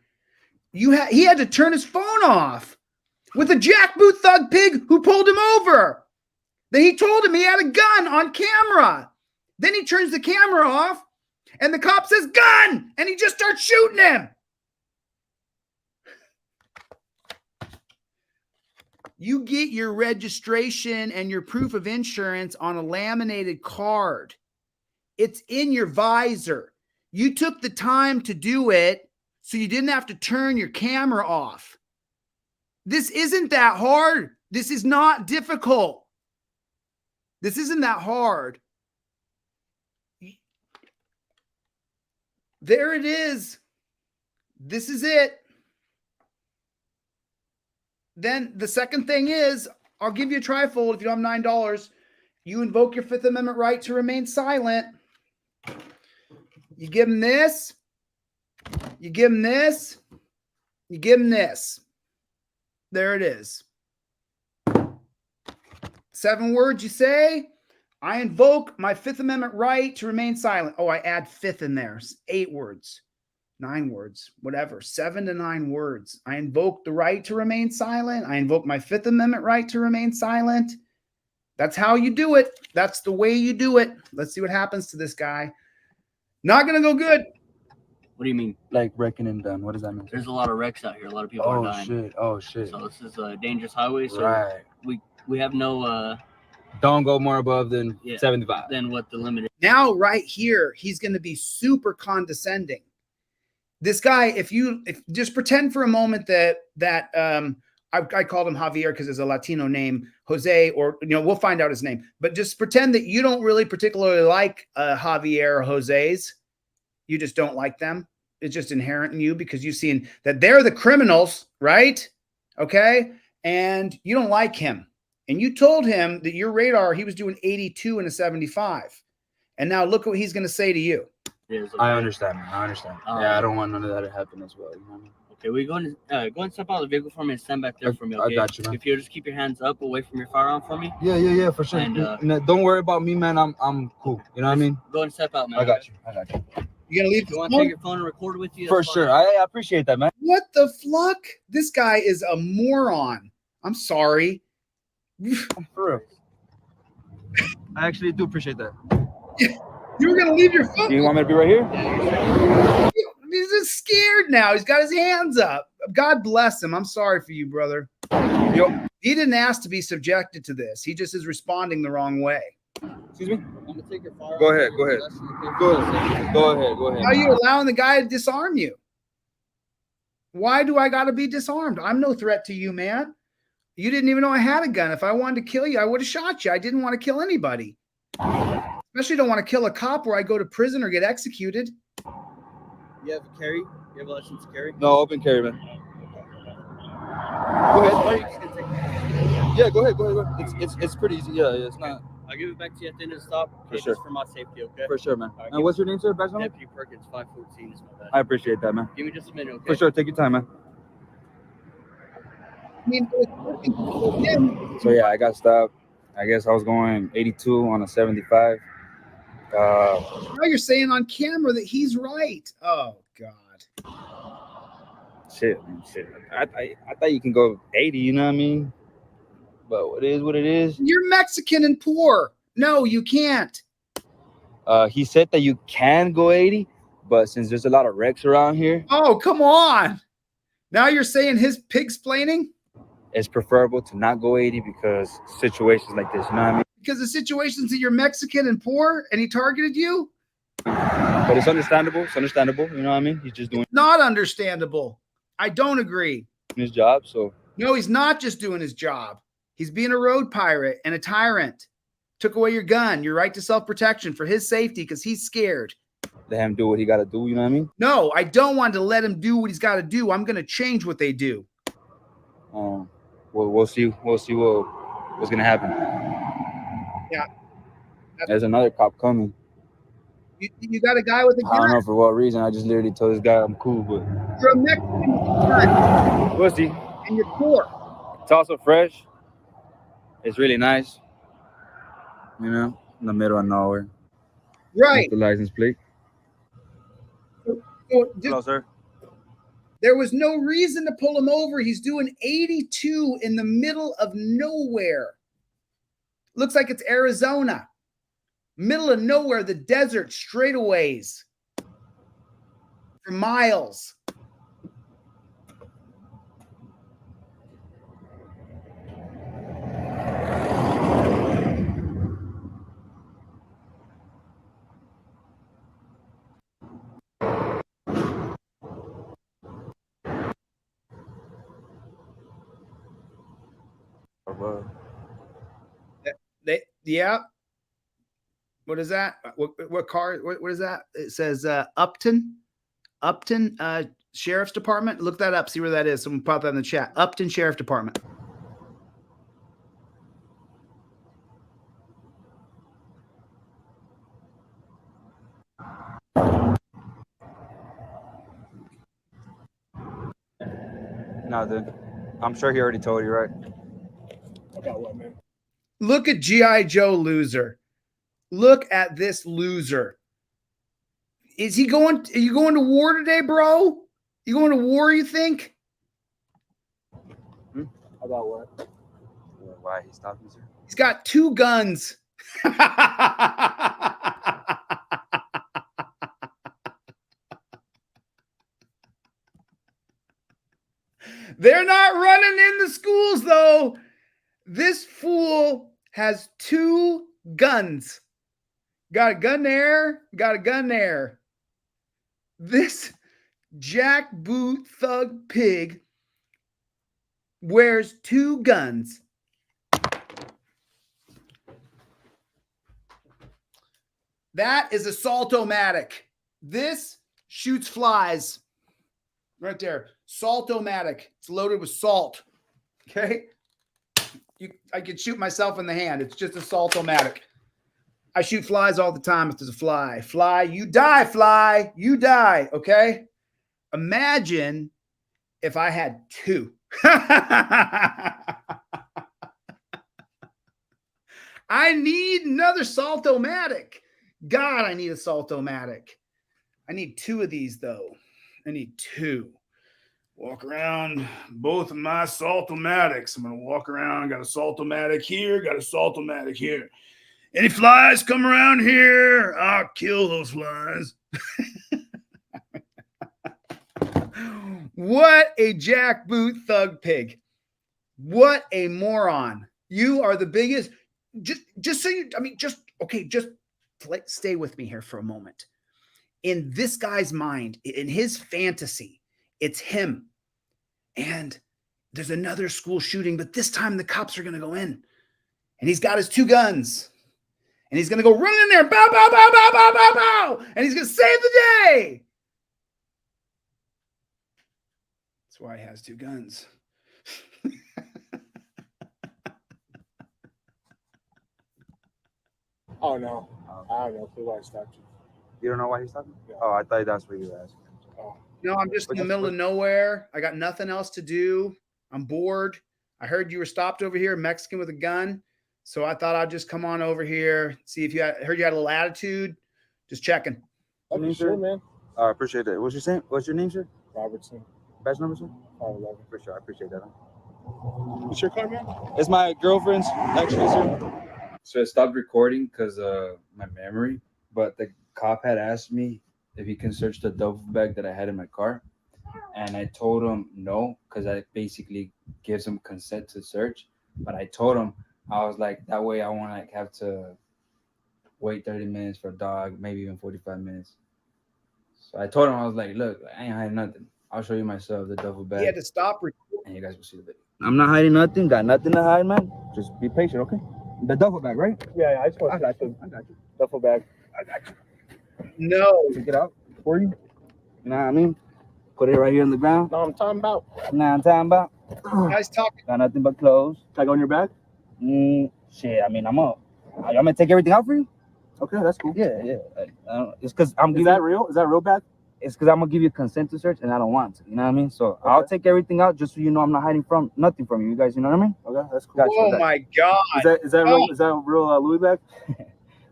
He had to turn his phone off with a jackboot thug pig who pulled him over. Then he told him he had a gun on camera. Then he turns the camera off and the cop says, gun! And he just starts shooting him. You get your registration and your proof of insurance on a laminated card. It's in your visor. You took the time to do it so you didn't have to turn your camera off. This isn't that hard. This is not difficult. This isn't that hard. There it is. This is it. Then the second thing is, I'll give you a trifold if you don't have $9. You invoke your Fifth Amendment right to remain silent. You give him this. You give him this. You give him this. There it is. 7 words you say. I invoke my Fifth Amendment right to remain silent. Oh, I add fifth in there. 8 words. 9 words, whatever, 7 to 9 words. I invoke the right to remain silent. I invoke my Fifth Amendment right to remain silent. That's how you do it. That's the way you do it. Let's see what happens to this guy. Not going to go good. What do you mean? Like wrecking and done. What does that mean? There's a lot of wrecks out here. A lot of people are dying. Shit. Oh, shit. So this is a dangerous highway. So Right. we have no... Don't go more above than 75. Than what the limit is. Now, right here, he's going to be super condescending. This guy, if just pretend for a moment that I called him Javier because it's a Latino name, Jose, or we'll find out his name. But just pretend that you don't really particularly like Javier or Jose's. You just don't like them. It's just inherent in you because you've seen that they're the criminals, right? Okay, and you don't like him, and you told him that your radar he was doing 82 and a 75, and now look what he's going to say to you. I understand, man. I understand. Yeah, I don't want none of that to happen as well. You know what I mean? Okay, we go and step out of the vehicle for me and stand back there for me. Okay? I got you, man. If you just keep your hands up away from your firearm for me. Yeah, for sure. And, don't worry about me, man. I'm cool. You know what I mean? Go and step out, man. I got you. You gonna leave? You want to take your phone and record with you? For sure. I appreciate that, man. What the fuck? This guy is a moron. I'm sorry. For real. I actually do appreciate that. You were gonna leave your phone. Do you want me to be right here? He's just scared now. He's got his hands up. God bless him. I'm sorry for you, brother. He didn't ask to be subjected to this. He just is responding the wrong way. Excuse me? I'm gonna take your firearm. Go ahead. Go ahead. How are you allowing the guy to disarm you? Why do I gotta be disarmed? I'm no threat to you, man. You didn't even know I had a gun. If I wanted to kill you, I would have shot you. I didn't want to kill anybody. Especially don't want to kill a cop where I go to prison or get executed. You have a carry? You have a license to carry? No, open carry, man. Go ahead. Yeah, go ahead. It's pretty easy. Yeah, it's not. I'll give it back to you at the end of the stop. For sure. Just for my safety, okay? For sure, man. And what's your name, sir? Deputy Perkins, 514 is my bad. I appreciate that, man. Give me just a minute, okay? For sure. Take your time, man. So yeah, I got stopped. I guess I was going 82 on a 75. Now you're saying on camera that he's right. Oh God. Shit. I thought you can go 80. You know what I mean? But it is what it is. You're Mexican and poor. No, you can't. He said that you can go 80, but since there's a lot of wrecks around here. Oh, come on. Now you're saying his pig-splaining? It's preferable to not go 80 because situations like this, you know what I mean? Because of situations that you're Mexican and poor and he targeted you? But it's understandable. You know what I mean? He's just doing not understandable. I don't agree. His job, so. No, he's not just doing his job. He's being a road pirate and a tyrant. Took away your gun, your right to self-protection for his safety because he's scared. Let him do what he got to do, you know what I mean? No, I don't want to let him do what he's got to do. I'm going to change what they do. We'll see what's going to happen. Yeah. There's another cop coming. You got a guy with a gun? I don't know for what reason. I just literally told this guy I'm cool, but. You're a Mexican. Pussy. And you're poor. It's also fresh. It's really nice. You know, in the middle of nowhere. Right. That's the license plate. Hello, sir. There was no reason to pull him over. He's doing 82 in the middle of nowhere. Looks like it's Arizona. Middle of nowhere, the desert, straightaways for miles. Yeah. What is that? What car? What is that? It says Upton Sheriff's Department. Look that up. See where that is. Someone pop that in the chat. Upton Sheriff Department. No, dude. I'm sure he already told you, right? About what, man? Look at G.I. Joe loser. Look at this loser. Is he going? Are you going to war today, bro? You going to war, you think? About what? Why he stopped me, sir? He's got 2 guns. They're not running in the schools, though. This fool has 2 guns. Got a gun there, got a gun there. This jackboot thug pig wears 2 guns. That is a Saltomatic. This shoots flies. Right there. Saltomatic. It's loaded with salt. Okay? I could shoot myself in the hand. It's just a Saltomatic. I shoot flies all the time if there's a fly. Fly, you die, fly. You die, okay? Imagine if I had 2. I need another Saltomatic. God, I need a Saltomatic. I need 2 of these, though. I need 2. Walk around both of my Saltomatics. I'm going to walk around. Got a Saltomatic here. Got a Saltomatic here. Any flies come around here, I'll kill those flies. What a jackboot thug pig. What a moron. You are the biggest. Just so you, I mean, just stay with me here for a moment. In this guy's mind, in his fantasy, it's him. And there's another school shooting, but this time the cops are going to go in. And he's got his 2 guns. And he's going to go run in there. Bow, bow, bow, bow, bow, bow, bow. And he's going to save the day. That's why he has 2 guns. Oh, no. I don't know why I stopped you. You don't know why he stopped me? Yeah. Oh, I thought that's what you were asking. Oh. No, I'm just in the middle of nowhere. I got nothing else to do. I'm bored. I heard you were stopped over here, a Mexican with a gun. So I thought I'd just come on over here, see if you had heard you had a little attitude. Just checking. Okay, sure, man. I appreciate that. What's your name, sir? Robertson. Badge number, sir? 511. For sure. I appreciate that. What's your car, man? It's my girlfriend's, actually, sir. So I stopped recording because my memory, but the cop had asked me if he can search the duffel bag that I had in my car. And I told him no, because I basically gives him consent to search. But I told him, I was like, that way I won't like have to wait 30 minutes for a dog, maybe even 45 minutes. So I told him, I was like, look, I ain't hiding nothing. I'll show you myself the duffel bag. He had to stop recording. And you guys will see the video. I'm not hiding nothing. Got nothing to hide, man. Just be patient, okay? The duffel bag, right? Yeah, I just want to I got you. duffel bag. I got you. No. Take it out for you. You know what I mean? Put it right here on the ground. No, I'm talking about. Nah, I'm talking about. Nice talking. Got nothing but clothes. Can I go in your bag? Shit, I mean, I'm gonna take everything out for you. Okay, that's cool. Yeah. It's because I'm. Is that real? Is that a real bag? It's because I'm gonna give you consent to search, and I don't want to. You know what I mean? So okay. I'll take everything out just so you know I'm not hiding from nothing from you. You guys, you know what I mean? Okay, that's cool. Gotcha, Oh my God! Is that real? Is that a real Louis bag?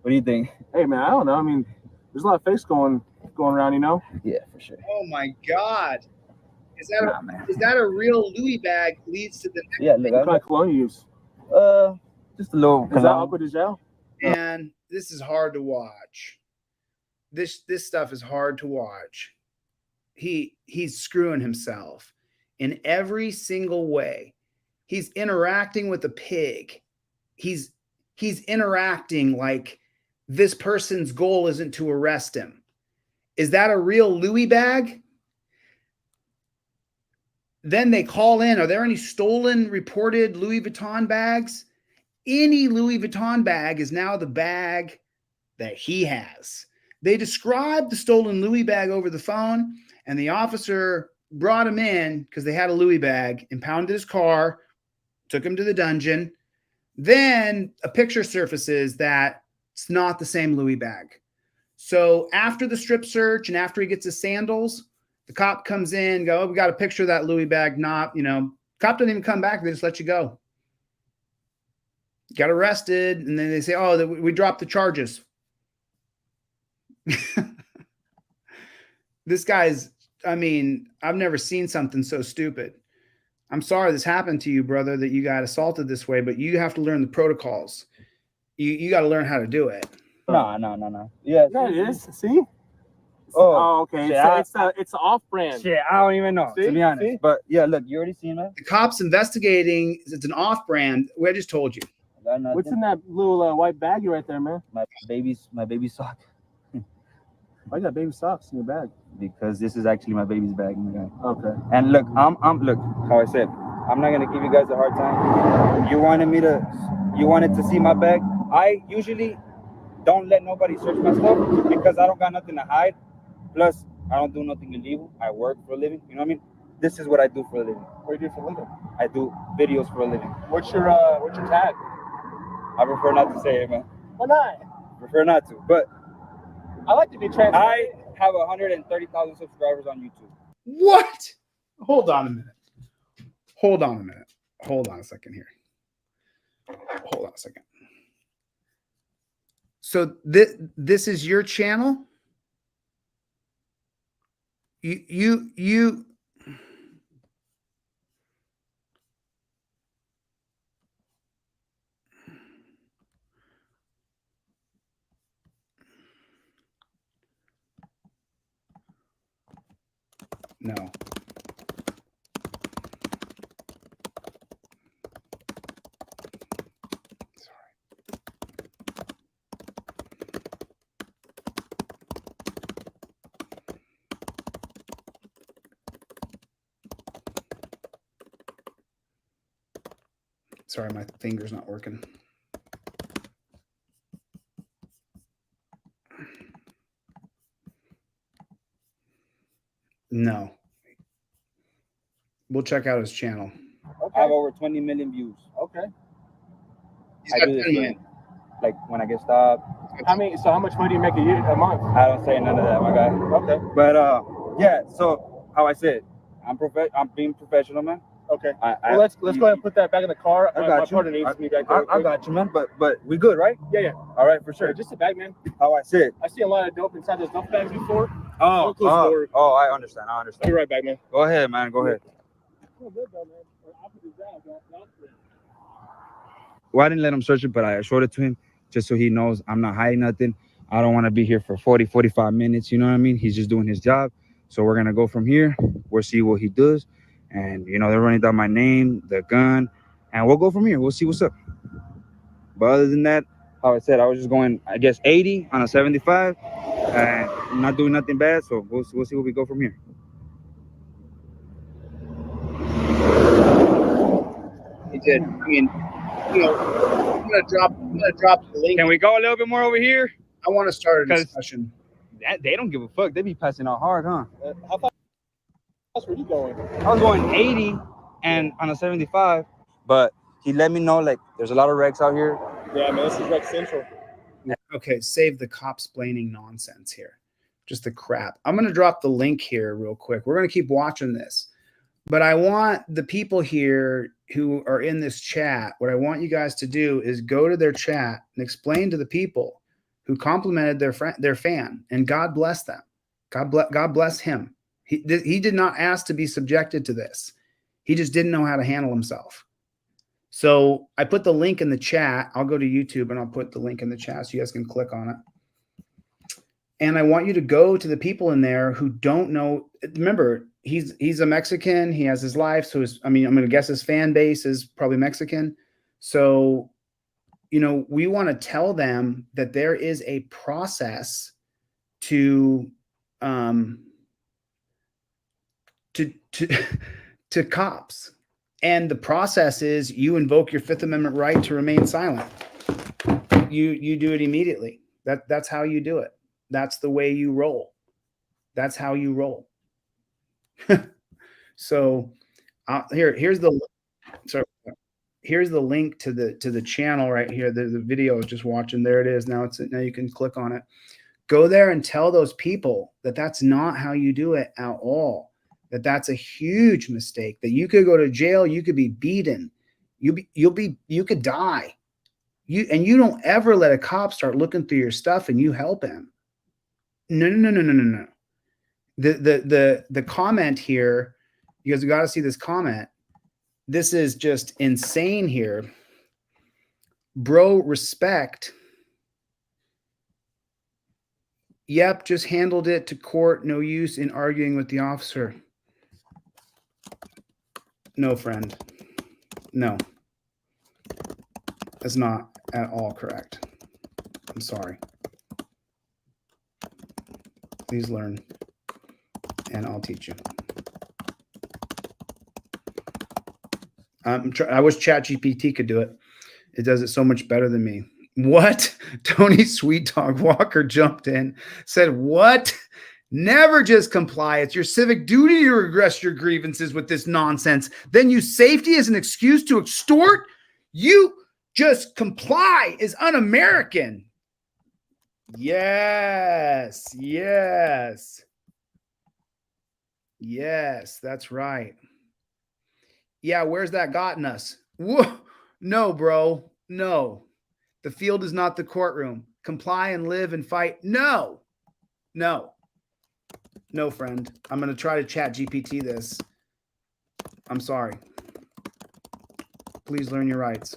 What do you think? Hey man, I don't know. I mean, there's a lot of fakes going around, you know? Yeah, for sure. Oh my God! Is that a real Louis bag? Leads to the next. Yeah, look. What kind of cologne you use? Just a little. Is that Aqua de Gel? And this is hard to watch. This stuff is hard to watch. He's screwing himself in every single way. He's interacting with a pig. He's interacting like this person's goal isn't to arrest him. Is that a real Louis bag? Then they call in. Are there any stolen reported Louis Vuitton bags? Any Louis Vuitton bag is now the bag that he has. They described the stolen Louis bag over the phone, and the officer brought him in because they had a Louis bag, impounded his car, took him to the dungeon. Then a picture surfaces that it's not the same Louis bag. So after the strip search and after he gets his sandals, the cop comes in, go, oh, we got a picture of that Louis bag. Not, cop doesn't even come back. They just let you go. Got arrested. And then they say, oh, we dropped the charges. This guy's, I've never seen something so stupid. I'm sorry this happened to you, brother, that you got assaulted this way, but you have to learn the protocols. You got to learn how to do it. No. Yeah, that is. See? Oh, okay. It's an off-brand. Shit, I don't even know, to be honest. See? But yeah, look, you already seen that. The cops investigating. It's an off-brand. I just told you. What's in that little white baggie right there, man? My baby sock. Why you got baby socks in your bag? Because this is actually my baby's bag. Okay. And look, look, how I said, I'm not gonna give you guys a hard time. You wanted to see my bag. I usually don't let nobody search my stuff because I don't got nothing to hide. Plus, I don't do nothing illegal. I work for a living. You know what I mean? This is what I do for a living. What do you do for a living? I do videos for a living. What's your tag? I prefer not to say it, man. Why not? Prefer not to, but I like to be transparent. I have 130,000 subscribers on YouTube. What? Hold on a minute. Hold on a second here. Hold on a second. So this is your channel? You No. Sorry, my finger's not working. No. We'll check out his channel. Okay. I have over 20 million views. Okay. I do this like when I get stopped. So how much money do you make a month? I don't say none of that, my guy. Okay. But yeah, so how I said, I'm being professional, man. Okay. Well, let's go ahead and put that back in the car. I got you. I got you, man. But we good, right? Yeah. All right, for sure. Just a bag, man. How I said. I see a lot of dope inside those duffel bags before. Oh, I understand. I'll be right back, man. Go ahead, man. Go ahead. Well, I didn't let him search it, but I showed it to him just so he knows I'm not hiding nothing. I don't want to be here for 40, 45 minutes. You know what I mean? He's just doing his job. So we're going to go from here. We'll see what he does. And, they're running down my name, the gun, and we'll go from here. We'll see what's up. But other than that, how I said, I was just going, I guess, 80 on a 75 and I'm not doing nothing bad. So we'll see where we go from here. He did. I'm gonna drop the link. Can we go a little bit more over here? I want to start a discussion. They don't give a fuck. They be passing out hard, huh? How fast were you going? I was going 80 and on a 75, but he let me know like there's a lot of wrecks out here. Yeah, man, this is wreck central. Okay, save the cop-splaining nonsense here. Just the crap. I'm gonna drop the link here real quick. We're gonna keep watching this. But I want the people here who are in this chat, what I want you guys to do is go to their chat and explain to the people who complimented their fan, and God bless them. God bless him. He did not ask to be subjected to this. He just didn't know how to handle himself. So I put the link in the chat. I'll go to YouTube and I'll put the link in the chat so you guys can click on it. And I want you to go to the people in there who don't know. Remember, he's a Mexican. He has his life. So I'm going to guess his fan base is probably Mexican. So, we want to tell them that there is a process to cops. And the process is you invoke your Fifth Amendment right to remain silent. You do it immediately. That's how you do it. That's the way you roll. That's how you roll. So here's the link to the channel right here. The video I was just watching. There it is. Now you can click on it. Go there and tell those people that that's not how you do it at all. That's a huge mistake. That you could go to jail. You could be beaten. You could die. You don't ever let a cop start looking through your stuff and you help him. No. The comment here, you guys got to see this comment. This is just insane here. Bro, respect. Yep, just handled it to court. No use in arguing with the officer. No, friend. No. That's not at all correct. I'm sorry. Please learn, and I'll teach you. I wish ChatGPT could do it. It does it so much better than me. What? Tony Sweet Dog Walker jumped in, said, what? Never just comply. It's your civic duty to redress your grievances with this nonsense. Then use safety as an excuse to extort? You just comply is un-American. Yes, that's right. Yeah, where's that gotten us? Whoa. No, bro. No. The field is not the courtroom. Comply and live and fight. No, friend. I'm going to try to ChatGPT this. I'm sorry. Please learn your rights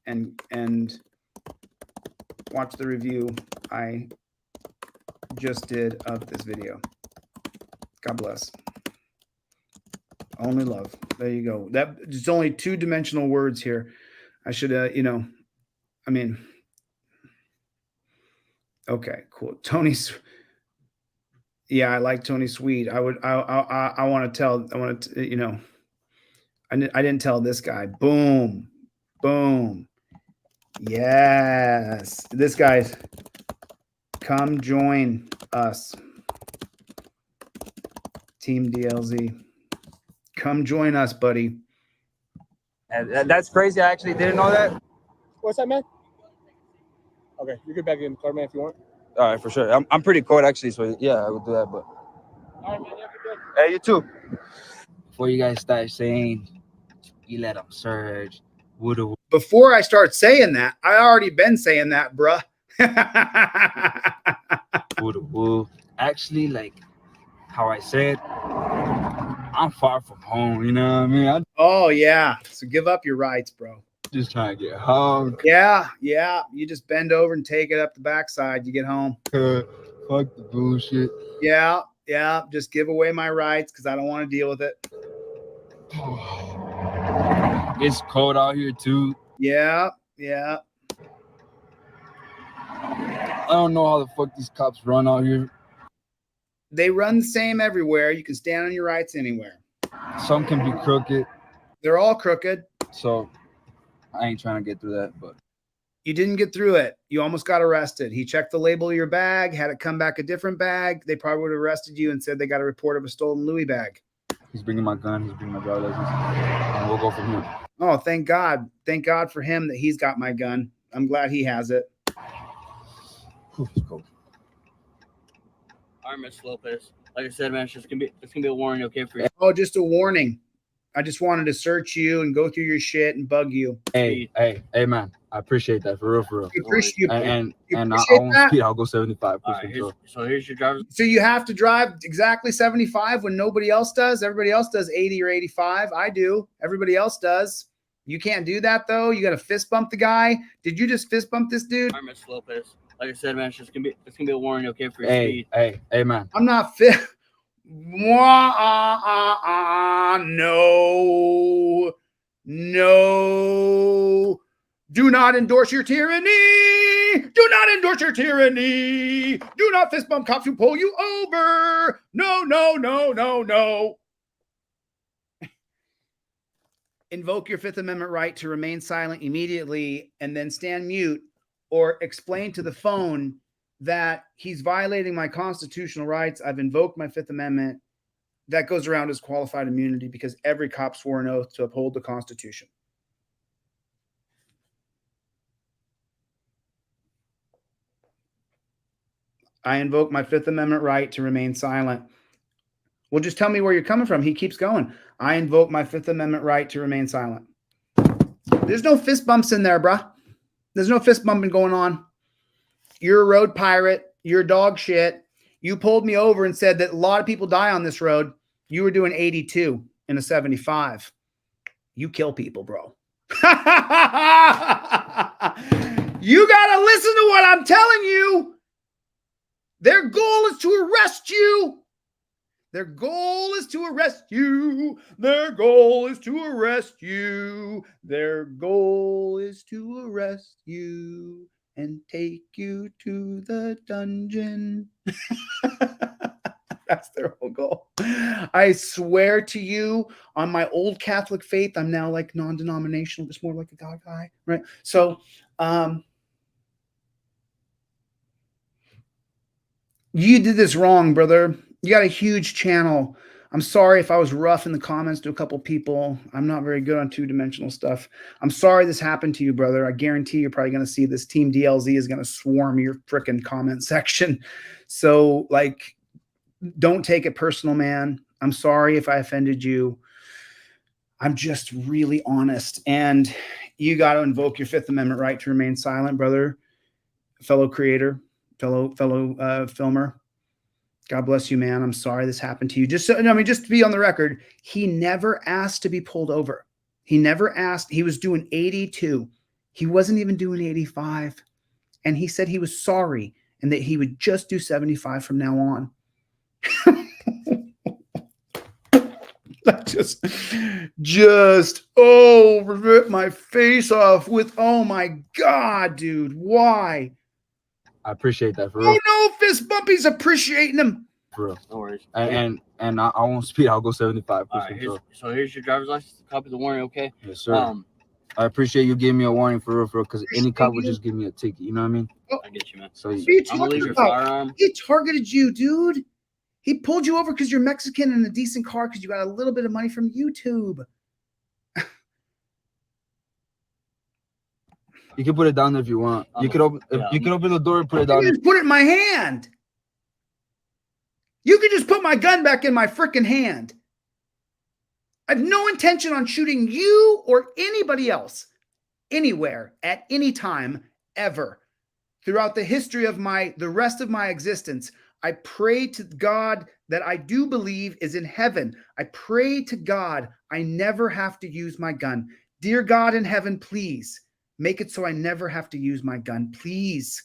and watch the review I just did of this video. God bless. Only love. There you go. It's only 2-dimensional words here. I should, okay, cool. Tony's. Yeah, I like Tony Sweet. I want to, I didn't tell this guy. Boom. Yes. This guy's come join us. Team DLZ. Come join us, buddy. That's crazy. I actually didn't know that. What's that, man? Okay, you can back in the car, man, if you want. All right, for sure. I'm pretty cold, actually, so yeah, I would do that, but. All right, man, you have a good day. Hey, you too. Before you guys start saying you let them surge, before I start saying that, I already been saying that, bruh. Actually, like how I said, I'm far from home, you know what I mean? Oh, yeah. So give up your rights, bro. Just trying to get home. Yeah. You just bend over and take it up the backside. You get home. Fuck the bullshit. Yeah. Just give away my rights because I don't want to deal with it. It's cold out here, too. Yeah. I don't know how the fuck these cops run out here. They run the same everywhere. You can stand on your rights anywhere. Some can be crooked. They're all crooked. So I ain't trying to get through that, but. You didn't get through it. You almost got arrested. He checked the label of your bag, had it come back a different bag. They probably would have arrested you and said they got a report of a stolen Louis bag. He's bringing my gun. He's bringing my driver's license. And we'll go from here. Oh, thank God. Thank God for him that he's got my gun. I'm glad he has it. It's cold. All right, Mr. Lopez. Like I said, man, it's gonna be a warning, okay, for you. Oh, just a warning. I just wanted to search you and go through your shit and bug you. Hey, man. I appreciate that for real. Appreciate you. And I appreciate won't that? speed. I'll go 75. So here's your driver's. So you have to drive exactly 75 when nobody else does. Everybody else does 80 or 85. I do. Everybody else does. You can't do that though. You got to fist bump the guy. Did you just fist bump this dude? I'm Mr. Lopez. Like I said, man, it's gonna be a warning, okay, for your Hey, speed. hey, man. I'm not fit. No. No. Do not endorse your tyranny. Do not endorse your tyranny. Do not fist bump cops who pull you over. No, no, no, no, no. Invoke your Fifth Amendment right to remain silent immediately and then stand mute, or explain to the phone that he's violating my constitutional rights. I've invoked my Fifth Amendment. That goes around as qualified immunity because every cop swore an oath to uphold the Constitution. I invoke my Fifth Amendment right to remain silent. Well, just tell me where you're coming from. He keeps going. I invoke my Fifth Amendment right to remain silent. There's no fist bumps in there, bruh. There's no fist bumping going on. You're a road pirate. You're dog shit. You pulled me over and said that a lot of people die on this road. You were doing 82 in a 75. You kill people, bro. You got to listen to what I'm telling you. Their goal is to arrest you. Their goal is to arrest you. Their goal is to arrest you. Their goal is to arrest you and take you to the dungeon. That's their whole goal. I swear to you, on my old Catholic faith, I'm now like non-denominational, just more like a God guy, right? So, you did this wrong, brother. You got a huge channel. I'm sorry if I was rough in the comments to a couple people. I'm not very good on two-dimensional stuff. I'm sorry this happened to you, brother. I guarantee you're probably going to see this. Team DLZ is going to swarm your freaking comment section. So, like, don't take it personal, man. I'm sorry if I offended you. I'm just really honest. And you got to invoke your Fifth Amendment right to remain silent, brother, fellow creator, fellow filmer. God bless you, man. I'm sorry this happened to you. Just to be on the record, he never asked to be pulled over. He never asked. He was doing 82. He wasn't even doing 85. And he said he was sorry and that he would just do 75 from now on. That just rip my face off with, oh my God, dude, why? I appreciate that, for Oh real. no, fist bump. He's appreciating him. For real. No worries. And I won't speed. I'll go 75. All right, here's your driver's license, copy of the warning, okay? Yes, sir. I appreciate you giving me a warning, for real, because any cop would just give me a ticket. You know what I mean? I get you, man. So What are you I'm gonna leave talking your about? firearm. He targeted you, dude. He pulled you over because you're Mexican in a decent car because you got a little bit of money from YouTube. you can put it down there if you want. You could open the door and put it down. Just put it in my hand. You could just put my gun back in my freaking hand. I have no intention on shooting you or anybody else anywhere at any time ever throughout the history of the rest of my existence. I pray to God that I do believe is in heaven. I pray to God I never have to use my gun. Dear God in heaven, please make it so I never have to use my gun. Please.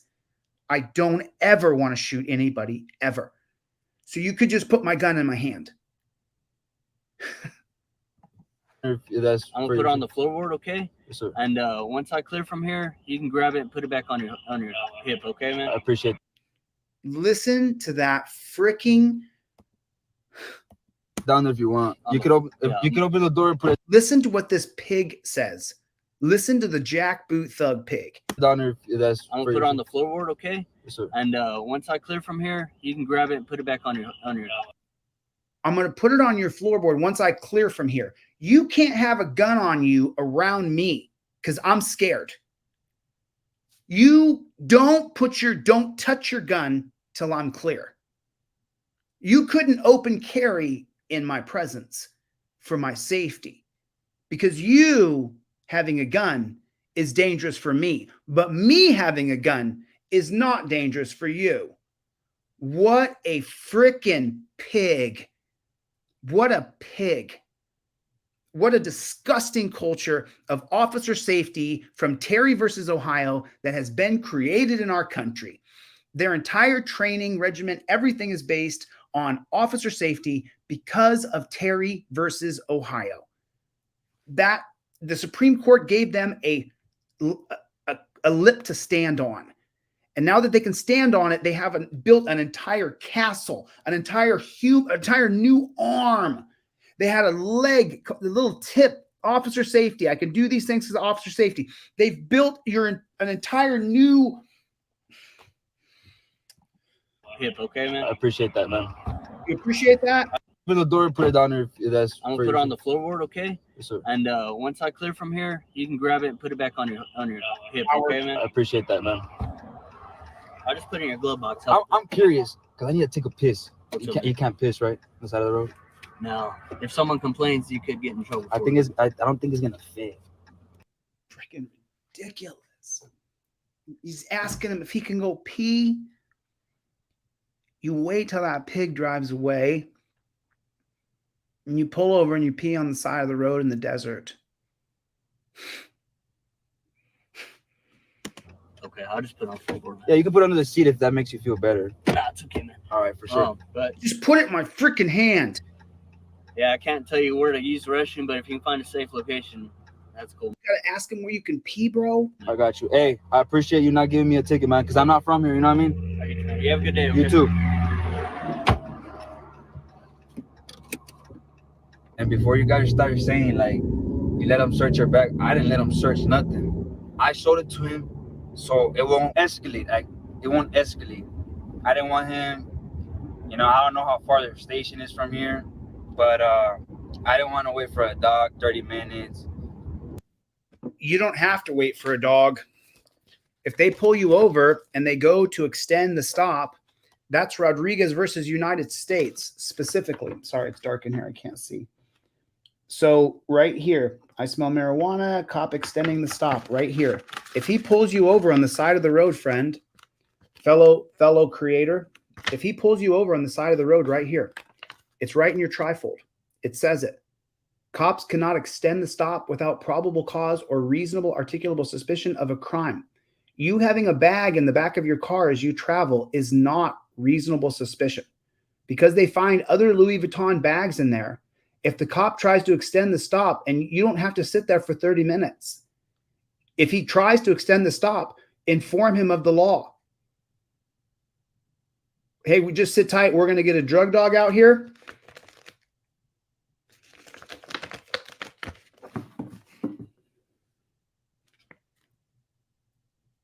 I don't ever want to shoot anybody ever. So you could just put my gun in my hand. I'm gonna put it on the floorboard, okay? Yes, sir. And once I clear from here, you can grab it and put it back on your hip, okay, man? I appreciate it. Listen to that freaking down there if you want. You could open the door and put it. Listen to what this pig says. Listen to the jackboot thug pig. Down there, I'm gonna put it on the floorboard, okay? Yes, sir. And once I clear from here, you can grab it and put it back on your I'm gonna put it on your floorboard once I clear from here. You can't have a gun on you around me because I'm scared. You don't touch your gun till I'm clear. You couldn't open carry in my presence for my safety because you having a gun is dangerous for me, but me having a gun is not dangerous for you. What a freaking pig. What a pig. What a disgusting culture of officer safety from Terry versus Ohio that has been created in our country. Their entire training regimen, everything is based on officer safety because of Terry versus Ohio. That the Supreme Court gave them a lip to stand on. And now that they can stand on it, they have built an entire castle, an entire new arm. They had a leg, a little tip, officer safety. I can do these things as officer safety. They've built an entire new hip. Okay, man. I appreciate that, man. You appreciate that? Open the door and put it down there. If that's I'm gonna put it on the floorboard, okay? Yes, sir. And once I clear from here, you can grab it and put it back on your hip, okay, man? I appreciate that, man. I'll just put it in your glove box. I'm curious because I need to take a piss. What's You can't piss, right? On the side of the road. No. If someone complains, you could get in trouble. I don't think it's gonna fit. Freaking ridiculous. He's asking him if he can go pee. You wait till that pig drives away, and you pull over and you pee on the side of the road in the desert. Okay, I'll just put it on the floorboard. Yeah, you can put it under the seat if that makes you feel better. Nah, it's okay, man. All right, for sure. But just put it in my freaking hand. Yeah, I can't tell you where to use the restroom, but if you can find a safe location, that's cool. You gotta ask him where you can pee, bro. I got you. Hey, I appreciate you not giving me a ticket, man, because I'm not from here. You know what I mean? You have a good day. Okay? You too. And before you guys start saying like you let them search your bag, I didn't let them search nothing. I showed it to him so it won't escalate. Like it won't escalate. I didn't want him. You know, I don't know how far their station is from here, but I didn't want to wait for a dog 30 minutes. You don't have to wait for a dog. If they pull you over and they go to extend the stop, that's Rodriguez versus United States specifically. Sorry, it's dark in here. I can't see. So right here, I smell marijuana, cop extending the stop right here. If he pulls you over on the side of the road, friend, fellow creator, if he pulls you over on the side of the road right here, it's right in your trifold. It says it. Cops cannot extend the stop without probable cause or reasonable articulable suspicion of a crime. You having a bag in the back of your car as you travel is not reasonable suspicion because they find other Louis Vuitton bags in there. If the cop tries to extend the stop, and you don't have to sit there for 30 minutes. If he tries to extend the stop, inform him of the law. Hey, we just sit tight. We're going to get a drug dog out here.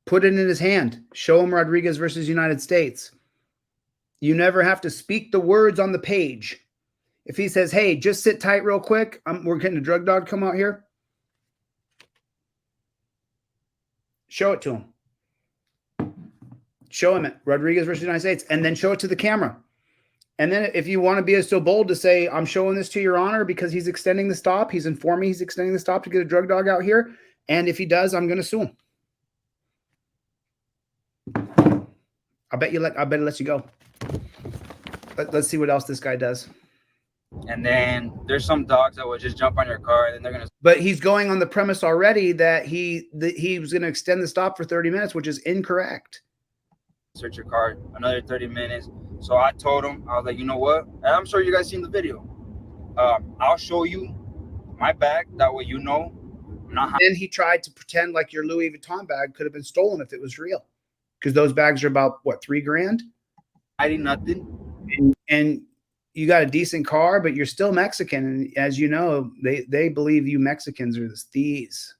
Put it in his hand. Show him Rodriguez versus United States. You never have to speak the words on the page. If he says, hey, just sit tight real quick, we're getting a drug dog come out here. Show it to him. Show him it. Rodriguez versus United States. And then show it to the camera. And then if you want to be so bold to say, I'm showing this to your honor because he's extending the stop. He's informed me he's extending the stop to get a drug dog out here. And if he does, I'm going to sue him. I bet it lets you go. Let's see what else this guy does. And then there's some dogs that will just jump on your car and then they're gonna. But he's going on the premise already that he was going to extend the stop for 30 minutes, which is incorrect. Search your car another 30 minutes. So I told him, I was like, you know what? And I'm sure you guys seen the video. I'll show you my bag. That way you know. Then he tried to pretend like your Louis Vuitton bag could have been stolen if it was real. Because those bags are about, what, $3,000? I did nothing. And you got a decent car, but you're still Mexican. And as you know, they believe you Mexicans are the thieves.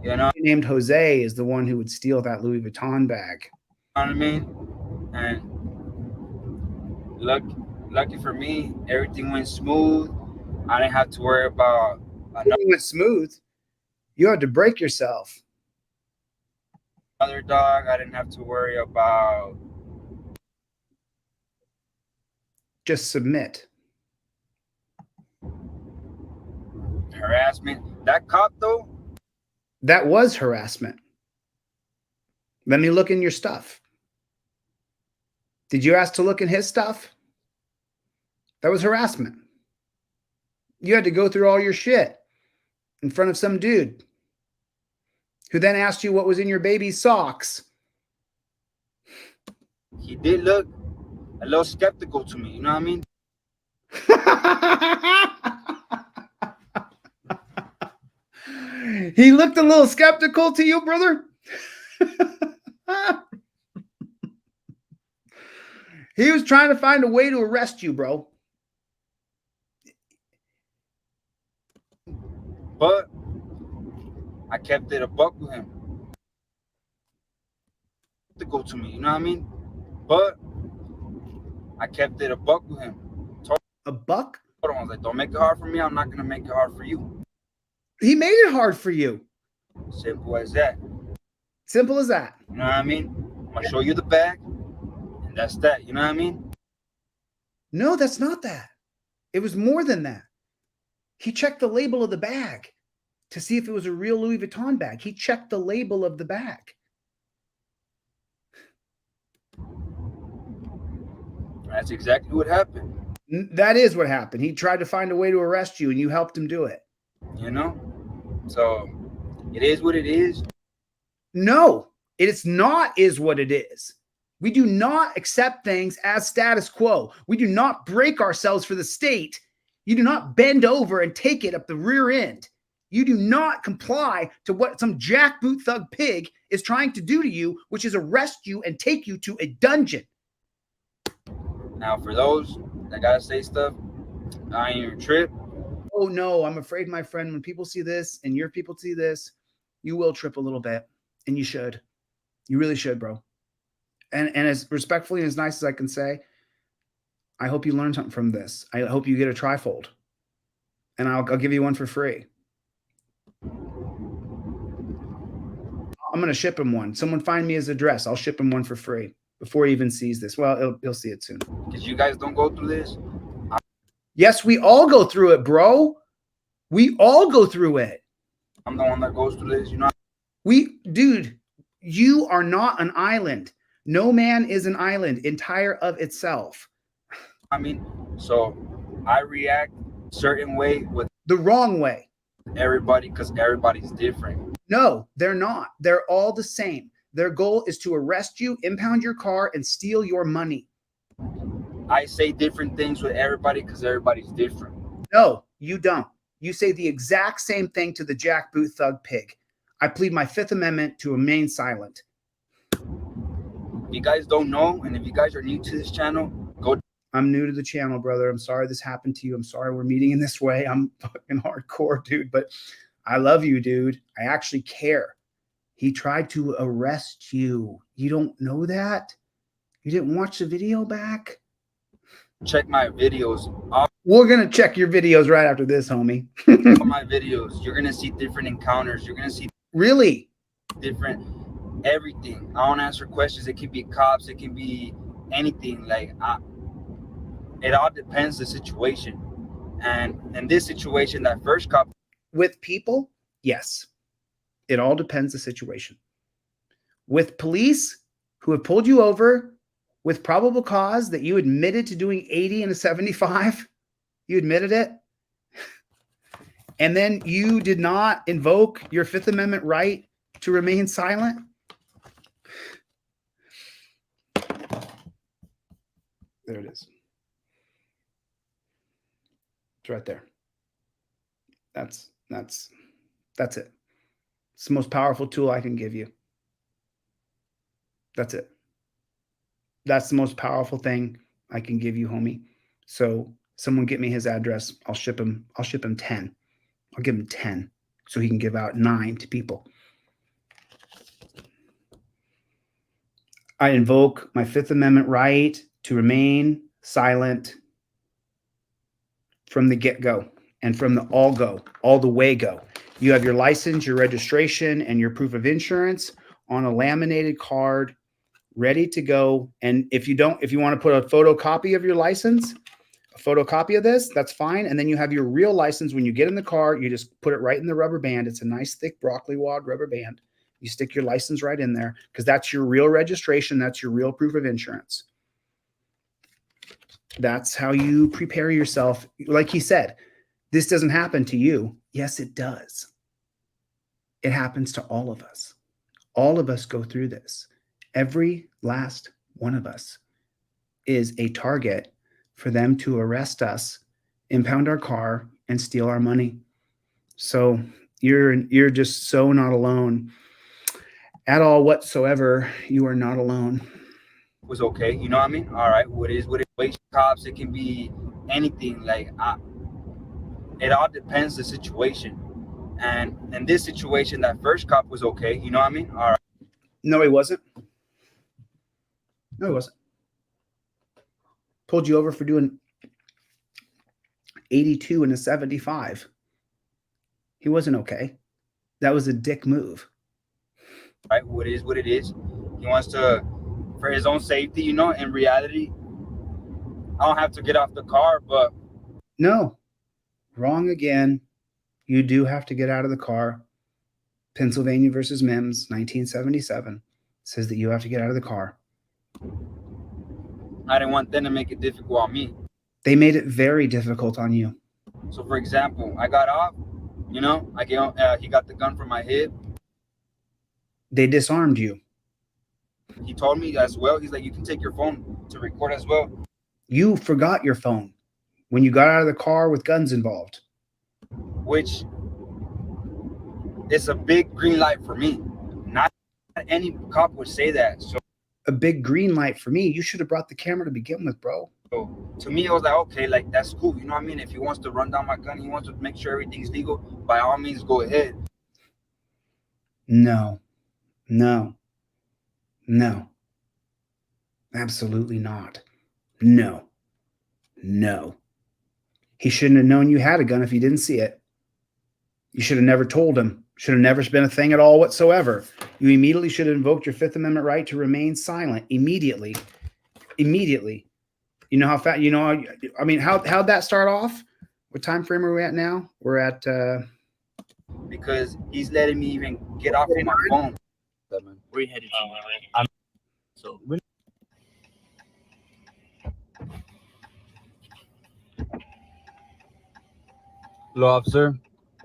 You know, named Jose is the one who would steal that Louis Vuitton bag. You know what I mean? And lucky for me, everything went smooth. I didn't have to worry about. It went smooth. You had to break yourself. Other dog, I didn't have to worry about. Just submit. Harassment. That cop though? That was harassment. Let me look in your stuff. Did you ask to look in his stuff? That was harassment. You had to go through all your shit in front of some dude who then asked you what was in your baby's socks. He did look a little skeptical to me. You know what I mean? He looked a little skeptical to you, brother. He was trying to find a way to arrest you, bro. But I kept it a buck with him. To go to me, you know what I mean? But I kept it a buck with him. A buck? I was like, don't make it hard for me. I'm not gonna make it hard for you. He made it hard for you. Simple as that. Simple as that. You know what I mean? I'm gonna show you the bag, and that's that. You know what I mean? No, that's not that. It was more than that. He checked the label of the bag to see if it was a real Louis Vuitton bag. He checked the label of the bag. That's exactly what happened. That is what happened. He tried to find a way to arrest you, and you helped him do it. You know? So it is what it is. No, it is not is what it is. We do not accept things as status quo. We do not break ourselves for the state. You do not bend over and take it up the rear end. You do not comply to what some jackboot thug pig is trying to do to you, which is arrest you and take you to a dungeon. Now, for those that gotta say stuff, I ain't even trip. Oh no, I'm afraid, my friend, when people see this and your people see this, you will trip a little bit, and you should. You really should, bro. And as respectfully and as nice as I can say, I hope you learn something from this. I hope you get a trifold, and I'll give you one for free. I'm going to ship him one. Someone find me his address. I'll ship him one for free before he even sees this. Well, he'll see it soon. Because you guys don't go through this. Yes, we all go through it, bro. We all go through it. I'm the one that goes through this, you know. Dude, you are not an island. No man is an island entire of itself. I mean, so I react certain way with the wrong way. Everybody, because everybody's different. No, they're not. They're all the same. Their goal is to arrest you, impound your car, and steal your money. I say different things with everybody because everybody's different. No, you don't. You say the exact same thing to the jackboot thug pig. I plead my Fifth Amendment to remain silent. If you guys don't know, and if you guys are new to this channel, go. I'm new to the channel, brother. I'm sorry this happened to you. I'm sorry we're meeting in this way. I'm fucking hardcore, dude, but I love you, dude. I actually care. He tried to arrest you. You don't know that? You didn't watch the video back? Check my videos. We're going to check your videos right after this, homie. All my videos. You're going to see different encounters. You're going to see. Really? Different everything. I don't answer questions. It can be cops. It can be anything. Like, it all depends the situation. And in this situation, that first cop. With people, yes. It all depends the situation. With police who have pulled you over with probable cause that you admitted to doing 80 and a 75, you admitted it, and then you did not invoke your Fifth Amendment right to remain silent. There it is. It's right there. That's it. It's the most powerful tool I can give you. That's it. That's the most powerful thing I can give you, homie. So someone get me his address. I'll ship him 10. I'll give him 10 so he can give out 9 to people. I invoke my Fifth Amendment right to remain silent from the get-go and from the all the way go. You have your license, your registration, and your proof of insurance on a laminated card ready to go. And if you want to put a photocopy of your license, a photocopy of this, that's fine. And then you have your real license. When you get in the car, you just put it right in the rubber band. It's a nice thick broccoli wad rubber band. You stick your license right in there because that's your real registration. That's your real proof of insurance. That's how you prepare yourself. Like he said, This doesn't happen to you. Yes, it does. It happens to all of us. All of us go through this. Every last one of us is a target for them to arrest us, impound our car, and steal our money. So you're just so not alone at all whatsoever. You are not alone. Was okay, you know what I mean? All right, what is cops? It can be anything. Like it all depends the situation. And in this situation, that first cop was okay, you know what I mean? All right. No, he wasn't. No, he wasn't. Pulled you over for doing 82 and a 75. He wasn't okay. That was a dick move. Right, what is what it is. He wants to, for his own safety, you know. In reality, I don't have to get off the car, but no, wrong again. You do have to get out of the car. Pennsylvania versus Mims, 1977, says that you have to get out of the car. I didn't want them to make it difficult on me. They made it very difficult on you. So, for example, I got off, you know, he got the gun from my hip. They disarmed you. He told me as well, he's like, you can take your phone to record as well. You forgot your phone when you got out of the car with guns involved. Which is a big green light for me. Not any cop would say that. So a big green light for me. You should have brought the camera to begin with, bro. So to me, it was like, okay, like that's cool. You know what I mean? If he wants to run down my gun, he wants to make sure everything's legal, by all means, go ahead. No, no, no. Absolutely not. No, no. He shouldn't have known you had a gun if he didn't see it. You should have never told him. Should have never been a thing at all whatsoever. You immediately should have invoked your Fifth Amendment right to remain silent. Immediately. Immediately. You know how fast, you know, I mean, how'd that start off? What time frame are we at now? We're at because he's letting me even get off of my phone. Where you headed to? So Hello, officer.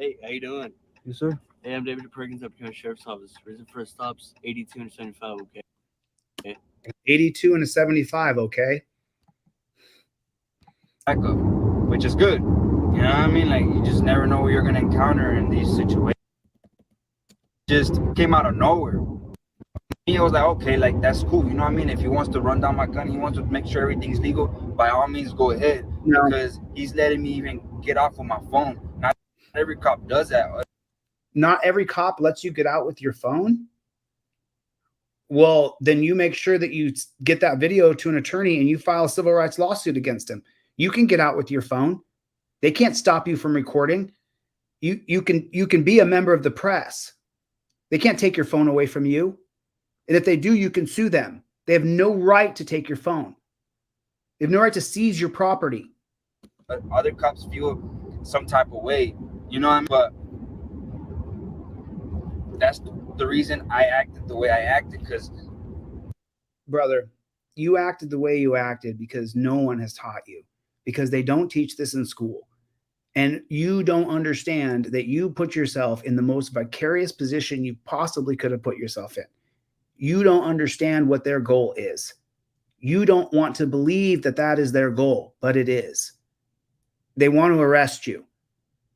hey, how you doing? Yes, sir. Hey, I'm David Perkins, up here at Sheriff's Office. Reason for stops 82 and 75. Okay. 82 and a 75. Okay. Backup, which is good. You know what I mean? Like, you just never know what you're gonna encounter in these situations. Just came out of nowhere. He was like, okay, like that's cool. You know what I mean? If he wants to run down my gun, he wants to make sure everything's legal, by all means, go ahead. No. Because he's letting me even get off of my phone. Not every cop does that. Not every cop lets you get out with your phone. Well, then you make sure that you get that video to an attorney and you file a civil rights lawsuit against him. You can get out with your phone. They can't stop you from recording. You can be a member of the press. They can't take your phone away from you. And if they do, you can sue them. They have no right to take your phone. They have no right to seize your property. But other cops feel some type of way, you know what I mean? But that's the reason I acted the way I acted, because brother, you acted the way you acted because no one has taught you, because they don't teach this in school. And you don't understand that you put yourself in the most vicarious position you possibly could have put yourself in. You don't understand what their goal is. You don't want to believe that that is their goal, but it is. They want to arrest you.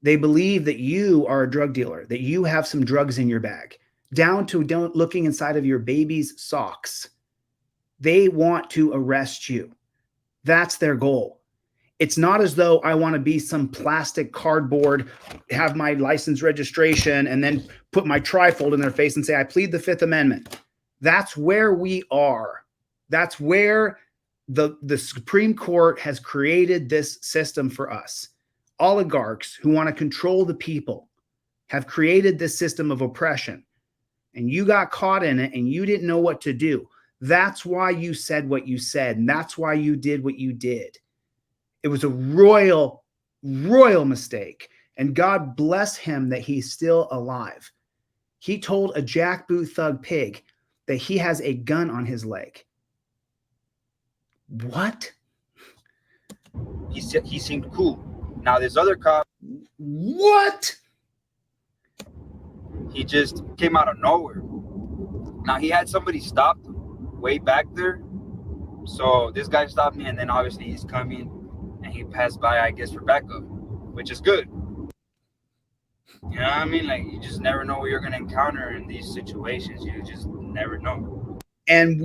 They believe that you are a drug dealer, that you have some drugs in your bag, down to looking inside of your baby's socks. They want to arrest you. That's their goal. It's not as though I want to be some plastic cardboard, have my license registration, and then put my trifold in their face and say, I plead the Fifth Amendment. That's where we are. That's where the Supreme Court has created this system for us. Oligarchs who want to control the people have created this system of oppression. And you got caught in it and you didn't know what to do. That's why you said what you said. And that's why you did what you did. It was a royal mistake. And God bless him that he's still alive. He told a jackboot thug pig that he has a gun on his leg. What? He seemed cool. Now this other cop, what? He just came out of nowhere. Now he had somebody stopped way back there. So this guy stopped me, and then obviously he's coming, and he passed by, I guess, for backup, which is good. You know what I mean? Like, you just never know what you're gonna encounter in these situations. You just never know. And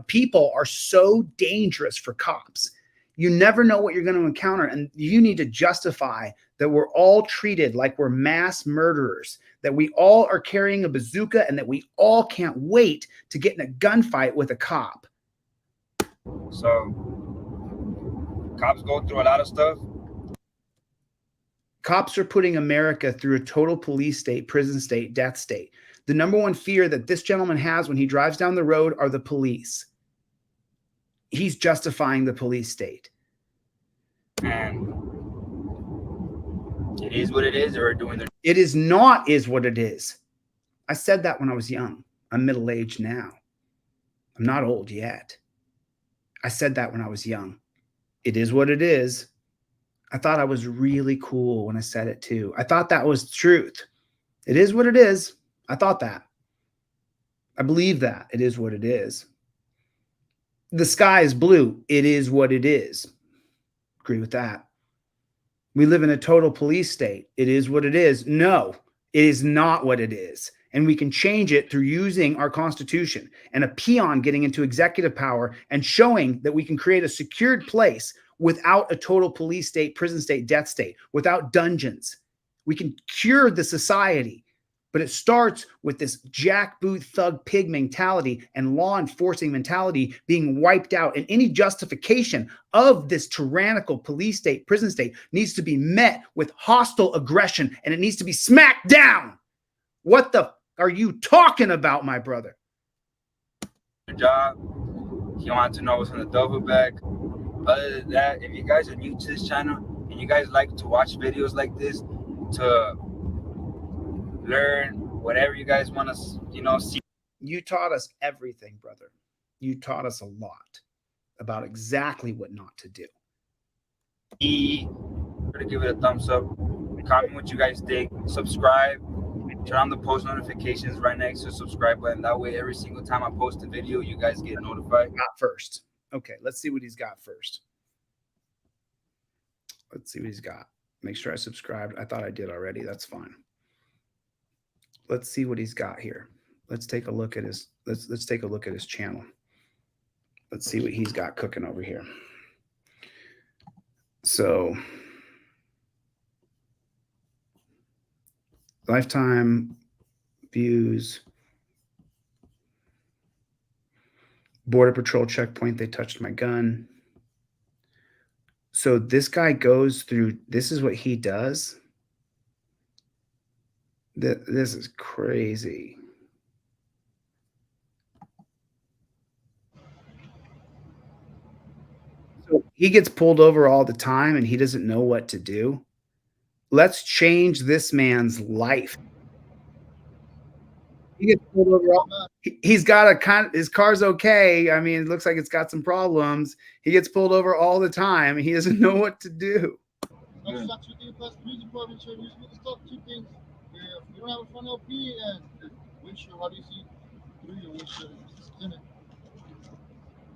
people are so dangerous for cops. You never know what you're going to encounter. And you need to justify that we're all treated like we're mass murderers, that we all are carrying a bazooka, and that we all can't wait to get in a gunfight with a cop. So cops go through a lot of stuff. Cops are putting America through a total police state, prison state, death state. The number one fear that this gentleman has when he drives down the road are the police. He's justifying the police state. And it is what it is, or doing the. It is not is what it is. I said that when I was young. I'm middle-aged now. I'm not old yet. I said that when I was young. It is what it is. I thought I was really cool when I said it too. I thought that was truth. It is what it is. I thought that. I believe that. It is what it is. The sky is blue. It is what it is. Agree with that. We live in a total police state. It is what it is. No, it is not what it is. And we can change it through using our Constitution and a peon getting into executive power and showing that we can create a secured place without a total police state, prison state, death state, without dungeons. We can cure the society. But it starts with this jackboot thug pig mentality and law enforcing mentality being wiped out. And any justification of this tyrannical police state, prison state needs to be met with hostile aggression, and it needs to be smacked down. What the are you talking about, my brother? Job. He wanted to know what's on the double bag. Other than that, if you guys are new to this channel and you guys like to watch videos like this to learn whatever you guys want to, see. You taught us everything, brother. You taught us a lot about exactly what not to do. To give it a thumbs up, comment what you guys think, subscribe, turn on the post notifications right next to the subscribe button. That way, every single time I post a video, you guys get notified. Got first. Okay, let's see what he's got first. Let's see what he's got. Make sure I subscribed. I thought I did already. That's fine. Let's see what he's got here. Let's take a look at his let's take a look at his channel. Let's see what he's got cooking over here. So lifetime views, Border Patrol checkpoint, they touched my gun. So this guy goes through, this is what he does. This is crazy. So he gets pulled over all the time and he doesn't know what to do. Let's change this man's life. He gets pulled over all the time. He's got his car's okay. I mean, it looks like it's got some problems. He gets pulled over all the time and he doesn't know what to do. You don't have a front LP and windshield. How do you see through your windshield?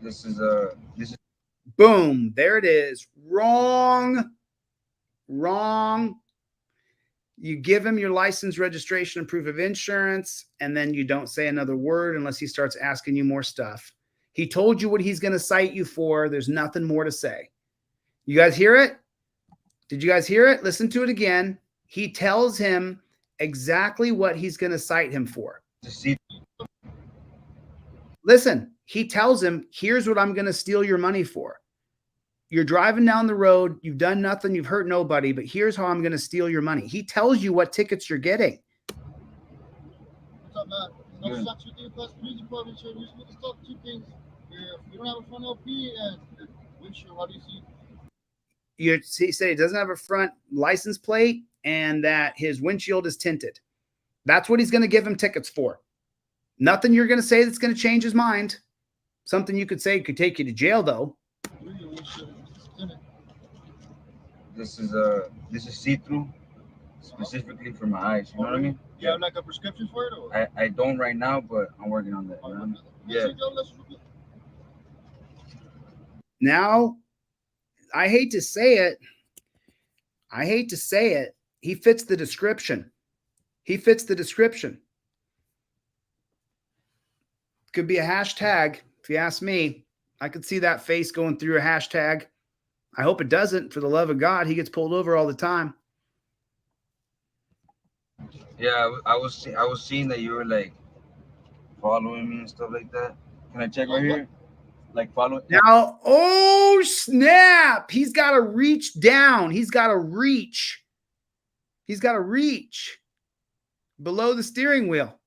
This is boom. There it is. Wrong. Wrong. You give him your license, registration, and proof of insurance, and then you don't say another word unless he starts asking you more stuff. He told you what he's going to cite you for. There's nothing more to say. You guys hear it? Did you guys hear it? Listen to it again. He tells him exactly what he's going to cite him for. Listen, he tells him, here's what I'm going to steal your money for. You're driving down the road. You've done nothing. You've hurt nobody, but here's how I'm going to steal your money. He tells you what tickets you're getting. What's up, Matt? No sucks with you, plus police department. You're supposed to stop two things. You don't have a front LP and windshield. How do you see? He said he doesn't have a front license plate and that his windshield is tinted. That's what he's going to give him tickets for. Nothing you're going to say that's going to change his mind. Something you could say could take you to jail, though. this is see-through, specifically for my eyes. You know what I mean? You have like a prescription for it? Or? I don't right now, but I'm working on that. You know what I mean? Yeah. Now, I hate to say it. He fits the description. Could be a hashtag, if you ask me. I could see that face going through a hashtag. I hope it doesn't. For the love of God, he gets pulled over all the time. Yeah, I was seeing that you were like following me and stuff like that. Can I check right here? Like following now? Oh snap! He's got to reach down. He's got to reach below the steering wheel.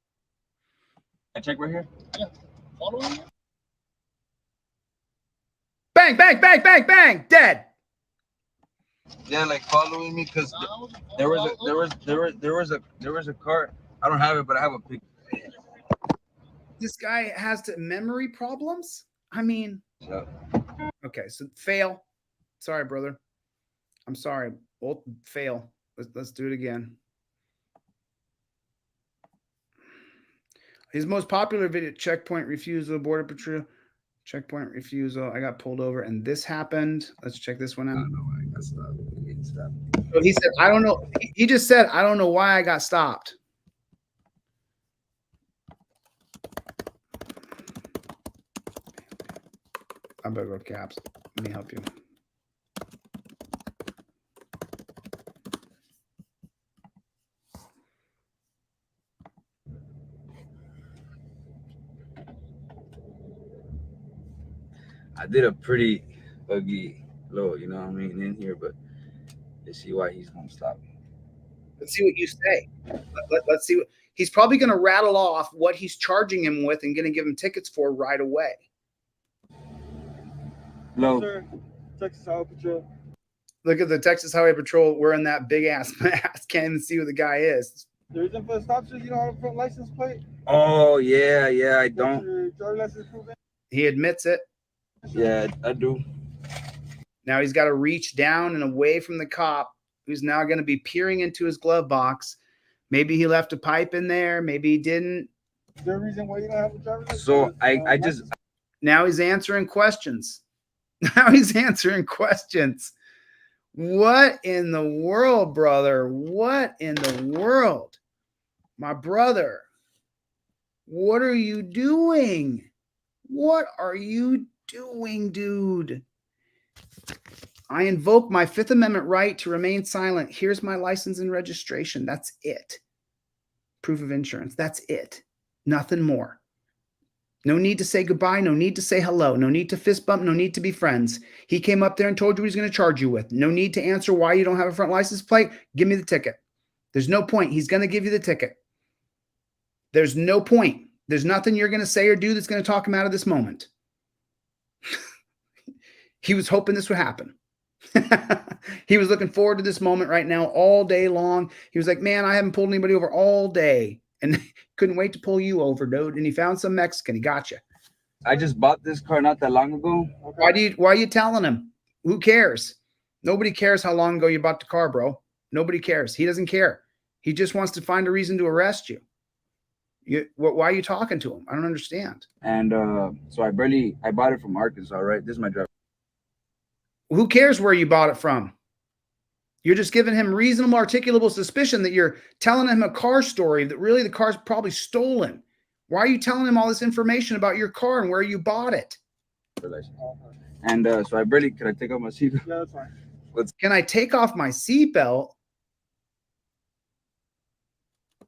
I check right here. Yeah, following you. Bang! Bang! Bang! Bang! Bang! Dead. Yeah, like following me because there was a car. I don't have it, but I have a picture. This guy has memory problems. I mean, yeah. Okay, so fail. Sorry, brother. I'm sorry. We'll fail. Let's do it again. His most popular video: checkpoint refusal, border patrol. Checkpoint refusal. I got pulled over, and this happened. Let's check this one out. I got stopped. So he said, "I don't know." He just said, "I don't know why I got stopped." I better go caps. Let me help you. I did a pretty ugly low, you know what I mean, in here, but let's see why he's gonna stop. Let's see what you say. Let's see. He's probably going to rattle off what he's charging him with and going to give him tickets for right away. Hello. Sir, Texas Highway Patrol. Look at the Texas Highway Patrol wearing that big ass mask. Can't even see who the guy is. The reason for the stop is you don't have a front license plate. Oh yeah, I don't. Your driver's license proven? He admits it. Yeah, I do. Now he's got to reach down and away from the cop, who's now going to be peering into his glove box. Maybe he left a pipe in there. Maybe he didn't. Is there a reason why you don't have a driver's license? So I just. Now he's answering questions. What in the world, brother? What in the world? My brother, what are you doing? What are you doing, dude? I invoke my Fifth Amendment right to remain silent. Here's my license and registration. That's it. Proof of insurance. That's it. Nothing more. No need to say goodbye. No need to say hello. No need to fist bump. No need to be friends. He came up there and told you what he's going to charge you with. No need to answer why you don't have a front license plate. Give me the ticket. There's no point. He's going to give you the ticket. There's no point. There's nothing you're going to say or do that's going to talk him out of this moment. He was hoping this would happen. He was looking forward to this moment right now all day long. He was like, man, I haven't pulled anybody over all day. And couldn't wait to pull you over, dude. And he found some Mexican. He got you. I just bought this car not that long ago. Why are you telling him? Who cares? Nobody cares how long ago you bought the car, bro. Nobody cares. He doesn't care. He just wants to find a reason to arrest you. Why are you talking to him? I don't understand. And so I bought it from Arkansas, right? This is my driver. Who cares where you bought it from? You're just giving him reasonable, articulable suspicion that you're telling him a car story that really the car's probably stolen. Why are you telling him all this information about your car and where you bought it? And so can I take off my seatbelt? Yeah, that's fine. Can I take off my seatbelt?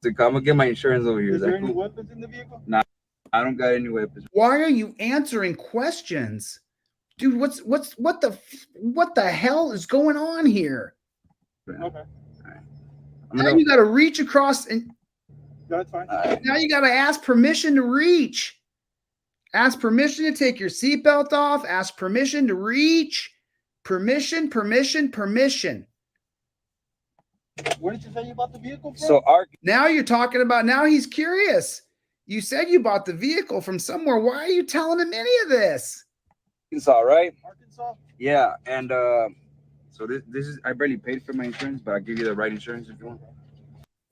I'm gonna get my insurance over here. Is there any weapons in the vehicle? Nah, I don't got any weapons. Why are you answering questions? Dude, what the hell is going on here? Okay. Now you got to reach across and that's fine. Now you got to ask permission to reach. Ask permission to take your seatbelt off. Ask permission to reach. Permission. What did you say you bought the vehicle from? So now you're talking about, now he's curious. You said you bought the vehicle from somewhere. Why are you telling him any of this? Arkansas, right? Arkansas? Yeah, and So this is, I barely paid for my insurance, but I'll give you the right insurance if you want.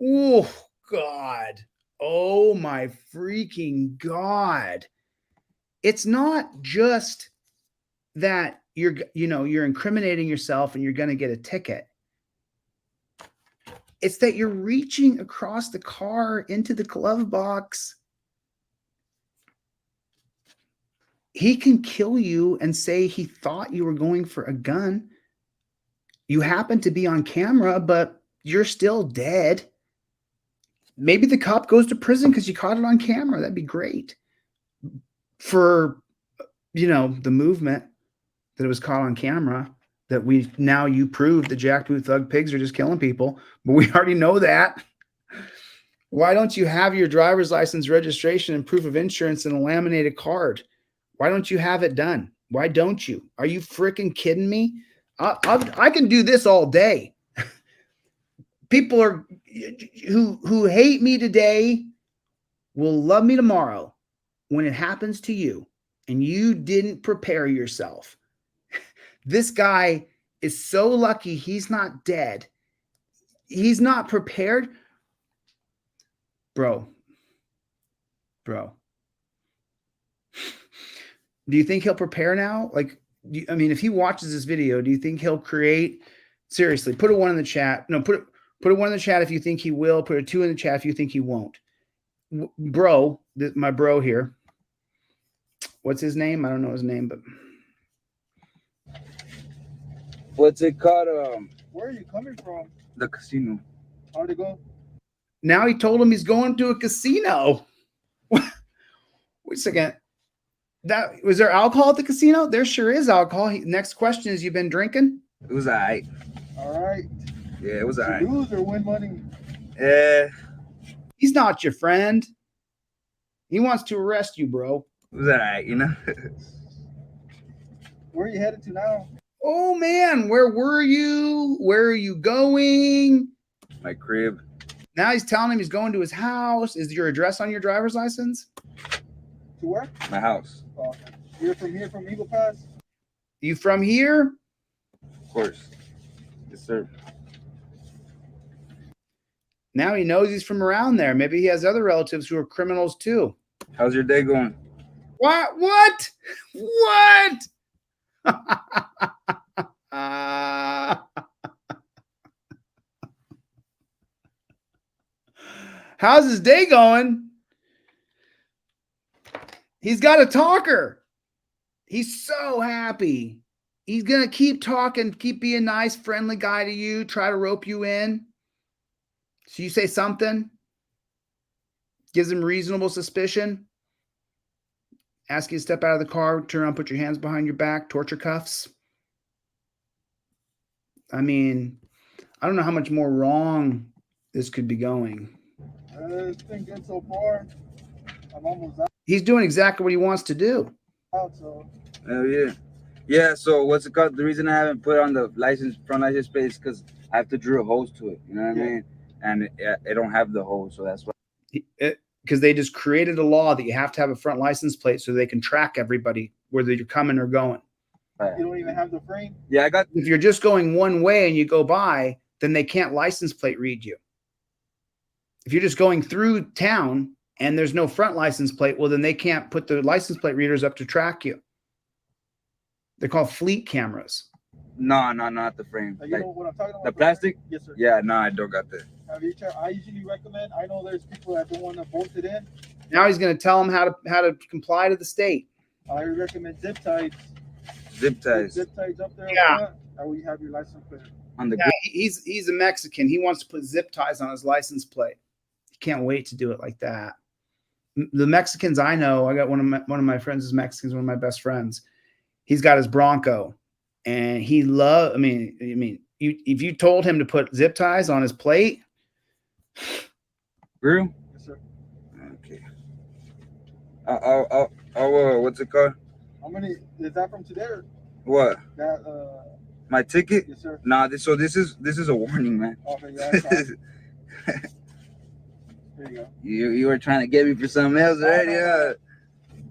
Oh God. Oh my freaking God. It's not just that you're incriminating yourself and you're going to get a ticket. It's that you're reaching across the car into the glove box. He can kill you and say he thought you were going for a gun. You happen to be on camera, but you're still dead. Maybe the cop goes to prison because you caught it on camera. That'd be great for, the movement that it was caught on camera, that you proved the jackboot thug pigs are just killing people, but we already know that. Why don't you have your driver's license, registration, and proof of insurance in a laminated card? Why don't you have it done? Why don't you? Are you freaking kidding me? I can do this all day. People who hate me today will love me tomorrow when it happens to you and you didn't prepare yourself. This guy is so lucky he's not dead. He's not prepared. Bro. Do you think he'll prepare now? If he watches this video, do you think he'll create? Seriously, put a 1 in the chat. No, put a 1 in the chat if you think he will. Put a 2 in the chat if you think he won't. Bro, my bro here. What's his name? I don't know his name, but What's it called? Where are you coming from? The casino. How'd it go? now he told him he's going to a casino. Wait a second. Was there alcohol at the casino? There sure is alcohol. Next question is, you been drinking? It was all right. All right. Yeah, it was all right. Lose or win money? Yeah. He's not your friend. He wants to arrest you, bro. It was all right, Where are you headed to now? Oh, man. Where were you? Where are you going? My crib. Now he's telling him he's going to his house. Is your address on your driver's license? To where? My house. Oh, you're from here, from Eagle Pass? You from here? Of course. Yes, sir. Now he knows he's from around there. Maybe he has other relatives who are criminals too. How's your day going? What? How's his day going? He's got a talker. He's so happy. He's going to keep talking, keep being nice, friendly guy to you, try to rope you in. So you say something, gives him reasonable suspicion, ask you to step out of the car, turn around, put your hands behind your back, torture cuffs. I mean, I don't know how much more wrong this could be going. It's been good so far. I'm almost out. He's doing exactly what he wants to do. So. Oh, yeah. Yeah, so what's it called? The reason I haven't put on the front license plate is because I have to drill holes to it. You know what I mean? And it don't have the hole, so that's why. Because they just created a law that you have to have a front license plate so they can track everybody, whether you're coming or going. You don't even have the frame? Yeah, I got. If you're just going one way and you go by, then they can't license plate read you. If you're just going through town and there's no front license plate, well, then they can't put the license plate readers up to track you. They're called fleet cameras. No, not the frame. You know what I'm talking about? The plastic? Yes, sir. Yeah, no, I don't got that. Have you tried? I usually recommend. I know there's people that don't want to bolt it in. Now he's going to tell them how to comply to the state. I recommend zip ties. Zip ties. Zip ties up there. Yeah. That way you have your license plate. On the he's a Mexican. He wants to put zip ties on his license plate. He can't wait to do it like that. The Mexicans I know, I got one of my friends is Mexican, one of my best friends. He's got his Bronco, and he loves. If you told him to put zip ties on his plate, Real? Yes, sir. Okay. I'll what's it called? How many is that from today? What? That my ticket? Yes, sir. Nah, this is a warning, man. Okay, yeah. There you go. You were trying to get me for something else already. No.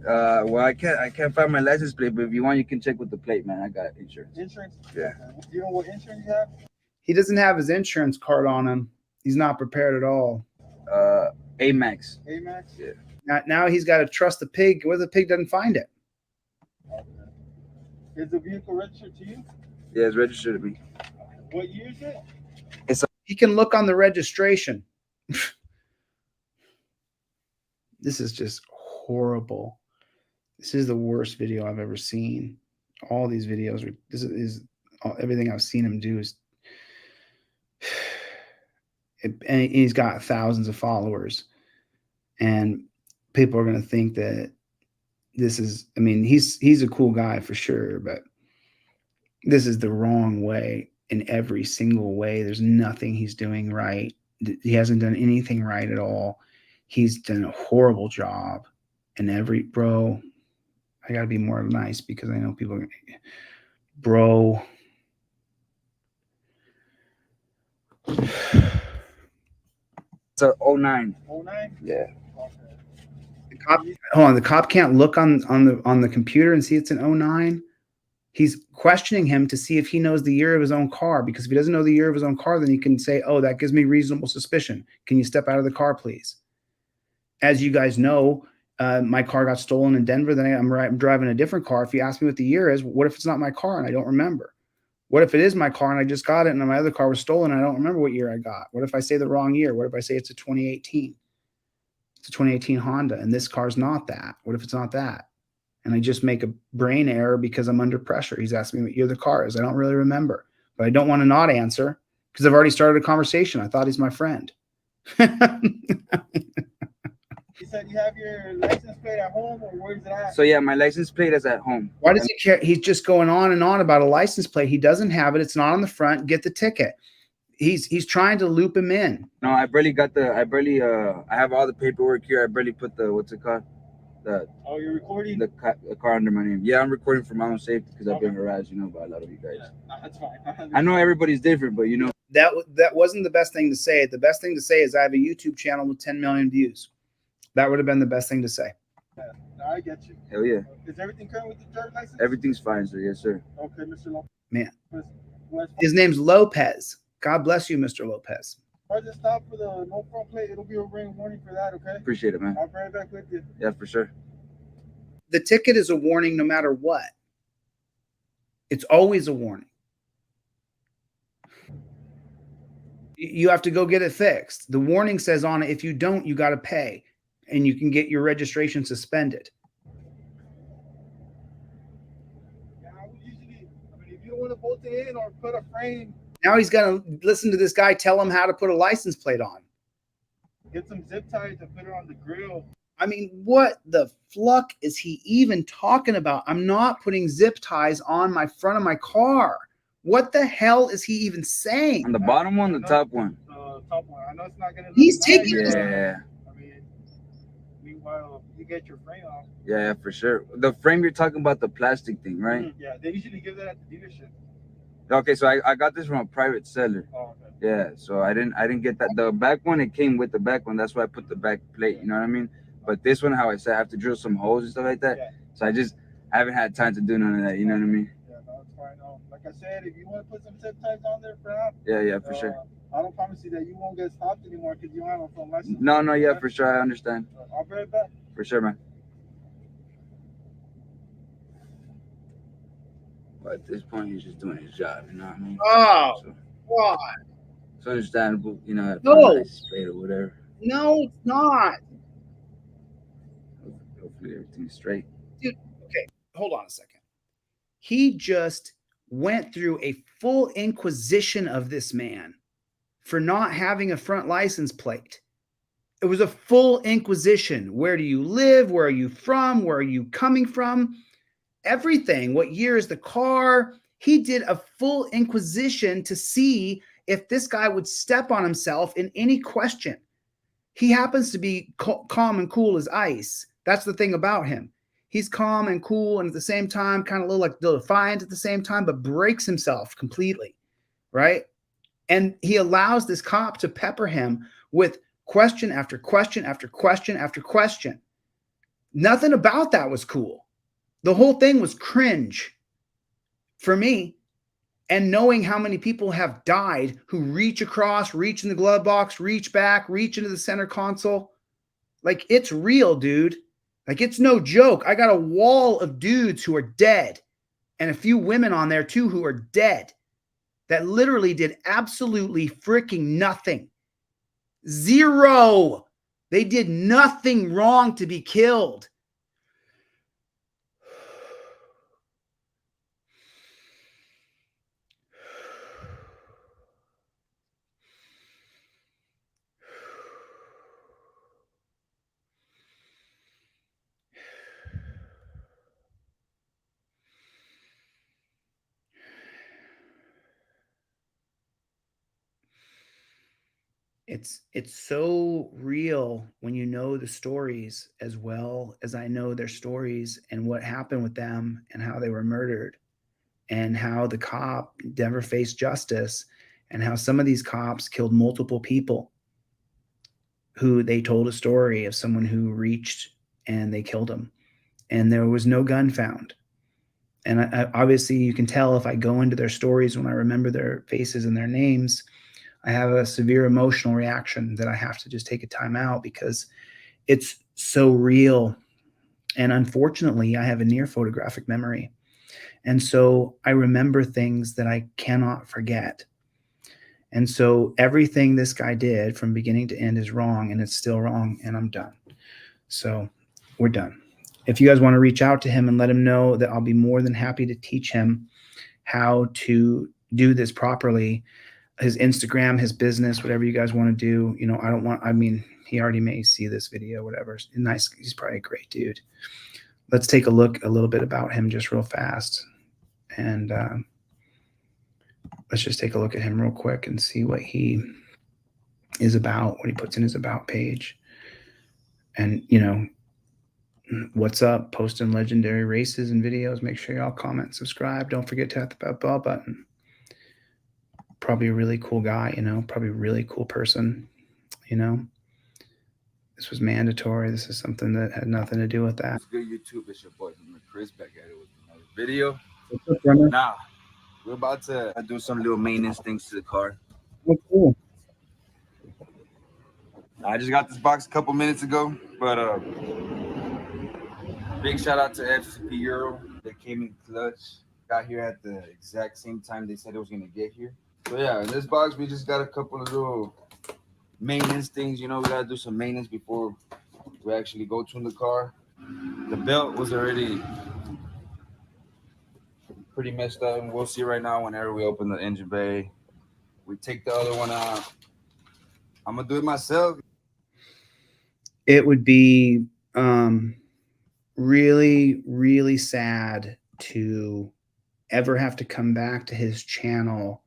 Well, I can't find my license plate, but if you want, you can check with the plate, man. I got insurance. Insurance? Yeah. Do you know what insurance you have? He doesn't have his insurance card on him. He's not prepared at all. Amex. Amex? Yeah. Now he's got to trust the pig. What if the pig doesn't find it? Okay. Is the vehicle registered to you? Yeah, it's registered to me. What year is it? He can look on the registration. This is just horrible. This is the worst video I've ever seen. All these videos are, this is everything I've seen him do is, and he's got thousands of followers, and people are going to think that this is, I mean, he's a cool guy for sure, but this is the wrong way in every single way. There's nothing he's doing right. He hasn't done anything right at all. He's done a horrible job. And bro, I got to be more nice because I know people are going to, bro. It's a 09. 09? Yeah. The cop, hold on, the cop can't look on the computer and see it's an 09. He's questioning him to see if he knows the year of his own car, because if he doesn't know the year of his own car, then he can say, oh, that gives me reasonable suspicion. Can you step out of the car, please? As you guys know, my car got stolen in Denver. Then I'm driving a different car. If you ask me what the year is, what if it's not my car and I don't remember? What if it is my car and I just got it and my other car was stolen and I don't remember what year I got? What if I say the wrong year? What if I say it's a 2018? It's a 2018 Honda and this car's not that. What if it's not that? And I just make a brain error because I'm under pressure. He's asking me what year the car is. I don't really remember, but I don't want to not answer because I've already started a conversation. I thought he's my friend. You said you have your license plate at home, or where's it at? So yeah, my license plate is at home. Why does he care? He's just going on and on about a license plate. He doesn't have it. It's not on the front. Get the ticket. He's trying to loop him in. No, I have all the paperwork here. I barely put the, what's it called? Oh, you're recording? The car under my name. Yeah, I'm recording for my own safety because I've been harassed, by a lot of you guys. Yeah, that's fine. I know everybody's different, but that wasn't the best thing to say. The best thing to say is I have a YouTube channel with 10 million views. That would have been the best thing to say. Yeah, no, I get you. Hell yeah. Is everything current with the driver's license? Everything's fine, sir. Yes, sir. Okay, Mr. Lopez. Man, his name's Lopez. God bless you, Mr. Lopez. If I just stop for the no front plate, it'll be a ring warning for that, okay? Appreciate it, man. I'll be right back with you. Yeah, for sure. The ticket is a warning no matter what. It's always a warning. You have to go get it fixed. The warning says on it, if you don't, you got to pay. And you can get your registration suspended. Yeah, I would usually, if you don't want to bolt it in or put a frame. Now he's got to listen to this guy tell him how to put a license plate on. Get some zip ties and put it on the grill. I mean, what the fluck is he even talking about? I'm not putting zip ties on my front of my car. What the hell is he even saying? On the bottom one, the top one? Top one. I know it's not going to. He's taking nice. Yeah. Meanwhile, you get your frame off. Yeah, for sure. The frame you're talking about, the plastic thing, right? Mm-hmm. Yeah, they usually give that at the dealership. Okay, so I got this from a private seller. Oh, okay. Yeah, so I didn't get that. The back one, it came with the back one. That's why I put the back plate. You know what I mean? But this one, how I said, I have to drill some holes and stuff like that. Yeah. So I haven't had time to do none of that. You know what I mean? Yeah, no, it's fine. Like I said, if you want to put some zip ties on there for now. Yeah, for sure. I don't promise you that you won't get stopped anymore because you don't have a phone license. No, yeah, for sure. I understand. I'll be right back. For sure, man. But at this point, he's just doing his job. You know what I mean? Oh, God. It's understandable, No. Plate or whatever. No, it's not. Hopefully everything's straight. Dude, okay, hold on a second. He just went through a full inquisition of this man for not having a front license plate. It was a full inquisition. Where do you live? Where are you from? Where are you coming from? Everything. What year is the car? He did a full inquisition to see if this guy would step on himself in any question. He happens to be calm and cool as ice. That's the thing about him. He's calm and cool and at the same time kind of a little like defiant at the same time, but breaks himself completely, right? And he allows this cop to pepper him with question after question after question after question. Nothing about that was cool. The whole thing was cringe for me. And knowing how many people have died who reach across, reach in the glove box, reach back, reach into the center console. Like, it's real, dude. Like, it's no joke. I got a wall of dudes who are dead and a few women on there too who are dead that literally did absolutely freaking nothing. Zero. They did nothing wrong to be killed. It's so real when you know the stories as well as I know their stories and what happened with them and how they were murdered and how the cop never faced justice and how some of these cops killed multiple people who they told a story of someone who reached and they killed them and there was no gun found. And obviously you can tell if I go into their stories when I remember their faces and their names, I have a severe emotional reaction that I have to just take a time out because it's so real. And unfortunately, I have a near photographic memory. And so I remember things that I cannot forget. And so everything this guy did from beginning to end is wrong, and it's still wrong, and I'm done. So we're done. If you guys want to reach out to him and let him know that I'll be more than happy to teach him how to do this properly, his Instagram, his business, whatever you guys want to do. You know, I mean, he already may see this video, whatever. Nice. He's probably a great dude. Let's take a look a little bit about him just real fast. And let's just take a look at him real quick and see what he is about, what he puts in his about page. And, you know, what's up? Posting legendary races and videos. Make sure y'all comment, subscribe. Don't forget to hit the bell button. Probably a really cool guy, you know, probably a really cool person, you know. This was mandatory. This is something that had nothing to do with that. It's good YouTube. It's your boy Chris back at it with another video. What's up, Brennan? Nah, we're about to do some little maintenance things to the car. Oh, cool. I just got this box a couple minutes ago, but big shout out to FCP Euro. They came in clutch. Got here at the exact same time they said it was gonna get here. So yeah, in this box we just got a couple of little maintenance things. You know, we gotta do some maintenance before we actually go tune the car. The belt was already pretty messed up, and we'll see right now whenever we open the engine bay. We take the other one out. I'm gonna do it myself. It would be really, really sad to ever have to come back to his channel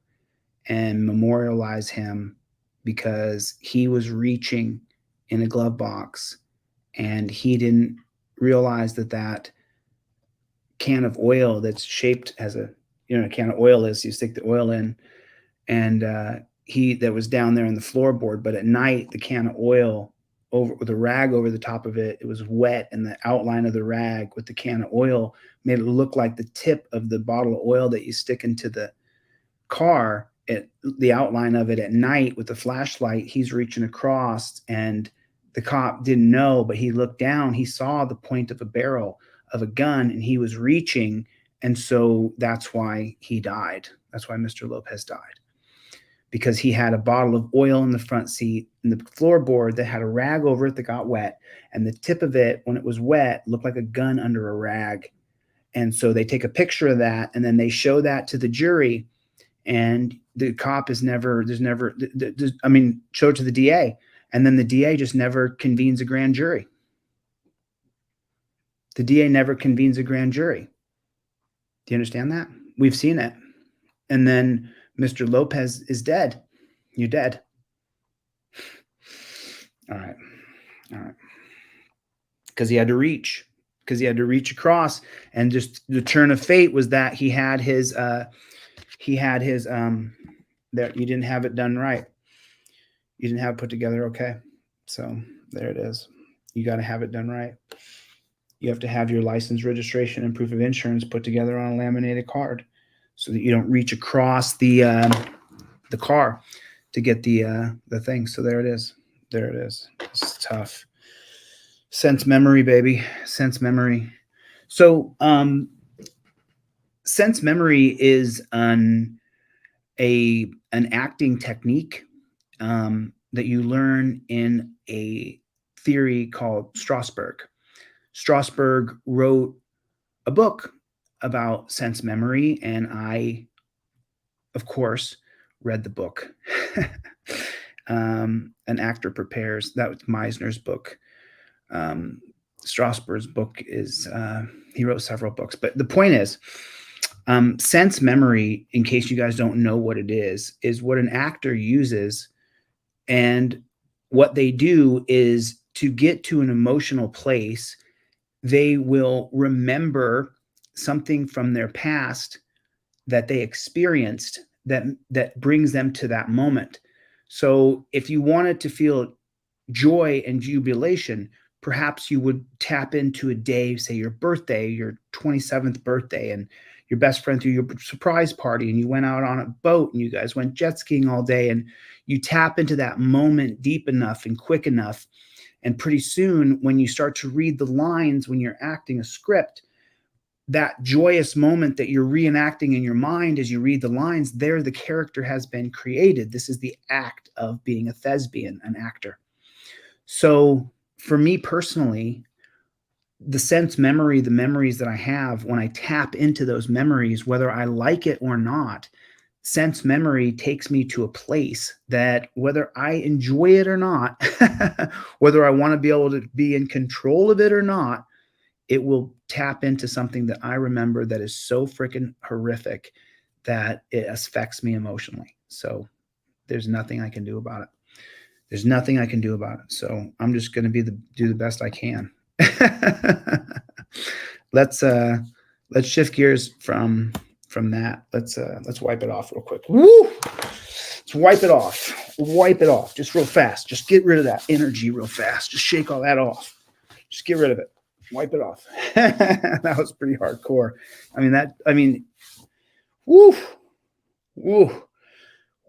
and memorialize him because he was reaching in a glove box and he didn't realize that that can of oil that's shaped as a, you know, a can of oil is, you stick the oil in, and that was down there in the floorboard, but at night the can of oil over with a rag over the top of it, it was wet, and the outline of the rag with the can of oil made it look like the tip of the bottle of oil that you stick into the car. The outline of it at night with the flashlight, he's reaching across, and the cop didn't know, but he looked down, he saw the point of a barrel of a gun, and he was reaching, and so that's why he died. That's why Mr. Lopez died, because he had a bottle of oil in the front seat and the floorboard that had a rag over it that got wet, and the tip of it, when it was wet, looked like a gun under a rag. And so they take a picture of that, and then they show that to the jury, and the cop is never, show it to the DA, and then the DA just never convenes a grand jury. The DA never convenes a grand jury. Do you understand that? We've seen it. And then Mr. Lopez is dead. You're dead. All right. All right. Because he had to reach. Because he had to reach across. And just the turn of fate was that he had his that you didn't have it done right. You didn't have it put together okay. So there it is. You got to have it done right. You have to have your license, registration, and proof of insurance put together on a laminated card so that you don't reach across the car to get the thing. So there it is. There it is. It's tough. Sense memory, baby. Sense memory. So sense memory is an acting technique that you learn in a theory called Strasberg. Strasberg wrote a book about sense memory, and I, of course, read the book. An actor prepares. That was Meisner's book. Strasberg's book is, he wrote several books. But the point is, sense memory, in case you guys don't know what it is what an actor uses. And what they do is to get to an emotional place, they will remember something from their past that they experienced that brings them to that moment. So if you wanted to feel joy and jubilation, perhaps you would tap into a day, say your birthday, your 27th birthday, and your best friend threw your surprise party, and you went out on a boat and you guys went jet skiing all day, and you tap into that moment deep enough and quick enough. And pretty soon, when you start to read the lines, when you're acting a script, that joyous moment that you're reenacting in your mind as you read the lines, there the character has been created. This is the act of being a thespian, an actor. So for me personally, the sense memory, the memories that I have, when I tap into those memories, whether I like it or not, sense memory takes me to a place that whether I enjoy it or not, whether I want to be able to be in control of it or not, it will tap into something that I remember that is so freaking horrific that it affects me emotionally. So there's nothing I can do about it. There's nothing I can do about it. So I'm just going to do the best I can. Let's shift gears from that. Let's wipe it off real quick. Woo! Let's wipe it off. Wipe it off just real fast. Just get rid of that energy real fast. Just shake all that off. Just get rid of it. Wipe it off. That was pretty hardcore. Woo, woo,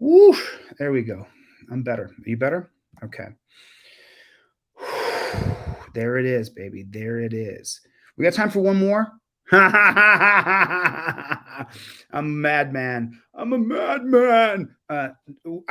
woo. There we go. I'm better. Are you better? Okay. There it is, baby. There it is. We got time for one more? I'm a madman. I'm a madman. I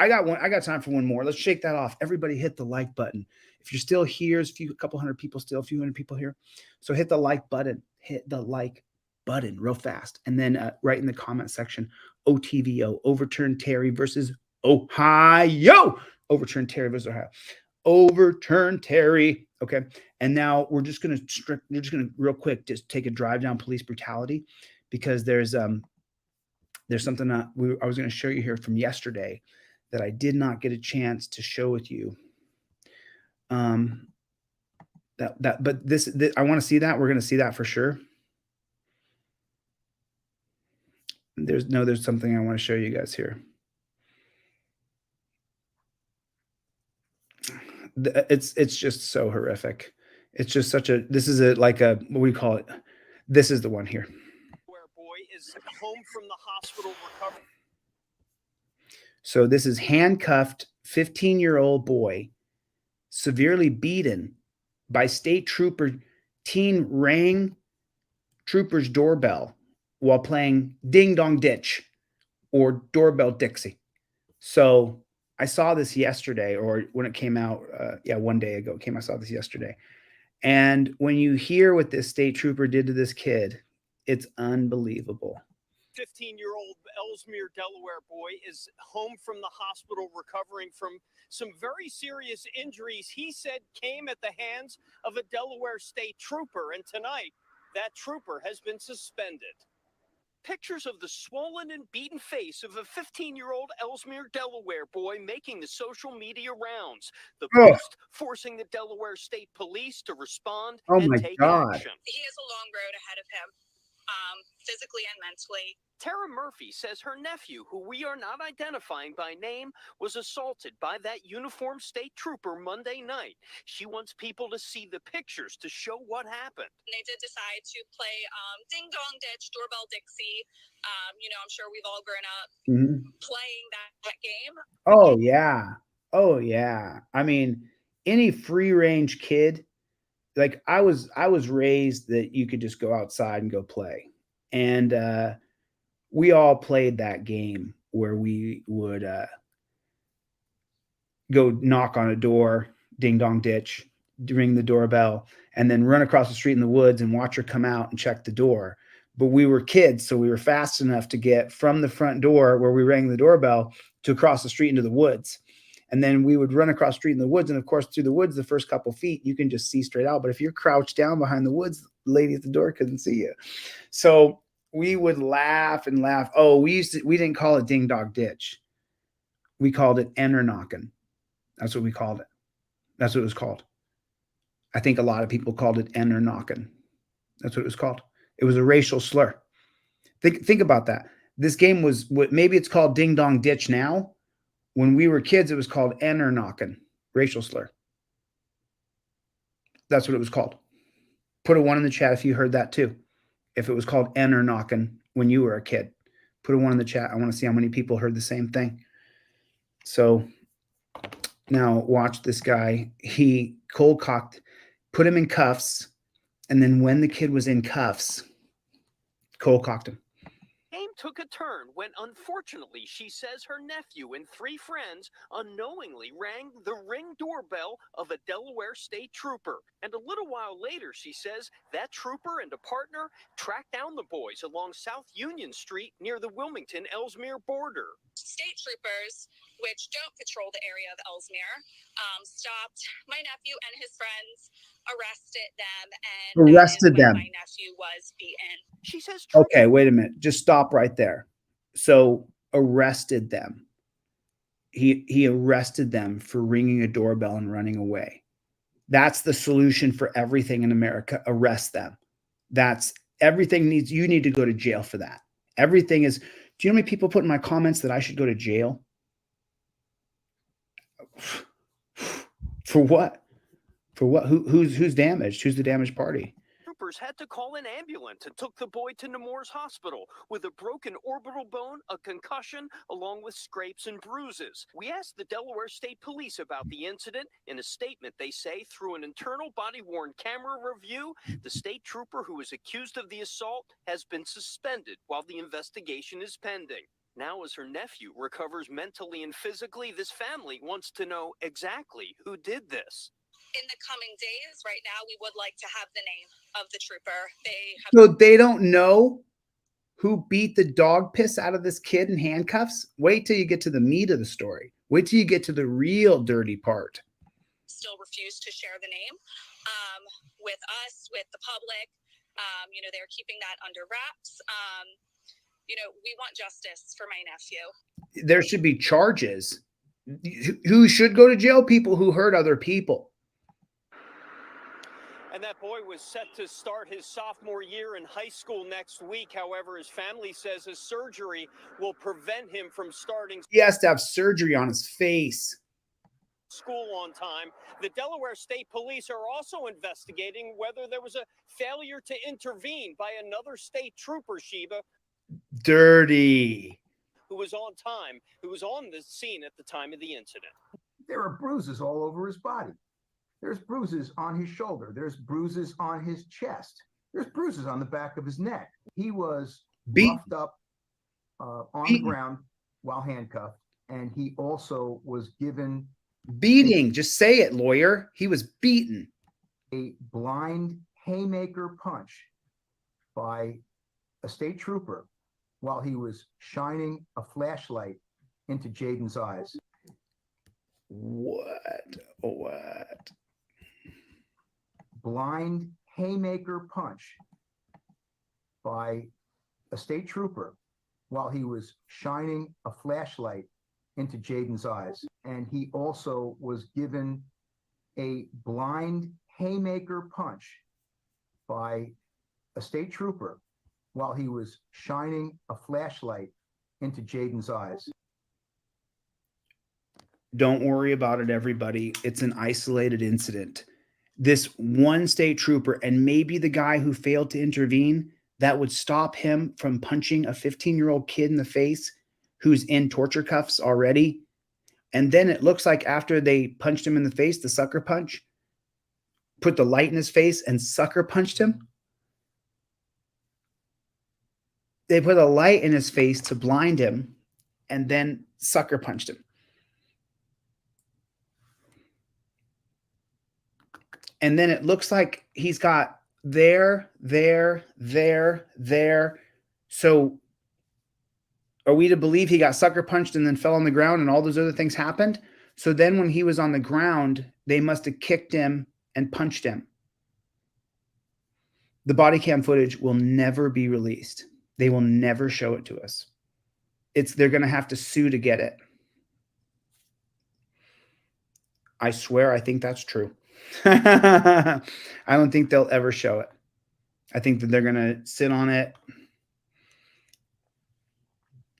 got time for one more. Let's shake that off. Everybody hit the like button. If you're still here, there's a couple hundred people still, a few hundred people here. So hit the like button. Hit the like button real fast. And then write in the comment section, OTVO, overturn Terry versus Ohio. Overturn Terry versus Ohio. Overturn Terry. Okay. And now we're just going to real quick, just take a drive down police brutality, because there's something that I was going to show you here from yesterday that I did not get a chance to show with you. But this I want to see that. We're going to see that for sure. There's something I want to show you guys here. It's just so horrific. It's just such a, this is what do you call it? This is the one here. Where boy is home from the hospital recovering. So this is handcuffed 15-year-old boy, severely beaten by state trooper. Teen rang trooper's doorbell while playing Ding Dong Ditch or Doorbell Dixie. So I saw this yesterday, or when it came out, one day ago I saw this yesterday. And when you hear what this state trooper did to this kid, it's unbelievable. 15-year-old Ellesmere, Delaware boy is home from the hospital recovering from some very serious injuries he said came at the hands of a Delaware state trooper. And tonight, that trooper has been suspended. Pictures of the swollen and beaten face of a 15-year-old Ellesmere, Delaware boy making the social media rounds. The post forcing the Delaware State Police to respond and take action. He has a long road ahead of him. physically and mentally. Tara Murphy says her nephew, who we are not identifying by name, was assaulted by that uniformed state trooper Monday night. She wants people to see the pictures to show what happened. And they did decide to play Ding Dong Ditch, Doorbell Dixie. I'm sure we've all grown up playing that game. Oh yeah. Oh yeah. I mean, any free range kid, like I was raised that you could just go outside and go play. And we all played that game where we would go knock on a door, ding dong ditch, ring the doorbell, and then run across the street in the woods and watch her come out and check the door. But we were kids, so we were fast enough to get from the front door where we rang the doorbell to across the street into the woods. And then we would run across the street in the woods. And of course, through the woods, the first couple feet, you can just see straight out. But if you're crouched down behind the woods, the lady at the door couldn't see you. So we would laugh and laugh. Oh, we didn't call it ding dong ditch. We called it enter knocking. That's what we called it. That's what it was called. I think a lot of people called it enter knocking. That's what it was called. It was a racial slur. Think about that. This game was, maybe it's called ding dong ditch now. When we were kids, it was called enter knocking, racial slur. That's what it was called. Put a 1 in the chat if you heard that too. If it was called enter knocking when you were a kid, put a 1 in the chat. I want to see how many people heard the same thing. So now watch this guy. He cold cocked, put him in cuffs. And then when the kid was in cuffs, cold cocked him. Game took a turn when, unfortunately, she says her nephew and 3 friends unknowingly rang the ring doorbell of a Delaware state trooper. And a little while later, she says that trooper and a partner tracked down the boys along South Union Street near the Wilmington-Ellesmere border. State troopers, which don't patrol the area of Ellesmere, stopped my nephew and his friends, arrested them, and Arrested them. my nephew was beaten. She says, Okay, wait a minute. Just stop right there. So arrested them. He arrested them for ringing a doorbell and running away. That's the solution for everything in America. Arrest them. That's everything you need to go to jail for that. Everything is. Do you know how many people put in my comments that I should go to jail? For what? For what? Who's damaged? Who's the damaged party? Troopers had to call an ambulance and took the boy to Nemours Hospital with a broken orbital bone, a concussion, along with scrapes and bruises. We asked the Delaware State Police about the incident. In a statement, they say through an internal body-worn camera review, the state trooper who is accused of the assault has been suspended while the investigation is pending. Now, as her nephew recovers mentally and physically, this family wants to know exactly who did this. In the coming days, right now, we would like to have the name of the trooper. So they don't know who beat the dog piss out of this kid in handcuffs? Wait till you get to the meat of the story. Wait till you get to the real dirty part. Still refuse to share the name with us, with the public. They're keeping that under wraps. We want justice for my nephew. There should be charges. Who should go to jail? People who hurt other people. And that boy was set to start his sophomore year in high school next week. However, his family says his surgery will prevent him from starting. He has to have surgery on his face. School on time. The Delaware State Police are also investigating whether there was a failure to intervene by another state trooper, Sheba. Dirty. Who was on the scene at the time of the incident. There are bruises all over his body. There's bruises on his shoulder. There's bruises on his chest. There's bruises on the back of his neck. He was roughed up on the ground while handcuffed, and he also was given beating. Just say it, lawyer. He was beaten. A blind haymaker punch by a state trooper while he was shining a flashlight into Jaden's eyes. What? Blind haymaker punch by a state trooper while he was shining a flashlight into Jaden's eyes. And he also was given a blind haymaker punch by a state trooper while he was shining a flashlight into Jaden's eyes. Don't worry about it, everybody. It's an isolated incident. This one state trooper, and maybe the guy who failed to intervene, that would stop him from punching a 15-year-old kid in the face who's in torture cuffs already. And then it looks like after they punched him in the face, the sucker punch, put the light in his face and sucker punched him. They put a light in his face to blind him and then sucker punched him. And then it looks like he's got there. So are we to believe he got sucker punched and then fell on the ground and all those other things happened? So then when he was on the ground, they must have kicked him and punched him. The body cam footage will never be released. They will never show it to us. They're going to have to sue to get it. I swear, I think that's true. I don't think they'll ever show it. I think that they're going to sit on it.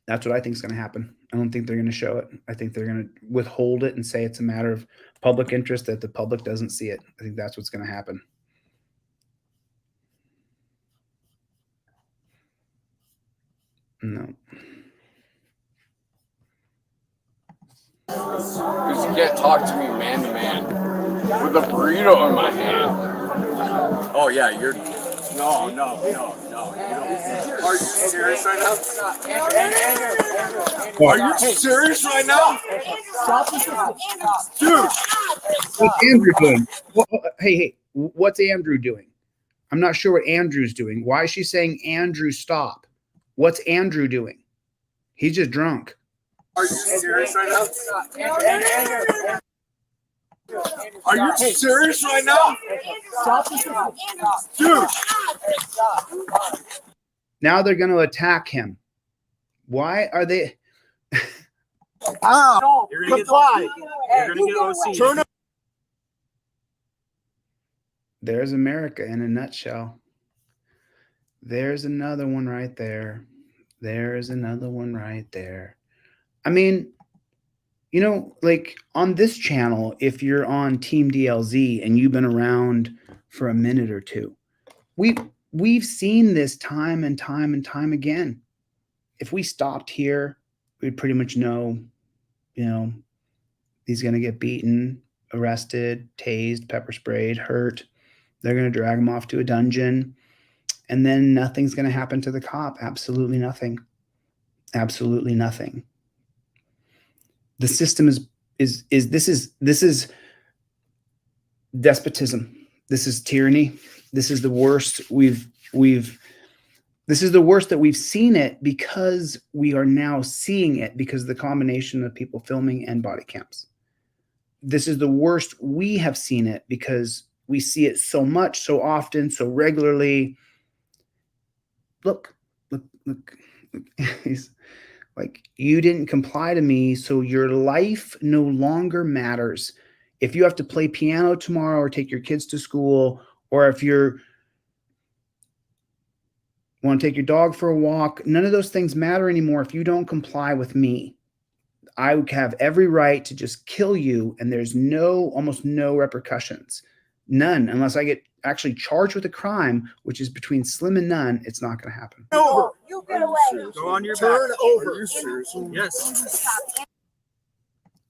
That's what I think is going to happen. I don't think they're going to show it. I think they're going to withhold it and say it's a matter of public interest that the public doesn't see it. I think that's what's going to happen. No. Because you can't talk to me man to man with a burrito in my hand. Oh yeah, you're. No. You don't. Are you serious right now? Are you serious right now? Dude. What's Andrew doing? Hey, what's Andrew doing? I'm not sure what Andrew's doing. Why is she saying Andrew stop? What's Andrew doing? He's just drunk. Are you serious right now? Are you serious right now? Dude. Now they're going to attack him. Why are they? Ow. You're going to get You're going to get OC. Turn up. There's America in a nutshell. There's another one right there. There's another one right there. I mean, you know, like on this channel, if you're on Team DLZ and you've been around for a minute or two, we've seen this time and time and time again. If we stopped here, we'd pretty much know, you know, he's going to get beaten, arrested, tased, pepper sprayed, hurt. They're going to drag him off to a dungeon. And then nothing's going to happen to the cop. Absolutely nothing. Absolutely nothing. The system is despotism. This is tyranny. This is the worst this is the worst that we've seen it, because we are now seeing it because of the combination of people filming and body cams. This is the worst we have seen it because we see it so much, so often, so regularly. Look. He's like, you didn't comply to me, so your life no longer matters. If you have to play piano tomorrow or take your kids to school, or if you want to take your dog for a walk, none of those things matter anymore if you don't comply with me. I have every right to just kill you, and there's almost no repercussions. None, unless I get actually charged with a crime, which is between slim and none. It's not going to happen. No, you get away. Go on your turn back. Over. Are you serious? Yes.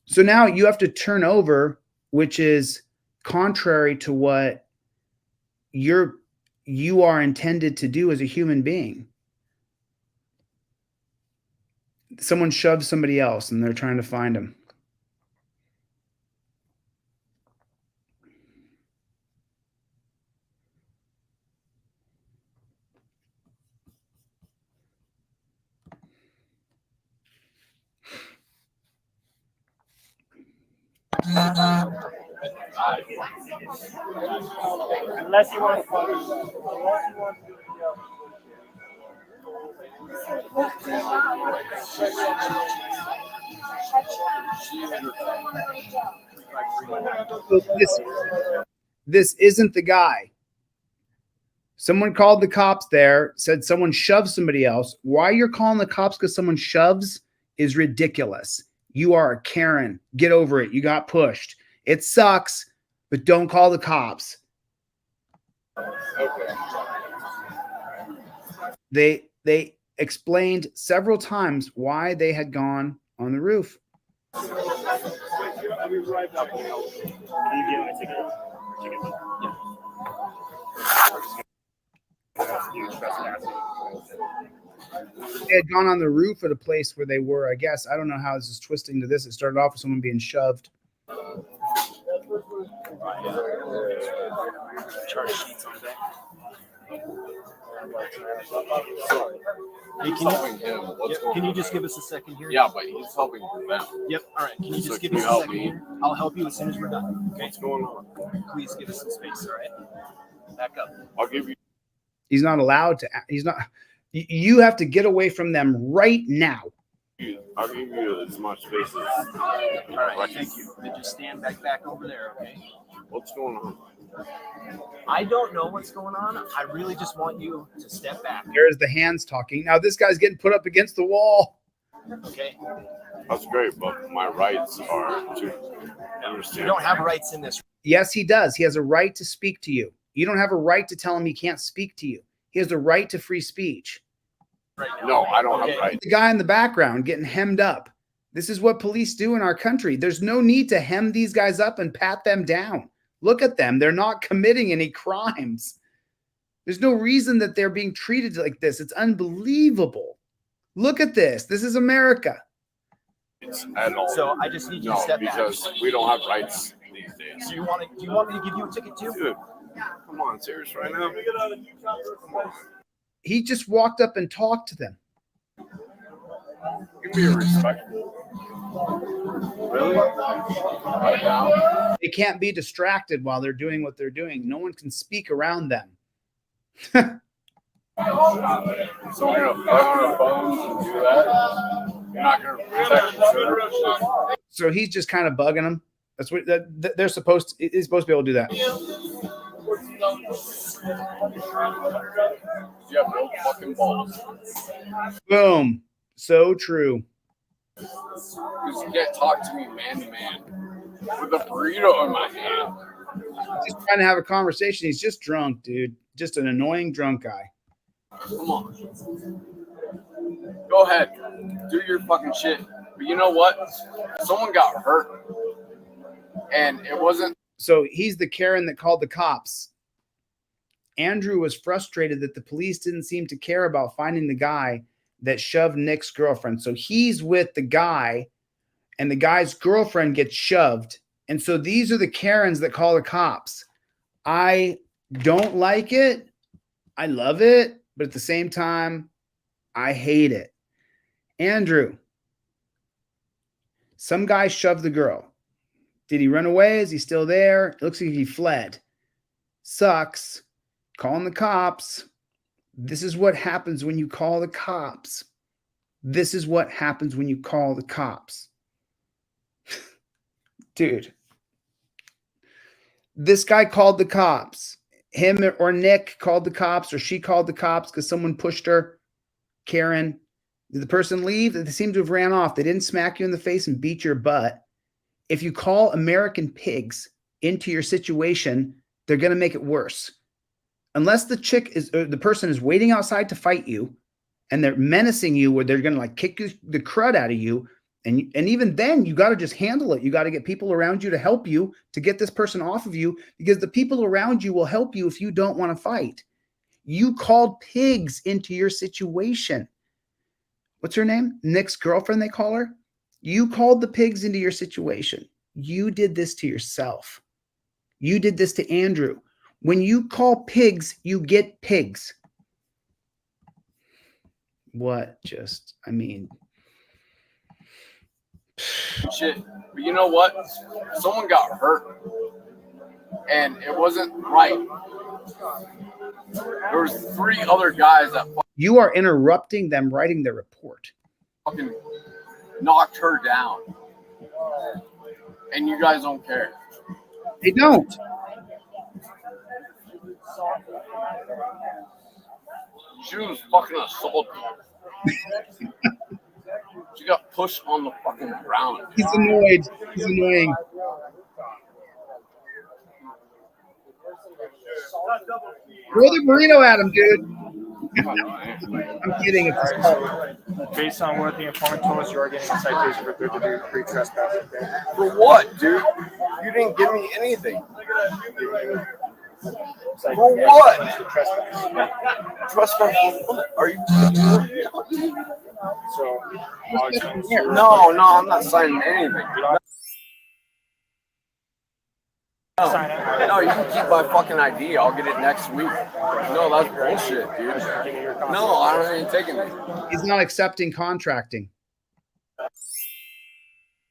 So now you have to turn over, which is contrary to what you are intended to do as a human being. Someone shoves somebody else and they're trying to find them. Unless you want to. This isn't the guy. Someone called the cops there, said someone shoved somebody else. Why you're calling the cops because someone shoves is ridiculous. You are a Karen. Get over it. You got pushed. It sucks, but don't call the cops. They explained several times why they had gone on the roof. They had gone on the roof at a place where they were, I guess. I don't know how this is twisting to this. It started off with someone being shoved. Charge sheets on that. Hey, Can you just give us a second here? Yeah, but he's helping them. Yep. All right. Can you just give can us you a help second me? here? I'll help you as soon as we're done. Okay. What's going on? Please give us some space. All right. Back up. I'll give you. He's not allowed to. He's not. You have to get away from them right now. I'll give you as much space as. All right. Thank you. Then just stand back over there. Okay. What's going on? I don't know what's going on. I really just want you to step back. There's the hands talking. Now this guy's getting put up against the wall. Okay. That's great, but my rights are to understand. You don't have rights in this. Yes, he does. He has a right to speak to you. You don't have a right to tell him he can't speak to you. He has the right to free speech. Right now. No, I don't have rights. The guy in the background getting hemmed up. This is what police do in our country. There's no need to hem these guys up and pat them down. Look at them. They're not committing any crimes. There's no reason that they're being treated like this. It's unbelievable. Look at this. This is America. At all. So I just need you to step back. Because we don't have rights these days. Do you want me to give you a ticket too? Dude, come on, serious right now? Come on. He just walked up and talked to them. Give me a respect. Really? Right now? They can't be distracted while they're doing what they're doing. No one can speak around them. So you're gonna fuck your phones and do that? You're not gonna protect yourself. So he's just kind of bugging them. That's what they're supposed to. He's supposed to be able to do that. You have no fucking balls. Boom. So true. Because you can't talk to me man to man with a burrito in my hand. He's trying to have a conversation. He's just drunk, dude. Just an annoying drunk guy. Come on. Go ahead. Do your fucking shit. But you know what? Someone got hurt. And it wasn't. So he's the Karen that called the cops. Andrew was frustrated that the police didn't seem to care about finding the guy that shoved Nick's girlfriend. So he's with the guy, and the guy's girlfriend gets shoved. And so these are the Karens that call the cops. I don't like it. I love it. But at the same time, I hate it. Andrew, some guy shoved the girl. Did he run away? Is he still there? It looks like he fled. Sucks. Calling the cops. This is what happens when you call the cops. This is what happens when you call the cops. Dude. This guy called the cops. Him or Nick called the cops, or she called the cops because someone pushed her. Karen. Did the person leave? They seem to have ran off. They didn't smack you in the face and beat your butt. If you call American pigs into your situation, they're going to make it worse. Unless the person is waiting outside to fight you and they're menacing you where they're going to like kick the crud out of you. And even then you got to just handle it. You got to get people around you to help you to get this person off of you, because the people around you will help you if you don't want to fight. You called pigs into your situation. What's her name? Nick's girlfriend, they call her. You called the pigs into your situation. You did this to yourself. You did this to Andrew. When you call pigs, you get pigs. What just, I mean. Shit. But you know what? Someone got hurt. And it wasn't right. There was 3 other guys that You are interrupting them writing their report. fucking knocked her down. And you guys don't care. They don't. She was fucking assaulted. She got pushed on the fucking ground. He's annoyed. He's annoying. Throw the burrito at him, dude. I'm kidding. It's assault. Based on what the informant told us, you are getting a citation for third-degree trespassing. For what, dude? You didn't give me anything. For what? Trespass. Are you? No, I'm not signing anything. No, you can keep my fucking ID. I'll get it next week. No, that's bullshit, dude. No, I don't even taking it. He's not accepting contracting.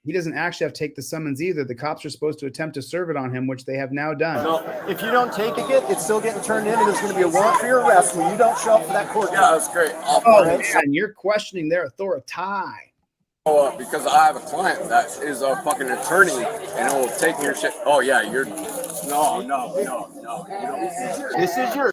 He doesn't actually have to take the summons either. The cops are supposed to attempt to serve it on him, which they have now done. No, if you don't take it, it's still getting turned in, and there's going to be a warrant for your arrest when you don't show up for that court. Yeah, that's great. Oh, man, you're questioning their authority. Because I have a client that is a fucking attorney and it will take your shit. Oh, yeah, you're. No. You don't. This is your.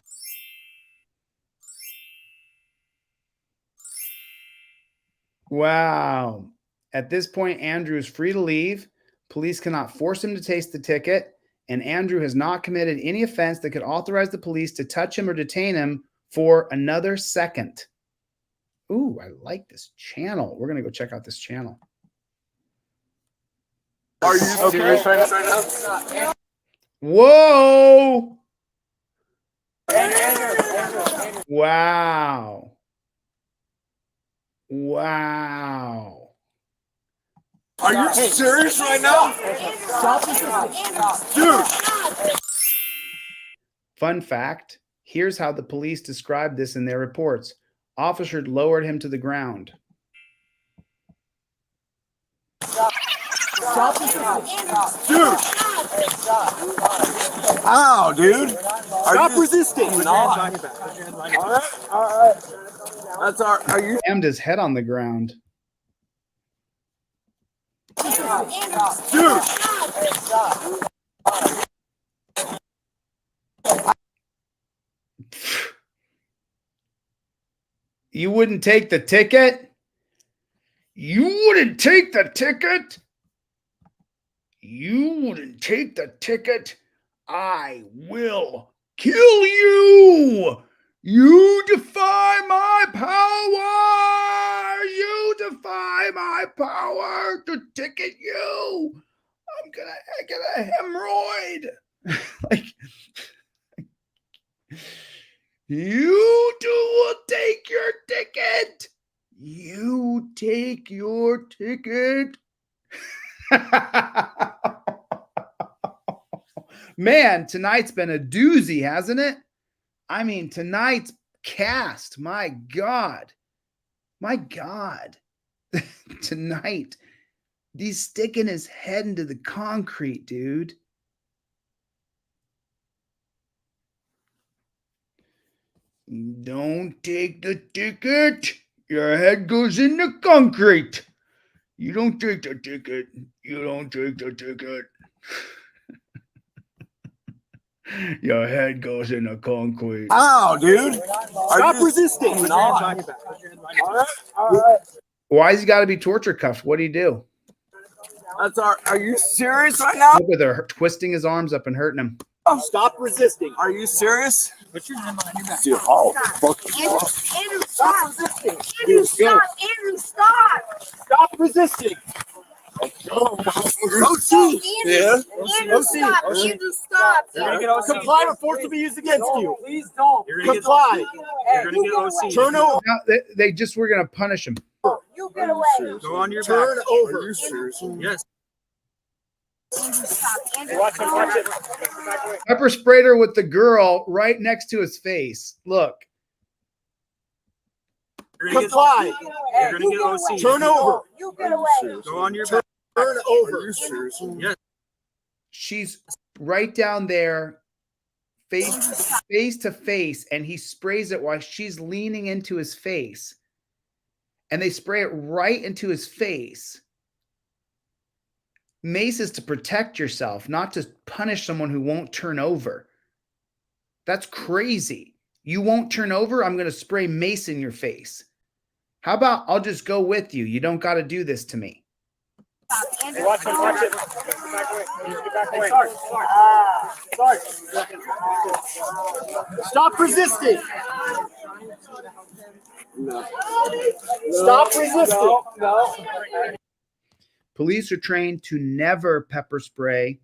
Wow. At this point, Andrew is free to leave. Police cannot force him to taste the ticket, and Andrew has not committed any offense that could authorize the police to touch him or detain him for another second. Ooh, I like this channel. We're going to go check out this channel. Are you serious right now? Whoa! Wow. Wow. Are you serious right now? Dude! Fun fact, here's how the police described this in their reports. Officer lowered him to the ground. Dude! How, dude? Stop resisting. Not. All right. That's our. Are you? Slammed his head on the ground. Dude! You wouldn't take the ticket? You wouldn't take the ticket? You wouldn't take the ticket? I will kill you! You defy my power! You defy my power to ticket you! I'm gonna get a hemorrhoid! Like, you will take your ticket! You take your ticket! Man, tonight's been a doozy, hasn't it? I mean, tonight's cast, my God. Tonight, he's sticking his head into the concrete, dude. Don't take the ticket. Your head goes in the concrete. You don't take the ticket. You don't take the ticket. Your head goes in the concrete. How, dude? Stop resisting. Not. All right. Why's he got to be torture cuffed? What'd he do? That's our. Are you serious right now? Look at her twisting his arms up and hurting him. Stop resisting. Are you serious? What's your name on your back? Dude, oh, fuck. Andrew, stop resisting. Andrew, stop. Andrew, stop. Stop resisting. OC. Yeah. Andrew, stop. Andrew, stop. Comply or force to be used against you. Please don't. Comply. You're going to get OC. Turn over. Now, they just were going to punish him. You get away. Go on your Turn back. over. Are you serious? Yes. Watch it. Pepper sprayed her with the girl right next to his face. Look. Comply. You're going to get OC. Turn over. You get away. Go on your back. Turn over. Are you serious? Yes. She's right down there, face to face, and he sprays it while she's leaning into his face. And they spray it right into his face. Mace is to protect yourself, not to punish someone who won't turn over. That's crazy. You won't turn over? I'm going to spray mace in your face. How about I'll just go with you? You don't got to do this to me. Hey, watch it, watch it. Get back away. Stop resisting. No. Stop resisting. No. Police are trained to never pepper spray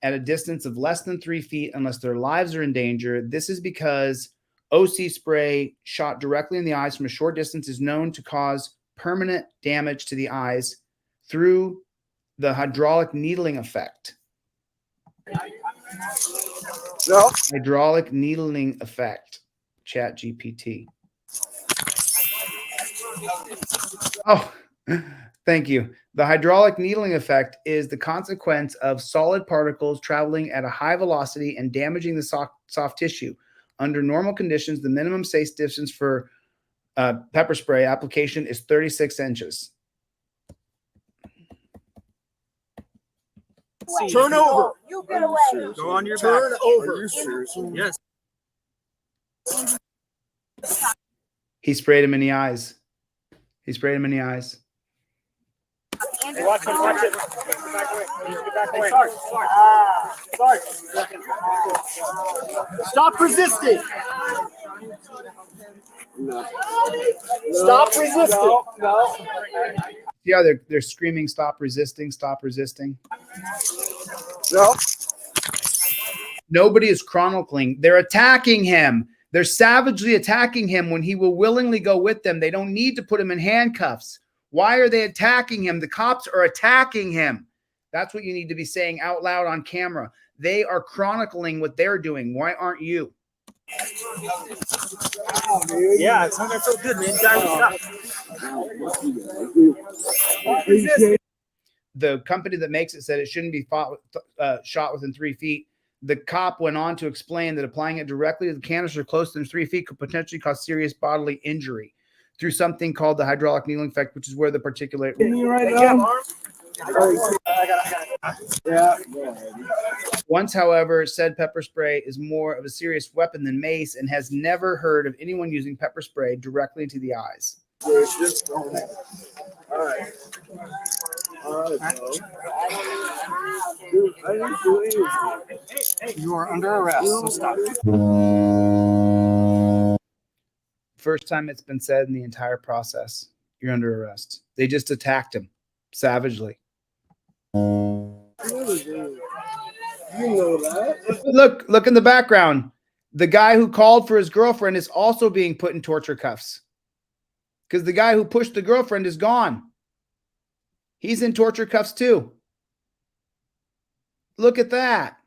at a distance of less than 3 feet unless their lives are in danger. This is because OC spray shot directly in the eyes from a short distance is known to cause permanent damage to the eyes through the hydraulic needling effect. No. Hydraulic needling effect. ChatGPT. Oh, thank you. The hydraulic needling effect is the consequence of solid particles traveling at a high velocity and damaging the soft tissue. Under normal conditions, the minimum safe distance for pepper spray application is 36 inches. Turn over. You get away. Go on your Turn over. Are you serious? Yes. He sprayed him in the eyes. He sprayed him in the eyes. Hey, watch it, watch it. Get back away. Get back away. Stop resisting. No. Stop resisting. No. See how they're screaming, stop resisting, stop resisting. No. Nobody is chronicling. They're attacking him. They're savagely attacking him when he will willingly go with them. They don't need to put him in handcuffs. Why are they attacking him? The cops are attacking him. That's what you need to be saying out loud on camera. They are chronicling what they're doing. Why aren't you? Yeah, it's not gonna feel good, man. The company that makes it said it shouldn't be shot within 3 feet. The cop went on to explain that applying it directly to the canister close to 3 feet could potentially cause serious bodily injury through something called the hydraulic needling effect, which is where the particulate. Yeah. Once, however, said pepper spray is more of a serious weapon than mace and has never heard of anyone using pepper spray directly into the eyes. All right. You are under arrest, so stop. First time it's been said in the entire process. You're under arrest. They just attacked him savagely. You know that. Look in the background. The guy who called for his girlfriend is also being put in torture cuffs because the guy who pushed the girlfriend is gone. He's in torture cuffs too. Look at that.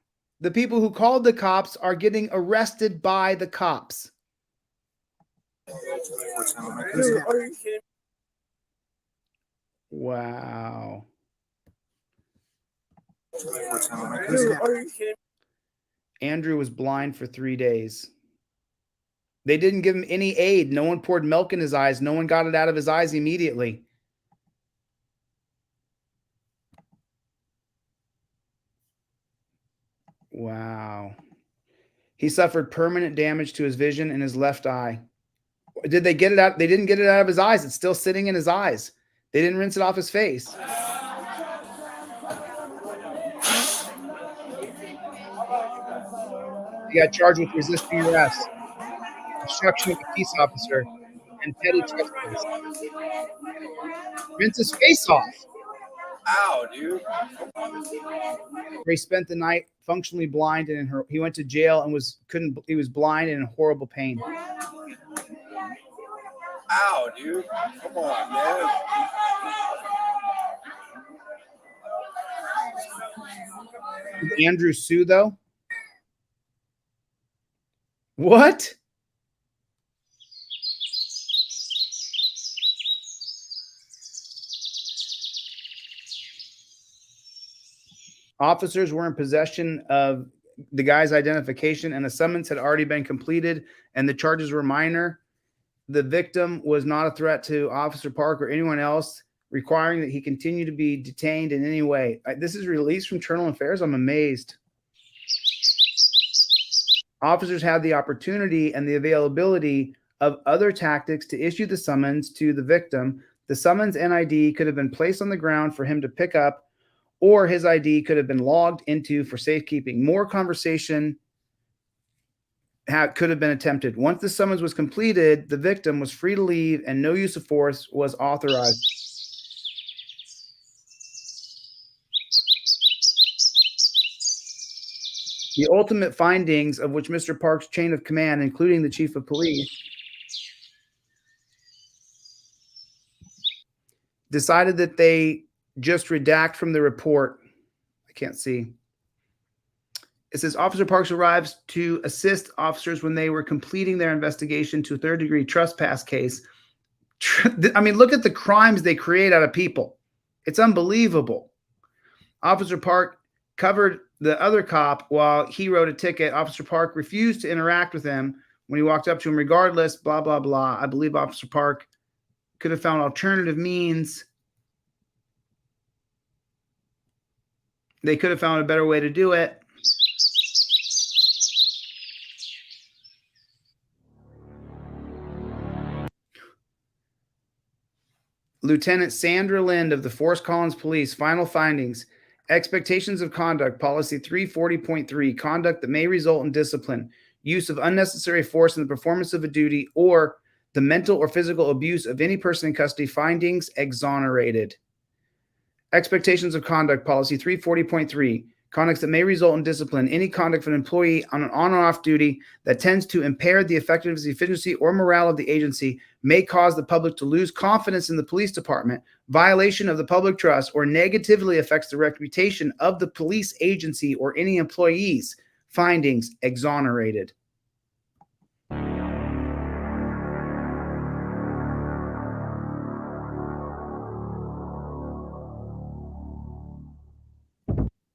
The people who called the cops are getting arrested by the cops. Wow. Andrew was blind for 3 days. They didn't give him any aid. No one poured milk in his eyes. No one got it out of his eyes immediately. Wow. He suffered permanent damage to his vision in his left eye. Did they get it out? They didn't get it out of his eyes. It's still sitting in his eyes. They didn't rinse it off his face. He got charged with resisting arrest, obstruction of a peace officer, and petty trespass. Rinse his face off. Ow, dude. He spent the night functionally blind, and he went to jail and he was blind and in horrible pain. Ow, dude. Come on, man. Did Andrew sue though? What? Officers were in possession of the guy's identification, and a summons had already been completed, and the charges were minor. The victim was not a threat to Officer Park or anyone else, requiring that he continue to be detained in any way. This is released from Internal Affairs. I'm amazed. Officers had the opportunity and the availability of other tactics to issue the summons to the victim. The summons and ID could have been placed on the ground for him to pick up, or his ID could have been logged into for safekeeping. More conversation could have been attempted. Once the summons was completed, the victim was free to leave and no use of force was authorized. The ultimate findings, of which Mr. Park's chain of command, including the chief of police, decided that they just redact from the report. I can't see. It says Officer Parks arrives to assist officers when they were completing their investigation to a third-degree trespass case. I mean, look at the crimes they create out of people. It's unbelievable. Officer Park covered the other cop while he wrote a ticket. Officer Park refused to interact with him when he walked up to him. Regardless, blah, blah, blah. I believe Officer Park could have found alternative means. They could have found a better way to do it. Lieutenant Sandra Lind of the Forest Collins Police, final findings. Expectations of conduct, policy 340.3, conduct that may result in discipline, use of unnecessary force in the performance of a duty, or the mental or physical abuse of any person in custody, findings exonerated. Expectations of conduct, policy 340.3, conducts that may result in discipline, any conduct of an employee on or off duty that tends to impair the effectiveness, efficiency, or morale of the agency may cause the public to lose confidence in the police department, violation of the public trust, or negatively affects the reputation of the police agency or any employees. Findings exonerated.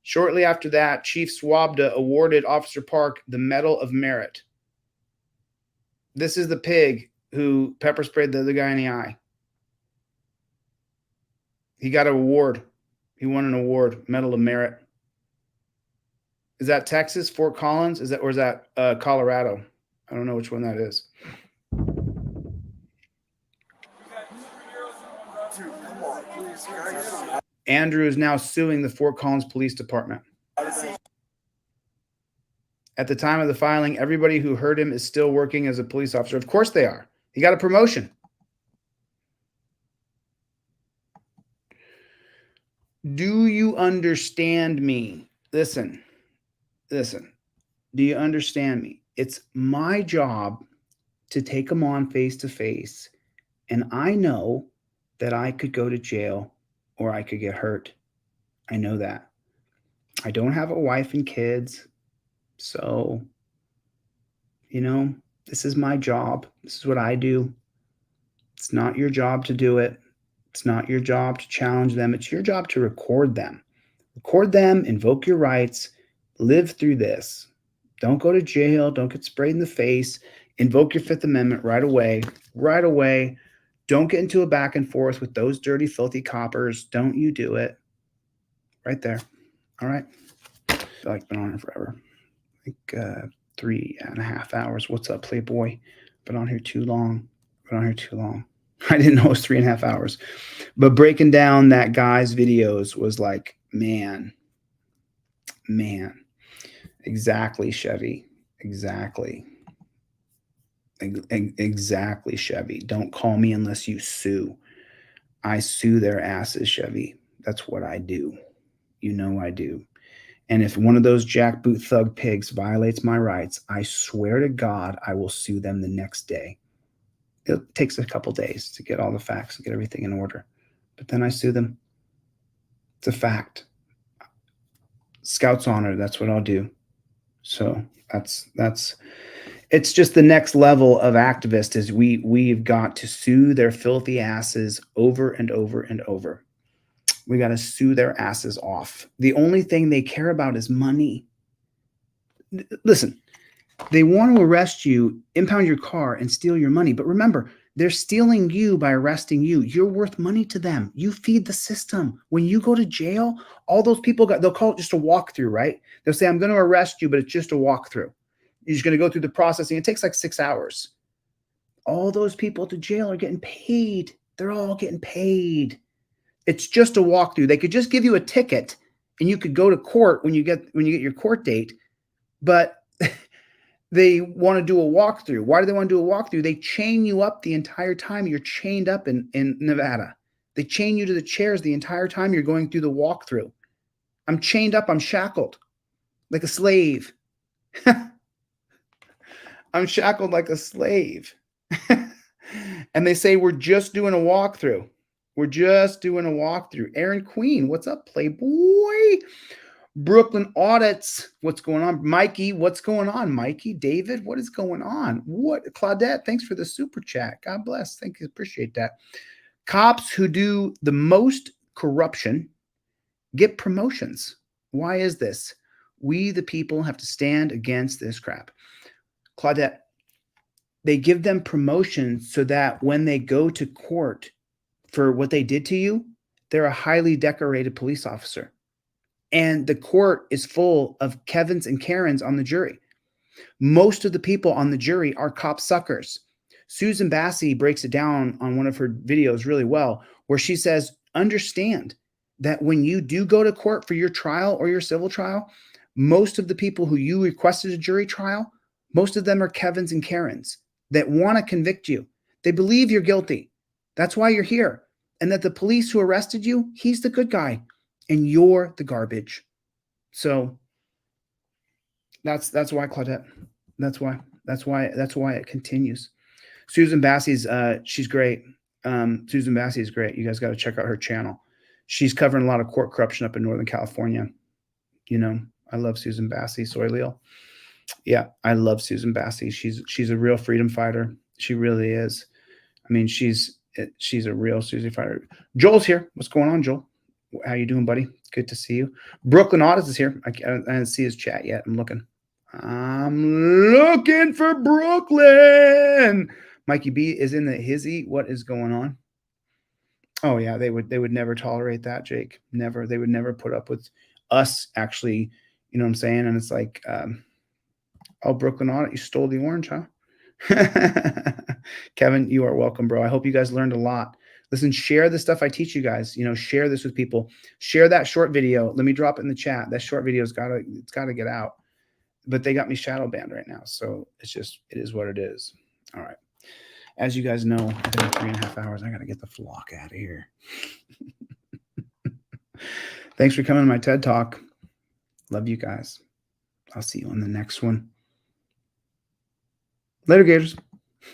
Shortly after that, Chief Swabda awarded Officer Park the Medal of Merit. This is the pig who pepper sprayed the other guy in the eye. He got an award. He won an award, Medal of Merit. Is that Texas, Fort Collins? Or is that Colorado? I don't know which one that is. Andrew is now suing the Fort Collins Police Department. At the time of the filing, everybody who heard him is still working as a police officer. Of course they are. He got a promotion. Do you understand me? Listen. Do you understand me? It's my job to take them on face to face. And I know that I could go to jail or I could get hurt. I know that. I don't have a wife and kids. So, this is my job. This is what I do. It's not your job to do it. It's not your job to challenge them. It's your job to record them. Record them, invoke your rights, live through this. Don't go to jail. Don't get sprayed in the face. Invoke your Fifth Amendment right away. Right away. Don't get into a back and forth with those dirty, filthy coppers. Don't you do it. Right there. All right. I feel like I've been on here forever. I think 3.5 hours. What's up, Playboy? Been on here too long. I didn't know it was 3.5 hours. But breaking down that guy's videos was like, man. Exactly, Chevy. Exactly, Chevy. Don't call me unless you sue. I sue their asses, Chevy. That's what I do. I do. And if one of those jackboot thug pigs violates my rights, I swear to God, I will sue them the next day. It takes a couple days to get all the facts and get everything in order. But then I sue them. It's a fact. Scout's honor, that's what I'll do. So it's just the next level of activist is we've got to sue their filthy asses over and over and over. We got to sue their asses off. The only thing they care about is money. Listen, they want to arrest you, impound your car, and steal your money. But remember, they're stealing you by arresting you. You're worth money to them. You feed the system. When you go to jail, all those people they'll call it just a walkthrough, right? They'll say, I'm going to arrest you, but it's just a walkthrough. You're just going to go through the processing. It takes like 6 hours. All those people at the jail are getting paid. They're all getting paid. It's just a walkthrough. They could just give you a ticket and you could go to court when you get your court date, but they want to do a walkthrough. Why do they want to do a walkthrough? They chain you up the entire time you're chained up in Nevada. They chain you to the chairs the entire time you're going through the walkthrough. I'm chained up. I'm shackled like a slave. I'm shackled like a slave. And they say, we're just doing a walkthrough. We're just doing a walkthrough. Aaron Queen, what's up, Playboy? Brooklyn Audits, what's going on? Mikey, what's going on? Mikey, David, what is going on? What? Claudette, thanks for the super chat. God bless. Thank you. Appreciate that. Cops who do the most corruption get promotions. Why is this? We, the people, have to stand against this crap. Claudette, they give them promotions so that when they go to court for what they did to you, they're a highly decorated police officer. And the court is full of Kevins and Karens on the jury. Most of the people on the jury are cop suckers. Susan Bassey breaks it down on one of her videos really well, where she says, understand that when you do go to court for your trial or your civil trial, most of the people who you requested a jury trial, most of them are Kevins and Karens that want to convict you. They believe you're guilty. That's why you're here. And that the police who arrested you, he's the good guy and you're the garbage. So that's why, Claudette. That's why it continues. Susan Bassey's she's great. Susan Bassey is great. You guys got to check out her channel. She's covering a lot of court corruption up in Northern California. You know, I love Susan Bassey, Soyleel. Yeah, I love Susan Bassey. She's a real freedom fighter. She really is. I mean, she's a real Susie fighter. Joel's here. What's going on, Joel? How you doing, buddy? Good to see you. Brooklyn Audits is here. I didn't see his chat yet. I'm looking for Brooklyn. Mikey B is in the hizzy. What is going on? Oh yeah, they would never tolerate that, Jake. Never. They would never put up with us actually. You know what I'm saying? And it's like, oh, Brooklyn Audit, you stole the orange, huh? Kevin, you are welcome, bro. I hope you guys learned a lot. Listen, share the stuff I teach you guys. You know, share this with people. Share that short video. Let me drop it in the chat. That short video's gotta get out. But they got me shadow banned right now, so it is what it is. All right. As you guys know, I've been 3.5 hours. I gotta get the flock out of here. Thanks for coming to my TED Talk. Love you guys. I'll see you on the next one. Later, Gators.